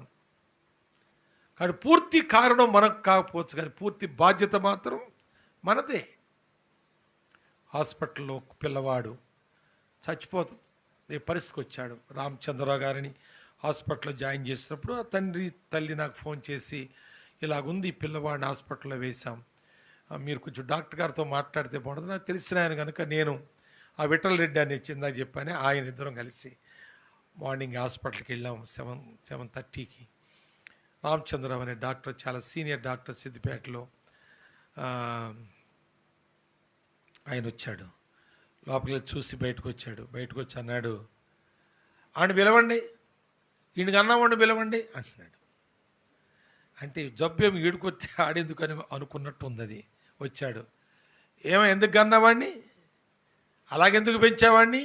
S4: కానీ పూర్తి కారణం మనకు కాకపోవచ్చు, కానీ పూర్తి బాధ్యత మాత్రం మనదే. హాస్పిటల్లో పిల్లవాడు చచ్చిపోతుంది పరిస్థితికి వచ్చాడు. రామచంద్రరావు గారిని హాస్పిటల్లో జాయిన్ చేసినప్పుడు ఆ తల్లి నాకు ఫోన్ చేసి, ఇలాగుంది పిల్లవాడిని హాస్పిటల్లో వేశాం, మీరు కొంచెం డాక్టర్ గారితో మాట్లాడితే బాగుంటుంది. నాకు తెలిసిన ఆయన కనుక నేను ఆ విఠల్ రెడ్డి అని ఇందాక చెప్పానే, ఆయన ఇద్దరం కలిసి మార్నింగ్ హాస్పిటల్కి వెళ్ళాం. 7:30కి రామచంద్రరావు అనే డాక్టర్, చాలా సీనియర్ డాక్టర్ సిద్దిపేటలో, ఆయన వచ్చాడు. లోపలికి చూసి బయటకు వచ్చాడు. బయటకు వచ్చి అన్నాడు, ఆడిని పిలవండి, ఈయనకి అన్నవాడిని పిలవండి అంటున్నాడు. అంటే జబ్బేం ఈడుకొచ్చి ఆడేందుకని అనుకున్నట్టు ఉంది. అది వచ్చాడు, ఏమో ఎందుకు కన్నవాడిని, అలాగెందుకు పెంచావాడిని,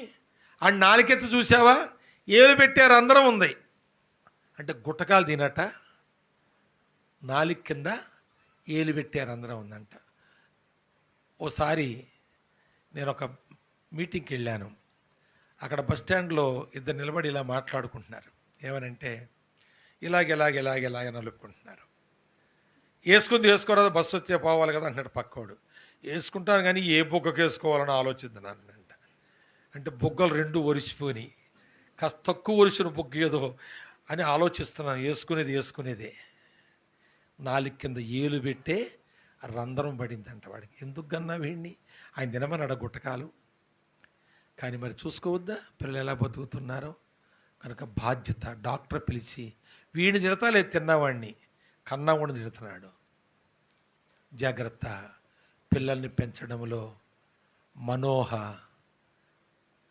S4: ఆడు నాలుకెత్తి చూసావా, ఏలు పెట్టారు అందరం ఉంది. అంటే గుట్టకాలు తినట, నాలుగు కింద ఏలు పెట్టారు అందరం ఉందంట. ఓసారి నేను ఒక మీటింగ్కి వెళ్ళాను. అక్కడ బస్టాండ్లో ఇద్దరు నిలబడి ఇలా మాట్లాడుకుంటున్నారు. ఏమనంటే ఇలాగ నలుపుకుంటున్నారు. వేసుకోరాదు, బస్సు వచ్చే పోవాలి కదా అంటున్నాడు పక్కోడు. వేసుకుంటాను కానీ ఏ బొగ్గకు వేసుకోవాలని ఆలోచిస్తున్నాను అంట. అంటే బొగ్గలు రెండు ఒరిసిపోయి కాస్త తక్కువ ఒరిసిన బొగ్గ ఏదో అని ఆలోచిస్తున్నాను. వేసుకునేదే నాలుగు కింద ఏలు పెట్టే రంధ్రం పడిందంట వాడికి. ఎందుకు కన్నా వీడిని, ఆయన తినమన్నాడు గుట్టకాలు. కానీ మరి చూసుకోవద్దా పిల్లలు ఎలా బతుకుతున్నారో. కనుక బాధ్యత. డాక్టర్ పిలిచి వీడిని తిడతాలేదు, తిన్నవాడిని కన్నవాడిని తిడుతున్నాడు. జాగ్రత్త. పిల్లల్ని పెంచడంలో మనోహ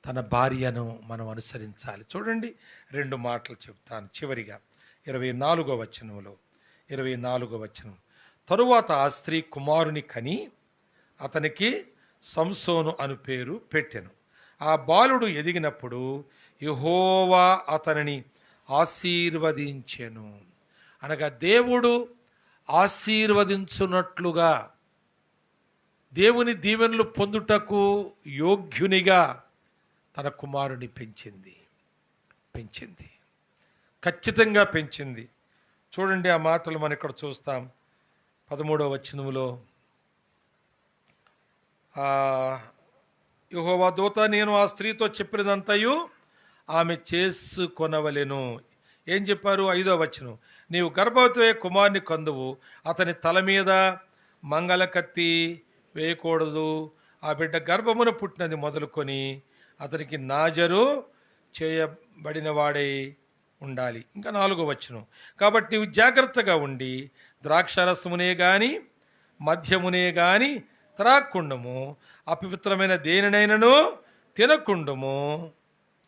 S4: తన భార్యను మనం అనుసరించాలి. చూడండి, 2 మాటలు చెప్తాను చివరిగా. 24వ వచనం. తరువాత ఆ స్త్రీ కుమారుని కని అతనికి సంసోను అను పేరు పెట్టెను. ఆ బాలుడు ఎదిగినప్పుడు యెహోవా అతనిని ఆశీర్వదించెను. అనగా దేవుడు ఆశీర్వదించున్నట్లుగా, దేవుని దీవెనలు పొందుటకు యోగ్యునిగా తన కుమారుని పెంచింది. ఖచ్చితంగా పెంచింది. చూడండి, ఆ మాటలు మనం ఇక్కడ చూస్తాం. 13వ వచనములో, యెహోవా దూత నేను ఆ స్త్రీతో చెప్పినదంతయు ఆమె చేసుకొనవలెను. ఏం చెప్పారు? 5వ వచనం, నీవు గర్భవతి కుమారుని కందువు, అతని తల మీద మంగళ కత్తి వేయకూడదు, ఆ బిడ్డ గర్భమున పుట్టినది మొదలుకొని అతనికి నాజరు చేయబడిన వాడై ఉండాలి. ఇంకా 4వ వచనం, కాబట్టి నీవు జాగ్రత్తగా ఉండి ద్రాక్షరసమునే గాని మద్యమునే గాని త్రాక్కుండము, అపవిత్రమైన దేనినైనను తినకుండము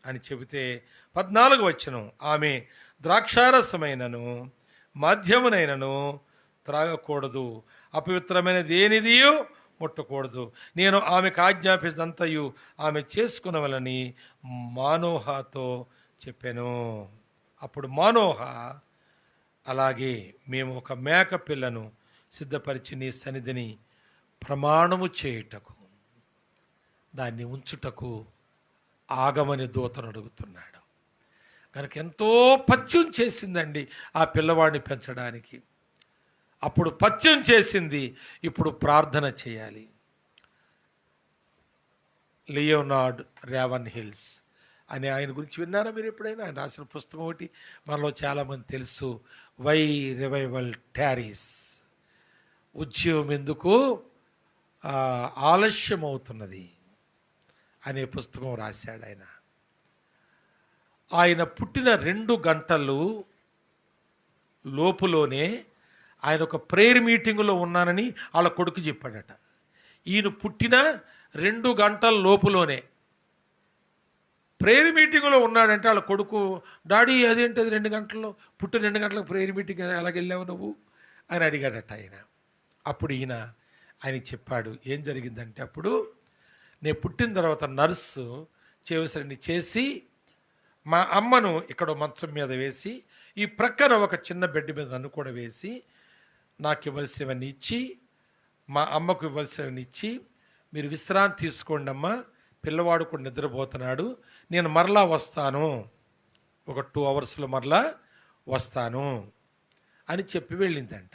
S4: అని చెబితే 14వ వచనం, ఆమె ద్రాక్షారసమైనను మద్యమునైనను త్రాగకూడదు, అపవిత్రమైన దేనిదియు ముట్టకూడదు, నేను ఆమెకు ఆజ్ఞాపించినంతయు ఆమె చేసుకునవలని మానోహతో చెప్పాను. అప్పుడు మానోహ, అలాగే మేము ఒక మేక పిల్లను సిద్ధపరిచి నీ సన్నిధిని ప్రమాణము చేయుటకు, దాన్ని ఉంచుటకు ఆగమని దూతను అడుగుతున్నాడు. కనుక ఎంతో పత్యం చేసిందండి ఆ పిల్లవాడిని పెంచడానికి. అప్పుడు పత్యం చేసింది, ఇప్పుడు ప్రార్థన చేయాలి. లియోనార్డ్ రేవన్ హిల్స్ అని ఆయన గురించి విన్నారా మీరు ఎప్పుడైనా? ఆయన రాసిన పుస్తకం ఒకటి మనలో చాలామంది తెలుసు, వై రివైవల్ టారీస్, ఉద్యమం ఎందుకు ఆలస్యం అవుతున్నది అనే పుస్తకం రాశాడు ఆయన. ఆయన పుట్టిన 2 గంటలు లోపులోనే ఆయన ఒక ప్రేయర్ మీటింగులో ఉన్నానని వాళ్ళ కొడుకు చెప్పాడట. ఈయన పుట్టిన 2 గంటల లోపులోనే ప్రేయర్ మీటింగులో ఉన్నాడంటే వాళ్ళ కొడుకు, డాడీ అదేంటి అది 2 గంటల్లో, పుట్టిన 2 గంటలకు ప్రేయర్ మీటింగ్ ఎలాగెళ్ళావు నువ్వు అని అడిగాడట ఆయన. అప్పుడు ఆయన చెప్పాడు ఏం జరిగిందంటే, అప్పుడు నేను పుట్టిన తర్వాత నర్సు చేయవలసినవి చేసి మా అమ్మను ఇక్కడ మంచం మీద వేసి ఈ ప్రక్కన ఒక చిన్న బెడ్ మీద నన్ను కూడా వేసి నాకు ఇవ్వాల్సినవన్నీ ఇచ్చి మా అమ్మకు ఇవ్వాల్సినవన్నీ ఇచ్చి, మీరు విశ్రాంతి తీసుకోండి అమ్మా, పిల్లవాడు కూడా నిద్రపోతున్నాడు, నేను మరలా వస్తాను, ఒక 2 అవర్స్లో మరలా వస్తాను అని చెప్పి వెళ్ళిందంట.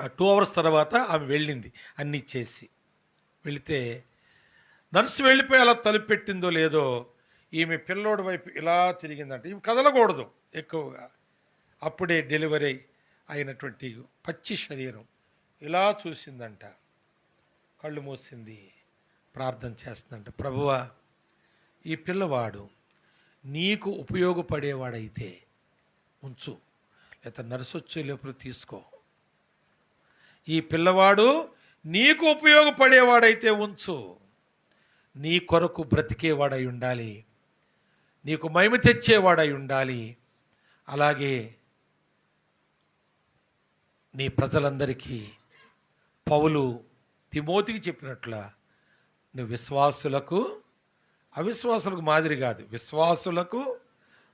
S4: ఆ 2 అవర్స్ తర్వాత ఆమె వెళ్ళింది అన్నీ చేసి. వెళితే నర్సు వెళ్ళిపోయి అలా తలుపు పెట్టిందో లేదో ఈమె పిల్లోడి వైపు ఇలా తిరిగిందంట. ఈమె కదలకూడదు ఎక్కువగా. అప్పుడే డెలివరీ అయినటువంటి పచ్చి శరీరం ఇలా చూసిందంట, కళ్ళు మూసింది, ప్రార్థన చేస్తుందంట, ప్రభువా ఈ పిల్లవాడు నీకు ఉపయోగపడేవాడైతే ఉంచు, లేదా నర్సు వచ్చే లోపల తీసుకో. ఈ పిల్లవాడు నీకు ఉపయోగపడేవాడైతే ఉంచు, నీ కొరకు బ్రతికేవాడై ఉండాలి, నీకు మహిమ తెచ్చేవాడై ఉండాలి. అలాగే నీ ప్రజలందరికీ పౌలు తిమోతికి చెప్పినట్ల నువ్వు విశ్వాసులకు, అవిశ్వాసులకు మాదిరి కాదు, విశ్వాసులకు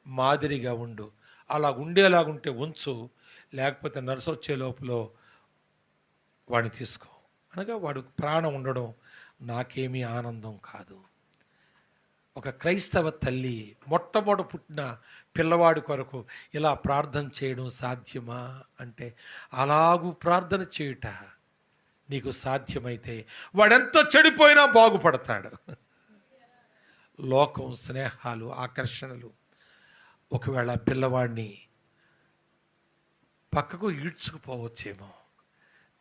S4: మాదిరిగా ఉండు. అలా ఉండేలాగుంటే ఉంచు, లేకపోతే నర్సొచ్చే లోపల వాడిని తీసుకో. అనగా వాడు ప్రాణం ఉండడం నాకేమీ ఆనందం కాదు. ఒక క్రైస్తవ తల్లి మొట్టమొదట పుట్టిన పిల్లవాడి కొరకు ఇలా ప్రార్థన చేయడం సాధ్యమా అంటే, అలాగూ ప్రార్థన చేయుట నీకు సాధ్యమైతే వాడెంత చెడిపోయినా బాగుపడతాడు. లోకం, స్నేహాలు, ఆకర్షణలు ఒకవేళ పిల్లవాడిని పక్కకు ఈడ్చుకుపోవచ్చేమో,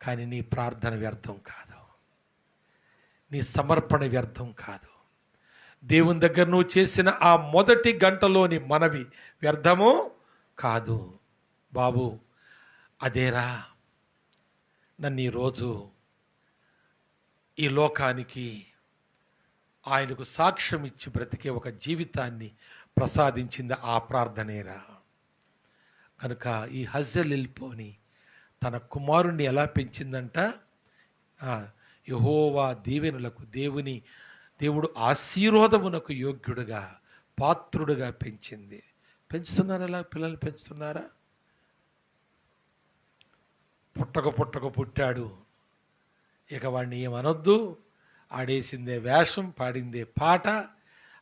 S4: కానీ నీ ప్రార్థన వ్యర్థం కాదు, నీ సమర్పణ వ్యర్థం కాదు. దేవుని దగ్గర నువ్వు చేసిన ఆ మొదటి గంటలోని మనవి వ్యర్థము కాదు. బాబు అదేరా నన్ను ఈరోజు ఈ లోకానికి ఆయనకు సాక్ష్యం ఇచ్చి బ్రతికే ఒక జీవితాన్ని ప్రసాదించింది ఆ ప్రార్థనేరా. కనుక ఈ హజెల్ వెళ్ళిపోని తన కుమారుణ్ణి ఎలా పెంచిందంట, యెహోవా దీవెనులకు, దేవుడు ఆశీర్వాదమునకు యోగ్యుడుగా, పాత్రుడుగా పెంచింది. పెంచుతున్నారా? అలా పిల్లల్ని పెంచుతున్నారా? పుట్టక పుట్టాడు, ఇక వాడిని ఏమనొద్దు, ఆడేసిందే వేషం, పాడిందే పాట,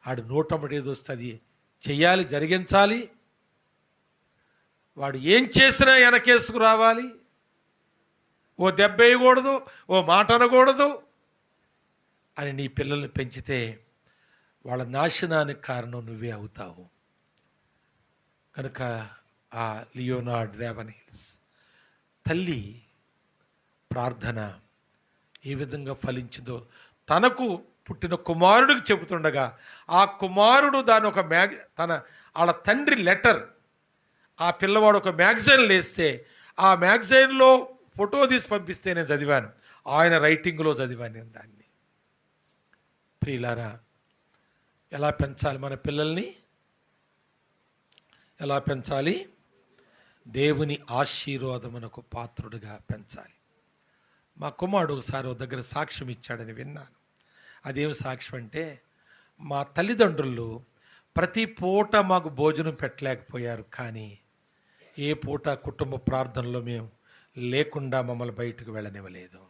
S4: ఆడు నోటమ్మటేది వస్తుంది చెయ్యాలి, జరిగించాలి. వాడు ఏం చేసినా వెనకేసుకు రావాలి. ఓ దెబ్బ వేయకూడదు, ఓ మాట అనకూడదు అని నీ పిల్లల్ని పెంచితే వాళ్ళ నాశనానికి కారణం నువ్వే అవుతావు. కనుక ఆ లియోనార్డ్ రావెన్హిల్స్ తల్లి ప్రార్థన ఏ విధంగా ఫలించిందో తనకు పుట్టిన కుమారుడికి చెబుతుండగా, ఆ కుమారుడు దాని ఒక వాళ్ళ తండ్రి లెటర్, ఆ పిల్లవాడు ఒక మ్యాగజైన్ వేస్తే ఆ మ్యాగజైన్లో ఫోటో తీసి పంపిస్తే నేను చదివాను, ఆయన రైటింగ్లో చదివాను నేను దాన్ని. ప్రియులారా, ఎలా పెంచాలి మన పిల్లల్ని? ఎలా పెంచాలి? దేవుని ఆశీర్వాదమునకు పాత్రుడుగా పెంచాలి. మా కుమారుడు ఒకసారి ఒక దగ్గర సాక్ష్యం ఇచ్చాడని విన్నాను. అదేం సాక్ష్యం అంటే, మా తల్లిదండ్రులు ప్రతి పూట మాకు భోజనం పెట్టలేకపోయారు, కానీ ఏ పూట కుటుంబ ప్రార్థనలో మేము లేకుండా మమ్మల్ని బయటకు వెళ్ళనివ్వలేదు.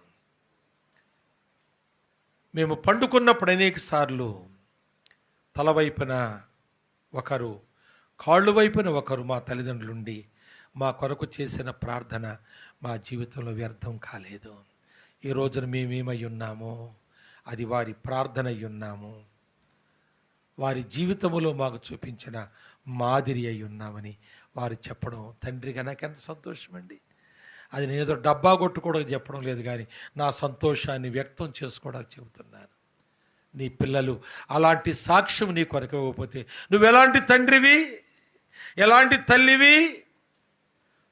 S4: మేము పండుకున్నప్పుడు అనేక సార్లు తల వైపున ఒకరు, కాళ్ళు వైపున ఒకరు మా తల్లిదండ్రులుండి మా కొరకు చేసిన ప్రార్థన మా జీవితంలో వ్యర్థం కాలేదు. ఈ రోజున మేమేమై ఉన్నామో అది వారి ప్రార్థన అయి ఉన్నాము, వారి జీవితంలో మాకు చూపించిన మాదిరి అయి ఉన్నామని వారు చెప్పడం తండ్రిగా నాకెంత సంతోషం అండి. అది నేనేదో డబ్బా కొట్టుకోవడానికి చెప్పడం లేదు, కానీ నా సంతోషాన్ని వ్యక్తం చేసుకోవడానికి చెబుతున్నాను. నీ పిల్లలు అలాంటి సాక్ష్యం నీ కొరకు ఇవ్వకపోతే నువ్వు ఎలాంటి తండ్రివి, ఎలాంటి తల్లివి?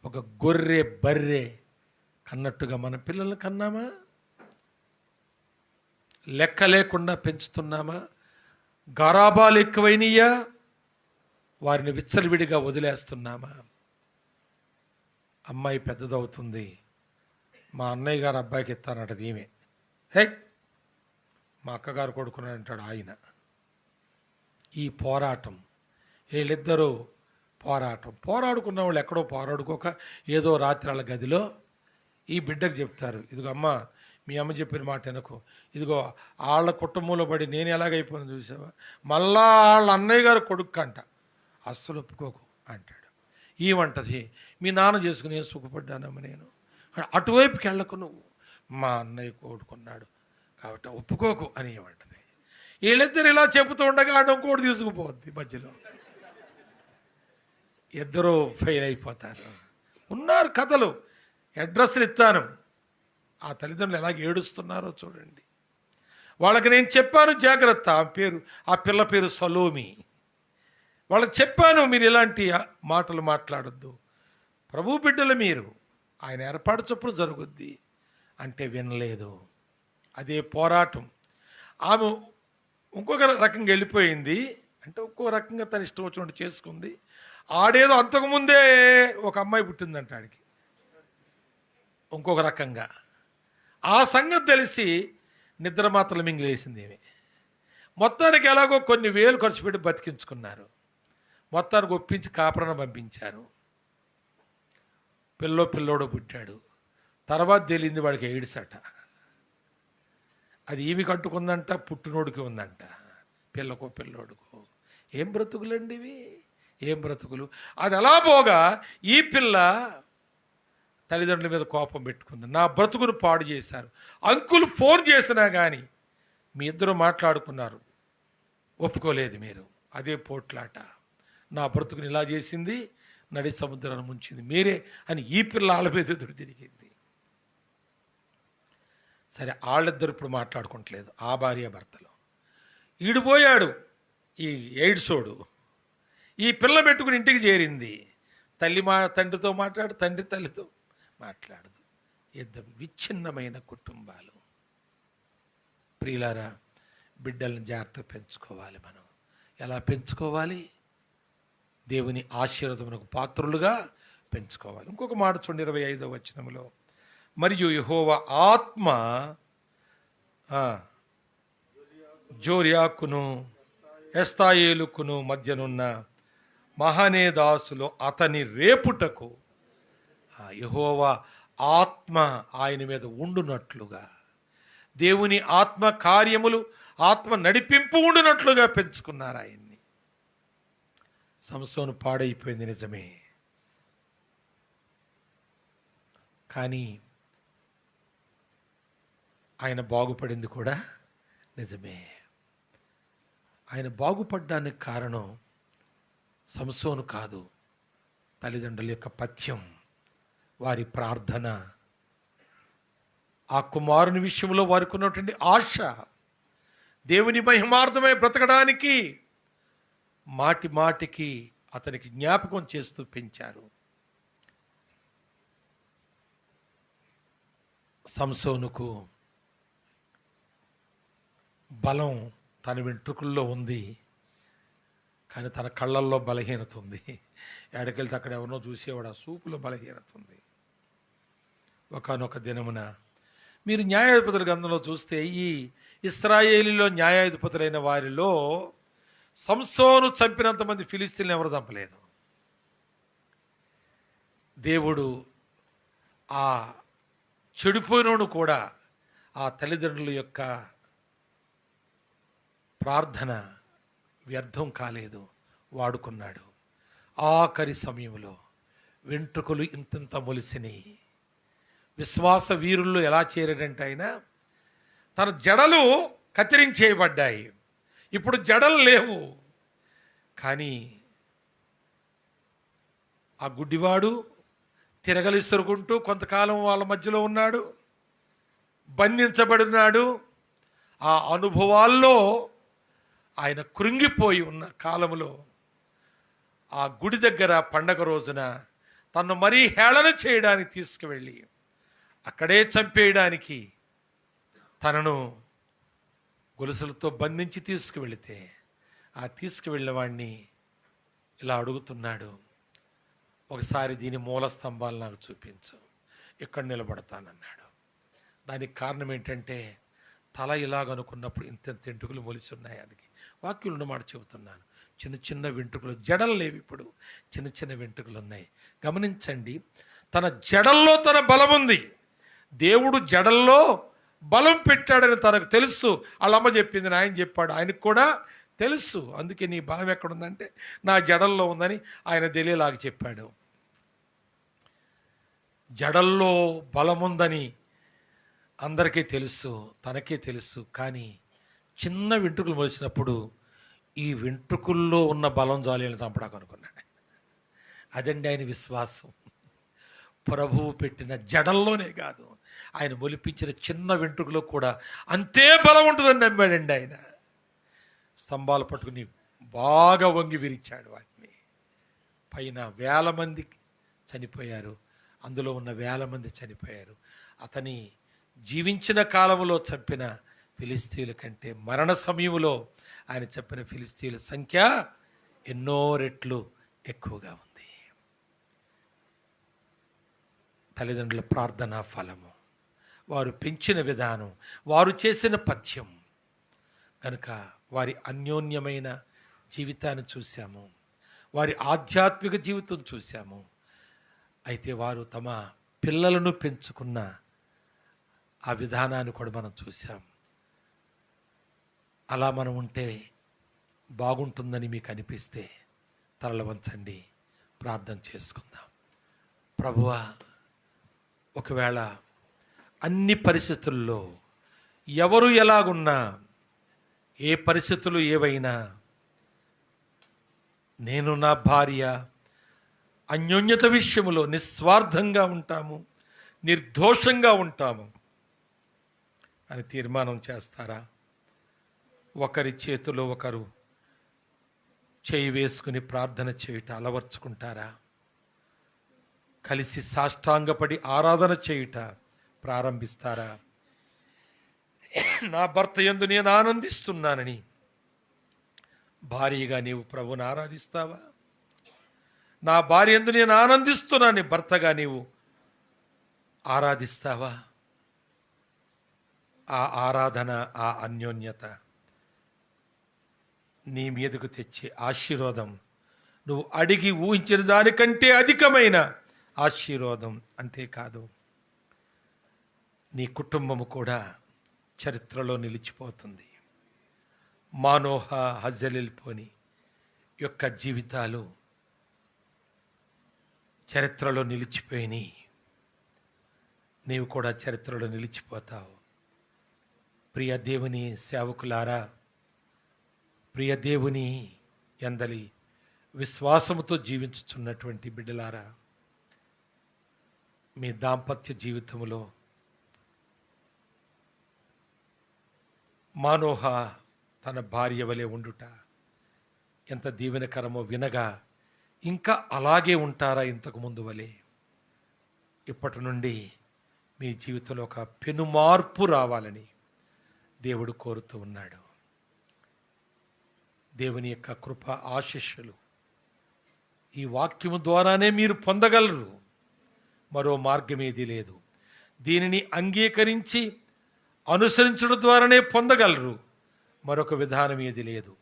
S4: ఒక గొర్రె బర్రె కన్నట్టుగా మన పిల్లల్ని కన్నామా? లెక్క లేకుండా పెంచుతున్నామా? గారాబాలు ఎక్కువైనయ్యా? వారిని విచ్చలవిడిగా వదిలేస్తున్నామా? అమ్మాయి పెద్దదవుతుంది, మా అన్నయ్య గారు అబ్బాయికి ఇస్తానంటది ఈమె, హే మా అక్కగారు కొడుకున్నాడు అంటాడు ఆయన. ఈ పోరాటం, వీళ్ళిద్దరూ పోరాడుకున్న వాళ్ళు ఎక్కడో పోరాడుకోక ఏదో రాత్రి వాళ్ళ గదిలో ఈ బిడ్డకు చెప్తారు, ఇదిగో అమ్మ మీ అమ్మ చెప్పిన మాట వెనకో, ఇదిగో వాళ్ళ కుటుంబంలో పడి నేను ఎలాగైపోయినా చూసావా, మళ్ళా వాళ్ళ అన్నయ్య గారు కొడుకు అంట, అస్సలు ఒప్పుకోకు అంటాడు. ఏమంటది, మీ నాన్న చేసుకుని ఏం సుఖపడ్డానమ్మ నేను, అటువైపుకి వెళ్ళకు నువ్వు, మా అన్నయ్య కొడుకున్నాడు కాబట్టి ఒప్పుకోకు అని ఏమంటది. వీళ్ళిద్దరు ఇలా చెబుతూ ఉండగా ఆడ ఇంకోటి తీసుకుపోద్ది మధ్యలో, ఇద్దరూ ఫెయిల్ అయిపోతారు. ఉన్నారు కథలు, అడ్రస్లు ఇస్తాను. ఆ తల్లిదండ్రులు ఎలాగ ఏడుస్తున్నారో చూడండి. వాళ్ళకి నేను చెప్పాను జాగ్రత్త, ఆ పిల్ల పేరు సలోమి. వాళ్ళకి చెప్పాను, మీరు ఇలాంటి మాటలు మాట్లాడొద్దు, ప్రభు బిడ్డలు మీరు, ఆయన ఏర్పాటు చొప్పున జరుగుద్ది అంటే వినలేదు. అదే పోరాటం. ఆమె ఇంకొక రకంగా వెళ్ళిపోయింది. అంటే ఒక్కో రకంగా తన ఇష్టం వచ్చినట్టు చేసుకుంది. ఆడేదో అంతకుముందే ఒక అమ్మాయి పుట్టిందంట ఆడికి ఇంకొక రకంగా. ఆ సంగతి తెలిసి నిద్ర మాత్రలు మింగిలేసింది ఏమి. మొత్తానికి ఎలాగో కొన్ని వేలు ఖర్చు పెట్టి బతికించుకున్నారు. మొత్తానికి ఒప్పించి కాపురన పంపించారు. పిల్లోడు పుట్టాడు. తర్వాత తెలియంది వాడికి ఎయిడ్స్ అట. అది ఈమె కట్టుకుందంట, పుట్టినోడికి ఉందంట, పిల్లోడుకో. ఏం బ్రతుకులండి ఇవి, ఏం బ్రతుకులు. అది అలా పోగా ఈ పిల్ల తల్లిదండ్రుల మీద కోపం పెట్టుకుంది. నా బ్రతుకును పాడు చేశారు. అంకుల్ ఫోన్ చేసినా కానీ మీ ఇద్దరు మాట్లాడుకున్నారు, ఒప్పుకోలేదు మీరు. అదే పోట్లాట. నా బ్రతుకుని ఇలా చేసింది, నడి సముద్రాన్ని ముంచింది మీరే అని ఈ పిల్ల వాళ్ళ మీద ఎదురు తిరిగింది. సరే, వాళ్ళిద్దరు ఇప్పుడు మాట్లాడుకోవట్లేదు, ఆ భార్య భర్తలు. ఈడిపోయాడు ఈ ఎయిడ్సోడు. ఈ పిల్ల పెట్టుకుని ఇంటికి చేరింది. తండ్రితో మాట్లాడు, తండ్రి తల్లితో మాట్లాడదు. ఇద్దరు విచ్ఛిన్నమైన కుటుంబాలు. ప్రియులారా, బిడ్డల్ని జాగ్రత్తగా పెంచుకోవాలి. మనం ఎలా పెంచుకోవాలి? దేవుని ఆశీర్వాదమునకు పాత్రులుగా పెంచుకోవాలి. ఇంకొక మాట చూడండి 25వ వచనంలో, మరియు యెహోవా ఆత్మ జోర్యాకును ఎస్తాయేలుకును మధ్యనున్న మహనేదాసులో అతని రేపుటకు యెహోవా ఆత్మ ఆయన మీద ఉండునట్లుగా, దేవుని ఆత్మ కార్యములు, ఆత్మ నడిపింపు ఉండునట్లుగా పెంచుకున్నారు ఆయన్ని. సంసోను పాడైపోయింది నిజమే, కానీ ఆయన బాగుపడింది కూడా నిజమే. ఆయన బాగుపడ్డానికి కారణం సంసోను కాదు, తల్లిదండ్రుల యొక్క పథ్యం, వారి ప్రార్థన, ఆ కుమారుని విషయంలో వారికి ఉన్నటువంటి ఆశ, దేవుని మహిమార్థమై బ్రతకడానికి మాటి మాటికి అతనికి జ్ఞాపకం చేస్తూ పెంచారు. సంసోనుకు బలం తన వెంట్రుకల్లో ఉంది, కానీ తన కళ్ళల్లో బలహీనత ఉంది. ఎక్కడికెళ్తే అక్కడ ఎవరినో చూసేవాడు, ఆ సూపులో బలహీనత ఉంది. ఒకానొక దినమున మీరు న్యాయాధిపతుల గ్రంథంలో చూస్తే, ఈ ఇశ్రాయేలీలో న్యాయాధిపతులైన వారిలో సంసోను చంపినంతమంది ఫిలిస్తీన్లు ఎవరు చంపలేదు. దేవుడు ఆ చెడిపోయినోడు కూడా ఆ తల్లిదండ్రుల యొక్క ప్రార్థన వ్యర్థం కాలేదు, వాడుకున్నాడు. ఆఖరి సమయంలో వెంట్రుకలు ఇంతంత మొలిసినాయి. విశ్వాస వీరుల్లో ఎలా చేరాడంటే, ఆయన తన జడలు కత్తిరించేయబడ్డాయి. ఇప్పుడు జడలు లేవు, కానీ ఆ గుడ్డివాడు తిరగలిసరుకుంటూ కొంతకాలం వాళ్ళ మధ్యలో ఉన్నాడు, బంధించబడినాడు. ఆ అనుభవాల్లో ఆయన కృంగిపోయి ఉన్న కాలంలో ఆ గుడి దగ్గర పండగ రోజున తను మరీ హేళన చేయడానికి తీసుకువెళ్ళి అక్కడే చంపేయడానికి తనను గొలుసులతో బంధించి తీసుకువెళితే, ఆ తీసుకువెళ్ళిన వాడిని ఇలా అడుగుతున్నాడు, ఒకసారి దీని మూల స్తంభాలు నాకు చూపించు, ఇక్కడ నిలబడతానన్నాడు. దానికి కారణం ఏంటంటే, తల ఇలాగనుకున్నప్పుడు ఇంత వెంట్రుకలు మొలిసి ఉన్నాయి. అందుకే వాక్యులు ఉన్నమాట చెబుతున్నాను. చిన్న చిన్న వెంట్రుకలు, జడలు లేవు, ఇప్పుడు చిన్న చిన్న వెంట్రుకలు ఉన్నాయి. గమనించండి, తన జడల్లో తన బలం ఉంది. దేవుడు జడల్లో బలం పెట్టాడని తనకు తెలుసు. వాళ్ళమ్మ చెప్పింది, ఆయన చెప్పాడు, ఆయనకు కూడా తెలుసు. అందుకే నీ బలం ఎక్కడుందంటే నా జడల్లో ఉందని ఆయన తెలియలాగా చెప్పాడు. జడల్లో బలముందని అందరికీ తెలుసు, తనకే తెలుసు. కానీ చిన్న వెంట్రుకలు మొలిచినప్పుడు ఈ వెంట్రుకల్లో ఉన్న బలం జాలీలను చంపడానికి అనుకున్నాడు. అదండి ఆయన విశ్వాసం. ప్రభువు పెట్టిన జడల్లోనే కాదు, ఆయన మొలిపించిన చిన్న వెంట్రుకలో కూడా అంతే బలం ఉంటుందని నమ్మాడండి ఆయన. స్తంభాలు పట్టుకుని బాగా వంగి విరిచాడు వాటిని. పైన 1000 మంది చనిపోయారు, అందులో ఉన్న 1000 మంది చనిపోయారు. అతని జీవించిన కాలంలో చంపిన ఫిలిస్తీయుల కంటే మరణ సమయంలో ఆయన చెప్పిన ఫిలిస్తీన్ల సంఖ్య ఎన్నో రెట్లు ఎక్కువగా ఉంది. తల్లిదండ్రుల ప్రార్థనా ఫలము, వారు పెంచిన విధానం, వారు చేసిన పథ్యం కనుక వారి అన్యోన్యమైన జీవితాన్ని చూశాము, వారి ఆధ్యాత్మిక జీవితం చూశాము. అయితే వారు తమ పిల్లలను పెంచుకున్న ఆ విధానాన్ని కూడా మనం చూసాం. అలా మనం ఉంటే బాగుంటుందని మీకు అనిపిస్తే తలలు వంచండి, ప్రార్థన చేసుకుందాం. ప్రభువా, ఒకవేళ అన్ని పరిస్థితుల్లో ఎవరు ఎలాగున్నా, ఏ పరిస్థితులు ఏవైనా, నేను నా భార్య అన్యోన్యత విషయంలో నిస్వార్థంగా ఉంటాము, నిర్దోషంగా ఉంటాము అని తీర్మానం చేస్తారా? ఒకరి చేతిలో ఒకరు చేయి వేసుకుని ప్రార్థన చేయుట అలవర్చుకుంటారా? కలిసి సాష్టాంగపడి ఆరాధన చేయుట ప్రారంభిస్తారా? నా భర్త యందు నేను ఆనందిస్తున్నానని భార్యగా నీవు ప్రభువుని ఆరాధిస్తావా? నా భార్య యందు నేను ఆనందిస్తున్నానని భర్తగా నీవు ఆరాధిస్తావా? ఆ ఆరాధన, ఆ అన్యోన్యత నీ మీదకు తెచ్చే ఆశీర్వాదం, నువ్వు అడిగి ఊహించిన దానికంటే అధికమైన ఆశీర్వాదం. అంతేకాదు, నీ కుటుంబము కూడా చరిత్రలో నిలిచిపోతుంది. మానోహ, హజెలెల్పోని యొక్క జీవితాలు చరిత్రలో నిలిచిపోయినాయి. నీవు కూడా చరిత్రలో నిలిచిపోతావు. ప్రియ దేవుని సేవకులారా, ప్రియ దేవుని యందలి విశ్వాసముతో జీవించుచున్నటువంటి బిడ్డలారా, మీ దాంపత్య జీవితంలో మానోహ తన భార్య వలె ఉండుట ఎంత దీవెనకరమో వినగా, ఇంకా అలాగే ఉంటారా ఇంతకు ముందు వలె? ఇప్పటి నుండి మీ జీవితంలో ఒక పెనుమార్పు రావాలని దేవుడు కోరుతూ ఉన్నాడు. దేవుని యొక్క కృప ఆశీస్సులు ఈ వాక్యము ద్వారానే మీరు పొందగలరు. మరో మార్గం ఏదీ లేదు. దీనిని అంగీకరించి అనుసరించడం ద్వారానే పొందగలరు. మరొక విధానం ఏది లేదు.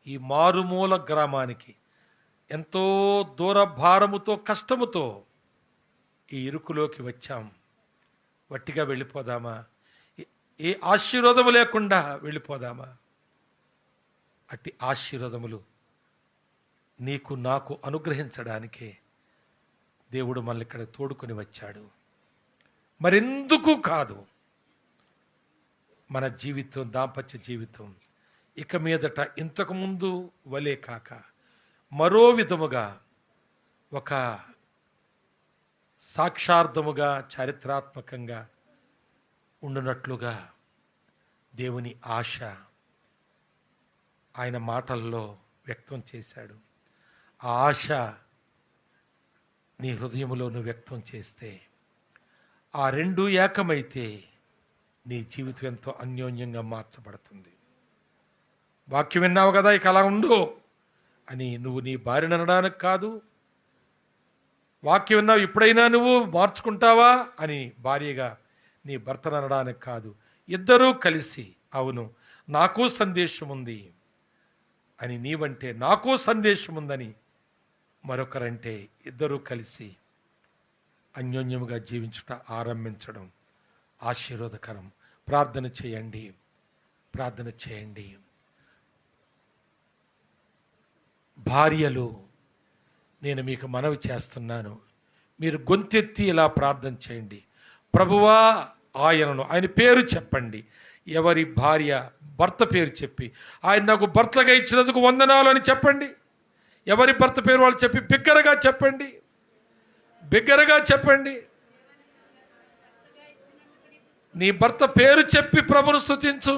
S4: ఈ మారుమూల గ్రామానికి ఎంతో దూర భారముతో, కష్టముతో ఈ ఇరుకులోకి వచ్చాం. వట్టిగా వెళ్ళిపోదామా? ఏ ఆశీర్వాదము లేకుండా వెళ్ళిపోదామా? అట్టి ఆశీర్వాదములు నీకు నాకు అనుగ్రహించడానికే దేవుడు మనల్ని ఇక్కడ తోడుకొని వచ్చాడు. మరెందుకు కాదు. మన జీవితం, దాంపత్య జీవితం ఇక మీదట ఇంతకుముందు వలే కాక మరో విధముగా, ఒక సాక్షార్థముగా, చారిత్రాత్మకంగా ఉండునట్లుగా దేవుని ఆశ ఆయన మాటల్లో వ్యక్తం చేశాడు. ఆ ఆశ నీ హృదయంలో నువ్వు వ్యక్తం చేస్తే, ఆ రెండు ఏకమైతే నీ జీవితం ఎంతో అన్యోన్యంగా మార్చబడుతుంది. వాక్యం విన్నావు కదా, ఇక అలా ఉండు అని నువ్వు నీ భార్యను అనడానికి కాదు. వాక్యం విన్నావు, ఇప్పుడైనా నువ్వు మార్చుకుంటావా అని భార్యగా నీ భర్తను అనడానికి కాదు. ఇద్దరూ కలిసి, అవును నాకు సందేశం ఉంది అని నీవంటే, నాకు సందేశం ఉందని మరొకరంటే, ఇద్దరూ కలిసి అన్యోన్యముగా జీవించుట ఆరంభించడం ఆశీర్వాదకరం. ప్రార్థన చేయండి, ప్రార్థన చేయండి. భార్యలు, నేను మీకు మనవి చేస్తున్నాను, మీరు గొంతెత్తి ఇలా ప్రార్థన చేయండి. ప్రభువా, ఆయనను, ఆయన పేరు చెప్పండి. ఎవరి భార్య భర్త పేరు చెప్పి, ఆయన నాకు భర్తగా ఇచ్చినందుకు వందనాలు అని చెప్పండి. ఎవరి భర్త పేరు వాళ్ళు చెప్పి బిగ్గరగా చెప్పండి, బిగ్గరగా చెప్పండి. నీ భర్త పేరు చెప్పి ప్రభును స్తుతించు.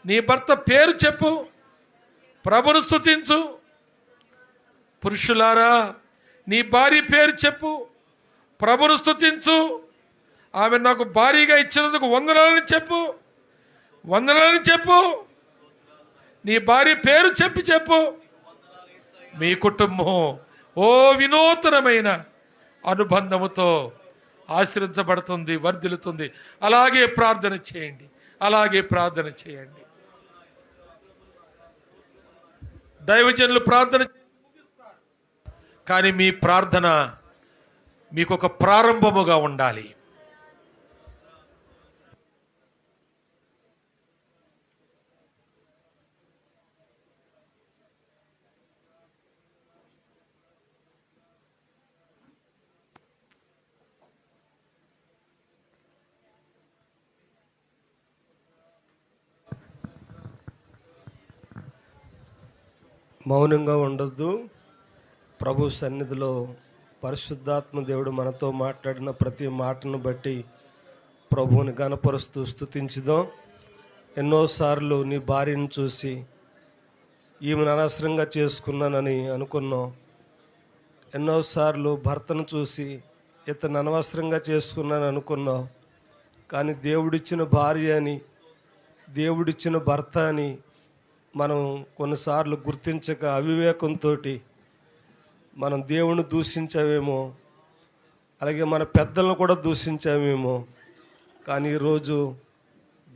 S4: నీ భర్త పేరు చెప్పు, ప్రభును స్తుతించు. పురుషులారా, నీ భార్య పేరు చెప్పు, ప్రభును స్తుతించు. ఆమె నాకు భార్యగా ఇచ్చినందుకు వందనాలని చెప్పు, వందనాలని చెప్పు. నీ భార్య పేరు చెప్పు. మీ కుటుంబం ఓ వినూతనమైన అనుబంధముతో ఆశ్రయించబడుతుంది, వర్ధిల్లుతుంది. అలాగే ప్రార్థన చేయండి, అలాగే ప్రార్థన చేయండి. దైవజనులు ప్రార్థన, కానీ మీ ప్రార్థన మీకు ఒక ప్రారంభముగా ఉండాలి.
S5: మౌనంగా ఉండొద్దు. ప్రభు సన్నిధిలో పరిశుద్ధాత్మ దేవుడు మనతో మాట్లాడిన ప్రతి మాటను బట్టి ప్రభువుని గణపరుస్తూ స్తుతించుదాం. ఎన్నోసార్లు నీ భార్యను చూసి ఈమెను అనవసరంగా చేసుకున్నానని అనుకున్నాం. ఎన్నోసార్లు భర్తను చూసి ఇతను అనవసరంగా చేసుకున్నాను అనుకున్నావు. కానీ దేవుడిచ్చిన భార్య అని, దేవుడిచ్చిన భర్త అని మనం కొన్నిసార్లు గుర్తించక అవివేకంతో మనం దేవుని దూషించామేమో, అలాగే మన పెద్దలను కూడా దూషించామేమో. కానీ ఈరోజు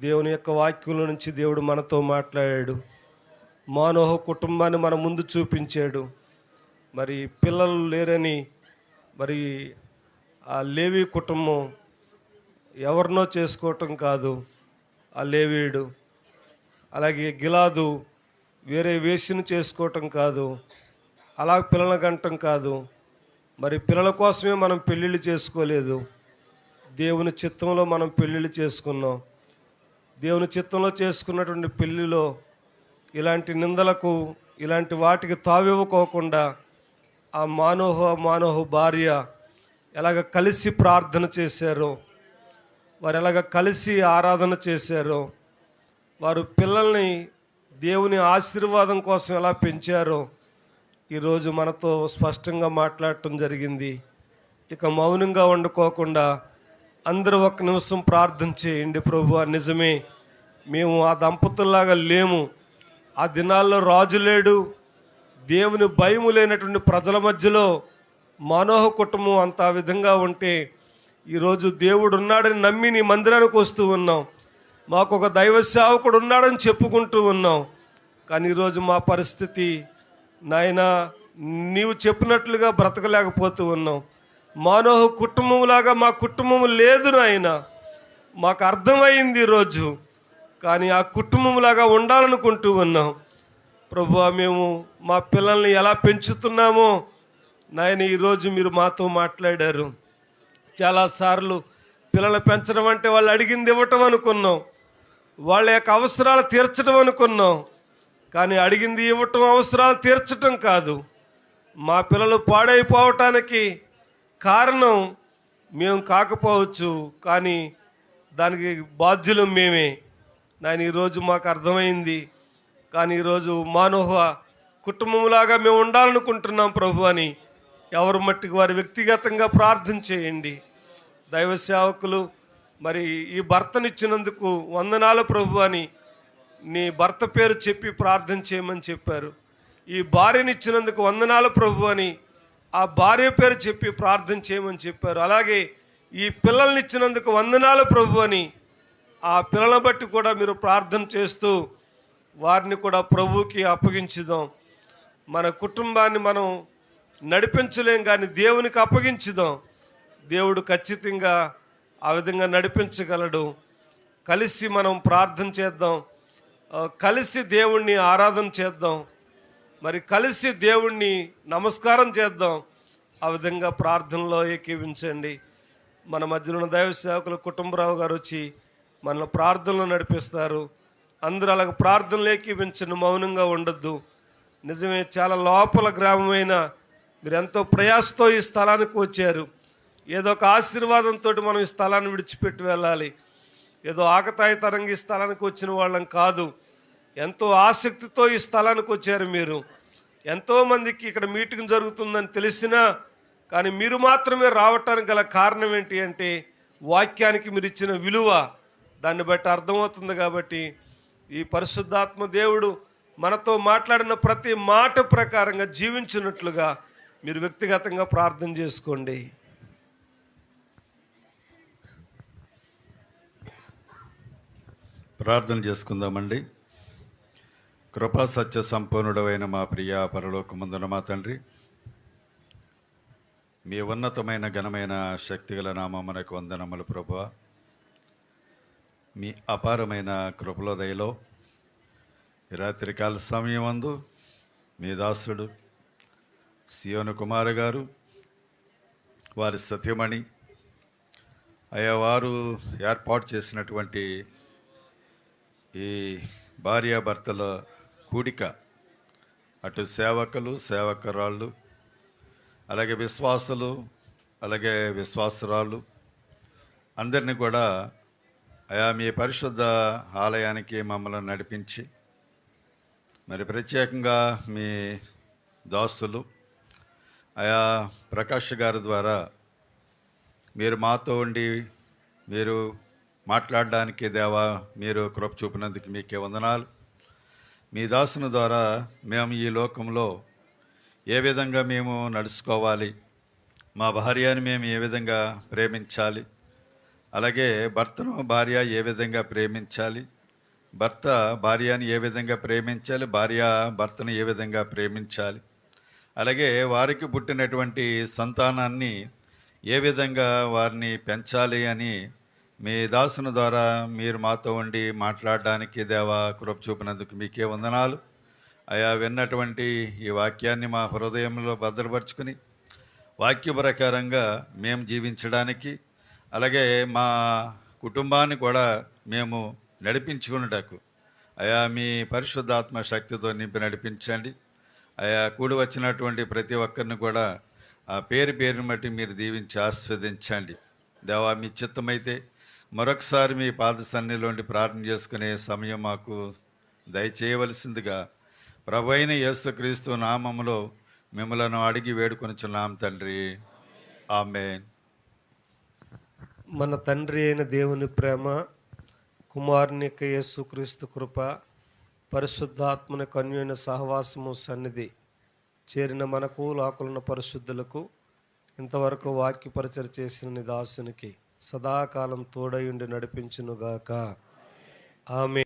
S5: దేవుని యొక్క వాక్యంలో నుంచి దేవుడు మనతో మాట్లాడాడు. మానోహ కుటుంబాన్ని మన ముందు చూపించాడు. మరి పిల్లలు లేరని మరి ఆ లేవి కుటుంబం ఎవరినో చేసుకోవటం కాదు, ఆ లేవీయుడు. అలాగే గిలాదు వేరే వేసిని చేసుకోవటం కాదు, అలా పిల్లల గంటం కాదు. మరి పిల్లల కోసమే మనం పెళ్ళిళ్ళు చేసుకోలేదు, దేవుని చిత్తంలో మనం పెళ్ళిళ్ళు చేసుకున్నాం. దేవుని చిత్తంలో చేసుకున్నటువంటి పెళ్ళిలో ఇలాంటి నిందలకు, ఇలాంటి వాటికి తావివ్వకోకుండా ఆ మానోహ భార్య ఎలాగ కలిసి ప్రార్థన చేశారో, వారు ఎలాగ కలిసి ఆరాధన చేశారో, వారు పిల్లల్ని దేవుని ఆశీర్వాదం కోసం ఎలా పెంచారో ఈరోజు మనతో స్పష్టంగా మాట్లాడటం జరిగింది. ఇక మౌనంగా వండుకోకుండా అందరూ ఒక్క నిమిషం ప్రార్థన చేయండి. ప్రభువా, నిజమే మేము ఆ దంపతుల్లాగా లేము. ఆ దినాల్లో రాజు లేడు, దేవుని భయము లేనటువంటి ప్రజల మధ్యలో మానోహ కుటుంబం అంత ఆ విధంగా ఉంటే ఈరోజు దేవుడు ఉన్నాడని నమ్మి నీ మందిరానికి వస్తూ ఉన్నాం. మాకు ఒక దైవ సేవకుడు ఉన్నాడని చెప్పుకుంటూ ఉన్నాం. కానీ ఈరోజు మా పరిస్థితి నాయనా నీవు చెప్పినట్లుగా బ్రతకలేకపోతూ ఉన్నాం. మానోహ కుటుంబంలాగా మా కుటుంబం లేదు నాయనా, మాకు అర్థమైంది ఈరోజు. కానీ ఆ కుటుంబంలాగా ఉండాలనుకుంటూ ఉన్నాం. ప్రభువా, మేము మా పిల్లల్ని ఎలా పెంచుతున్నామో నాయన ఈరోజు మీరు మాతో మాట్లాడారు. చాలాసార్లు పిల్లలు పెంచడం అంటే వాళ్ళు అడిగింది ఇవ్వటం అనుకున్నాం, వాళ్ళ యొక్క అవసరాలు తీర్చడం అనుకున్నాం. కానీ అడిగింది ఇవ్వటం, అవసరాలు తీర్చటం కాదు. మా పిల్లలు పాడైపోవటానికి కారణం మేము కాకపోవచ్చు, కానీ దానికి బాధ్యులం మేమే. నాయన ఈరోజు మాకు అర్థమైంది. కానీ ఈరోజు మానోహ కుటుంబంలాగా మేము ఉండాలనుకుంటున్నాం ప్రభు అని ఎవరు మట్టికి వారు వ్యక్తిగతంగా ప్రార్థన చేయండి. దైవ సేవకులు మరి ఈ భర్తనిచ్చినందుకు వందనాలు ప్రభు అని నీ భర్త పేరు చెప్పి ప్రార్థన చేయమని చెప్పారు. ఈ భార్యనిచ్చినందుకు వందనాలు ప్రభు అని ఆ భార్య పేరు చెప్పి ప్రార్థన చేయమని చెప్పారు. అలాగే ఈ పిల్లల్ని ఇచ్చినందుకు వందనాలు ప్రభు అని ఆ పిల్లలను బట్టి కూడా మీరు ప్రార్థన చేస్తూ వారిని కూడా ప్రభువుకి అప్పగించుదాం. మన కుటుంబాన్ని మనం నడిపించలేం, కానీ దేవునికి అప్పగించుదాం. దేవుడు ఖచ్చితంగా ఆ విధంగా నడిపించగలడు. కలిసి మనం ప్రార్థన చేద్దాం, కలిసి దేవుణ్ణి ఆరాధన చేద్దాం, మరి కలిసి దేవుణ్ణి నమస్కారం చేద్దాం. ఆ విధంగా ప్రార్థనలో ఏకీవించండి. మన మధ్యలో ఉన్న దైవ సేవకులు కుటుంబరావు గారు వచ్చి మన ప్రార్థనలో నడిపిస్తారు. అందరూ అలాగ ప్రార్థనలు ఏకీవించండి, మౌనంగా ఉండొద్దు. నిజమే, చాలా లోపల గ్రామమైన మీరు ఎంతో ప్రయాసతో ఈ స్థలానికి వచ్చారు. ఏదో ఒక ఆశీర్వాదంతో మనం ఈ స్థలాన్ని విడిచిపెట్టి వెళ్ళాలి. ఏదో ఆకతాయితరంగా ఈ స్థలానికి వచ్చిన వాళ్ళం కాదు, ఎంతో ఆసక్తితో ఈ స్థలానికి వచ్చారు మీరు. ఎంతోమందికి ఇక్కడ మీటింగ్ జరుగుతుందని తెలిసినా కానీ మీరు మాత్రమే రావటానికి గల కారణం ఏంటి అంటే వాక్యానికి మీరు ఇచ్చిన విలువ, దాన్ని బట్టి అర్థమవుతుంది. కాబట్టి ఈ పరిశుద్ధాత్మ దేవుడు మనతో మాట్లాడిన ప్రతి మాట ప్రకారంగా జీవించినట్లుగా మీరు వ్యక్తిగతంగా ప్రార్థన చేసుకోండి.
S6: ప్రార్థన చేసుకుందామండి. కృపా సత్య సంపూర్ణుడైన మా ప్రియ పరలోకమందున మా తండ్రి, మీ ఉన్నతమైన ఘనమైన శక్తిగల నామమునకు వందనములు ప్రభువా. మీ అపారమైన కృపలో దయలో ఈ రాత్రికాల సమయమందు మీ దాసుడు సియోను కుమార్ గారు, వారి సత్యమణి అయ్యా, వారు ఏర్పాటు చేసినటువంటి ఈ భార్యాభర్తల కూడిక, అటు సేవకులు, సేవకురాళ్ళు, అలాగే విశ్వాసులు, అలాగే విశ్వాసురాళ్ళు అందరినీ కూడా అయా మీ పరిశుద్ధ ఆలయానికి మమ్మల్ని నడిపించి, మరి ప్రత్యేకంగా మీ దాసులు అయా ప్రకాష్ గారి ద్వారా మీరు మాతో ఉండి మీరు మాట్లాడడానికి దేవా మీరు కృప చూపినందుకు మీకే వందనాలు. మీ దాసుని ద్వారా మేము ఈ లోకంలో ఏ విధంగా మేము నడుచుకోవాలి, మా భార్యని మేము ఏ విధంగా ప్రేమించాలి, అలాగే భర్తను భార్య ఏ విధంగా ప్రేమించాలి, భర్త భార్యని ఏ విధంగా ప్రేమించాలి, భార్య భర్తను ఏ విధంగా ప్రేమించాలి, అలాగే వారికి పుట్టినటువంటి సంతానాన్ని ఏ విధంగా వారిని పెంచాలి అని మీ దాసుని ద్వారా మీరు మాతో ఉండి మాట్లాడడానికి దేవా కృప చూపినందుకు మీకే వందనాలు. అయా విన్నటువంటి ఈ వాక్యాన్ని మా హృదయంలో భద్రపరుచుకుని వాక్య ప్రకారంగా మేము జీవించడానికి, అలాగే మా కుటుంబాన్ని కూడా మేము నడిపించుకున్నటకు అయా మీ పరిశుద్ధాత్మ శక్తితో నింపి నడిపించండి. అయా కూడి వచ్చినటువంటి ప్రతి ఒక్కరిని కూడా ఆ పేరుని బట్టి మీరు దీవించి ఆస్వాదించండి. దేవా మీ చిత్తమైతే మరొకసారి మీ పాద సన్నిధిలోండి ప్రార్థన చేసుకునే సమయం మాకు దయచేయవలసిందిగా ప్రభు అయిన యేసుక్రీస్తు నామములో మిమ్మలను అడిగి వేడుకొనుచున్నాం తండ్రి, ఆమేన్.
S5: మన తండ్రి అయిన దేవుని ప్రేమ, కుమారుని యొక్క యేసుక్రీస్తు కృప, పరిశుద్ధాత్మని కన్యైన సహవాసము సన్నిధి చేరిన మనకు లోకలున్న పరిశుద్ధులకు ఇంతవరకు వాక్య పరిచయం చేసిన నీ దాసునికి సదాకాలం తోడయుండి నడిపించునుగాక. ఆమేన్.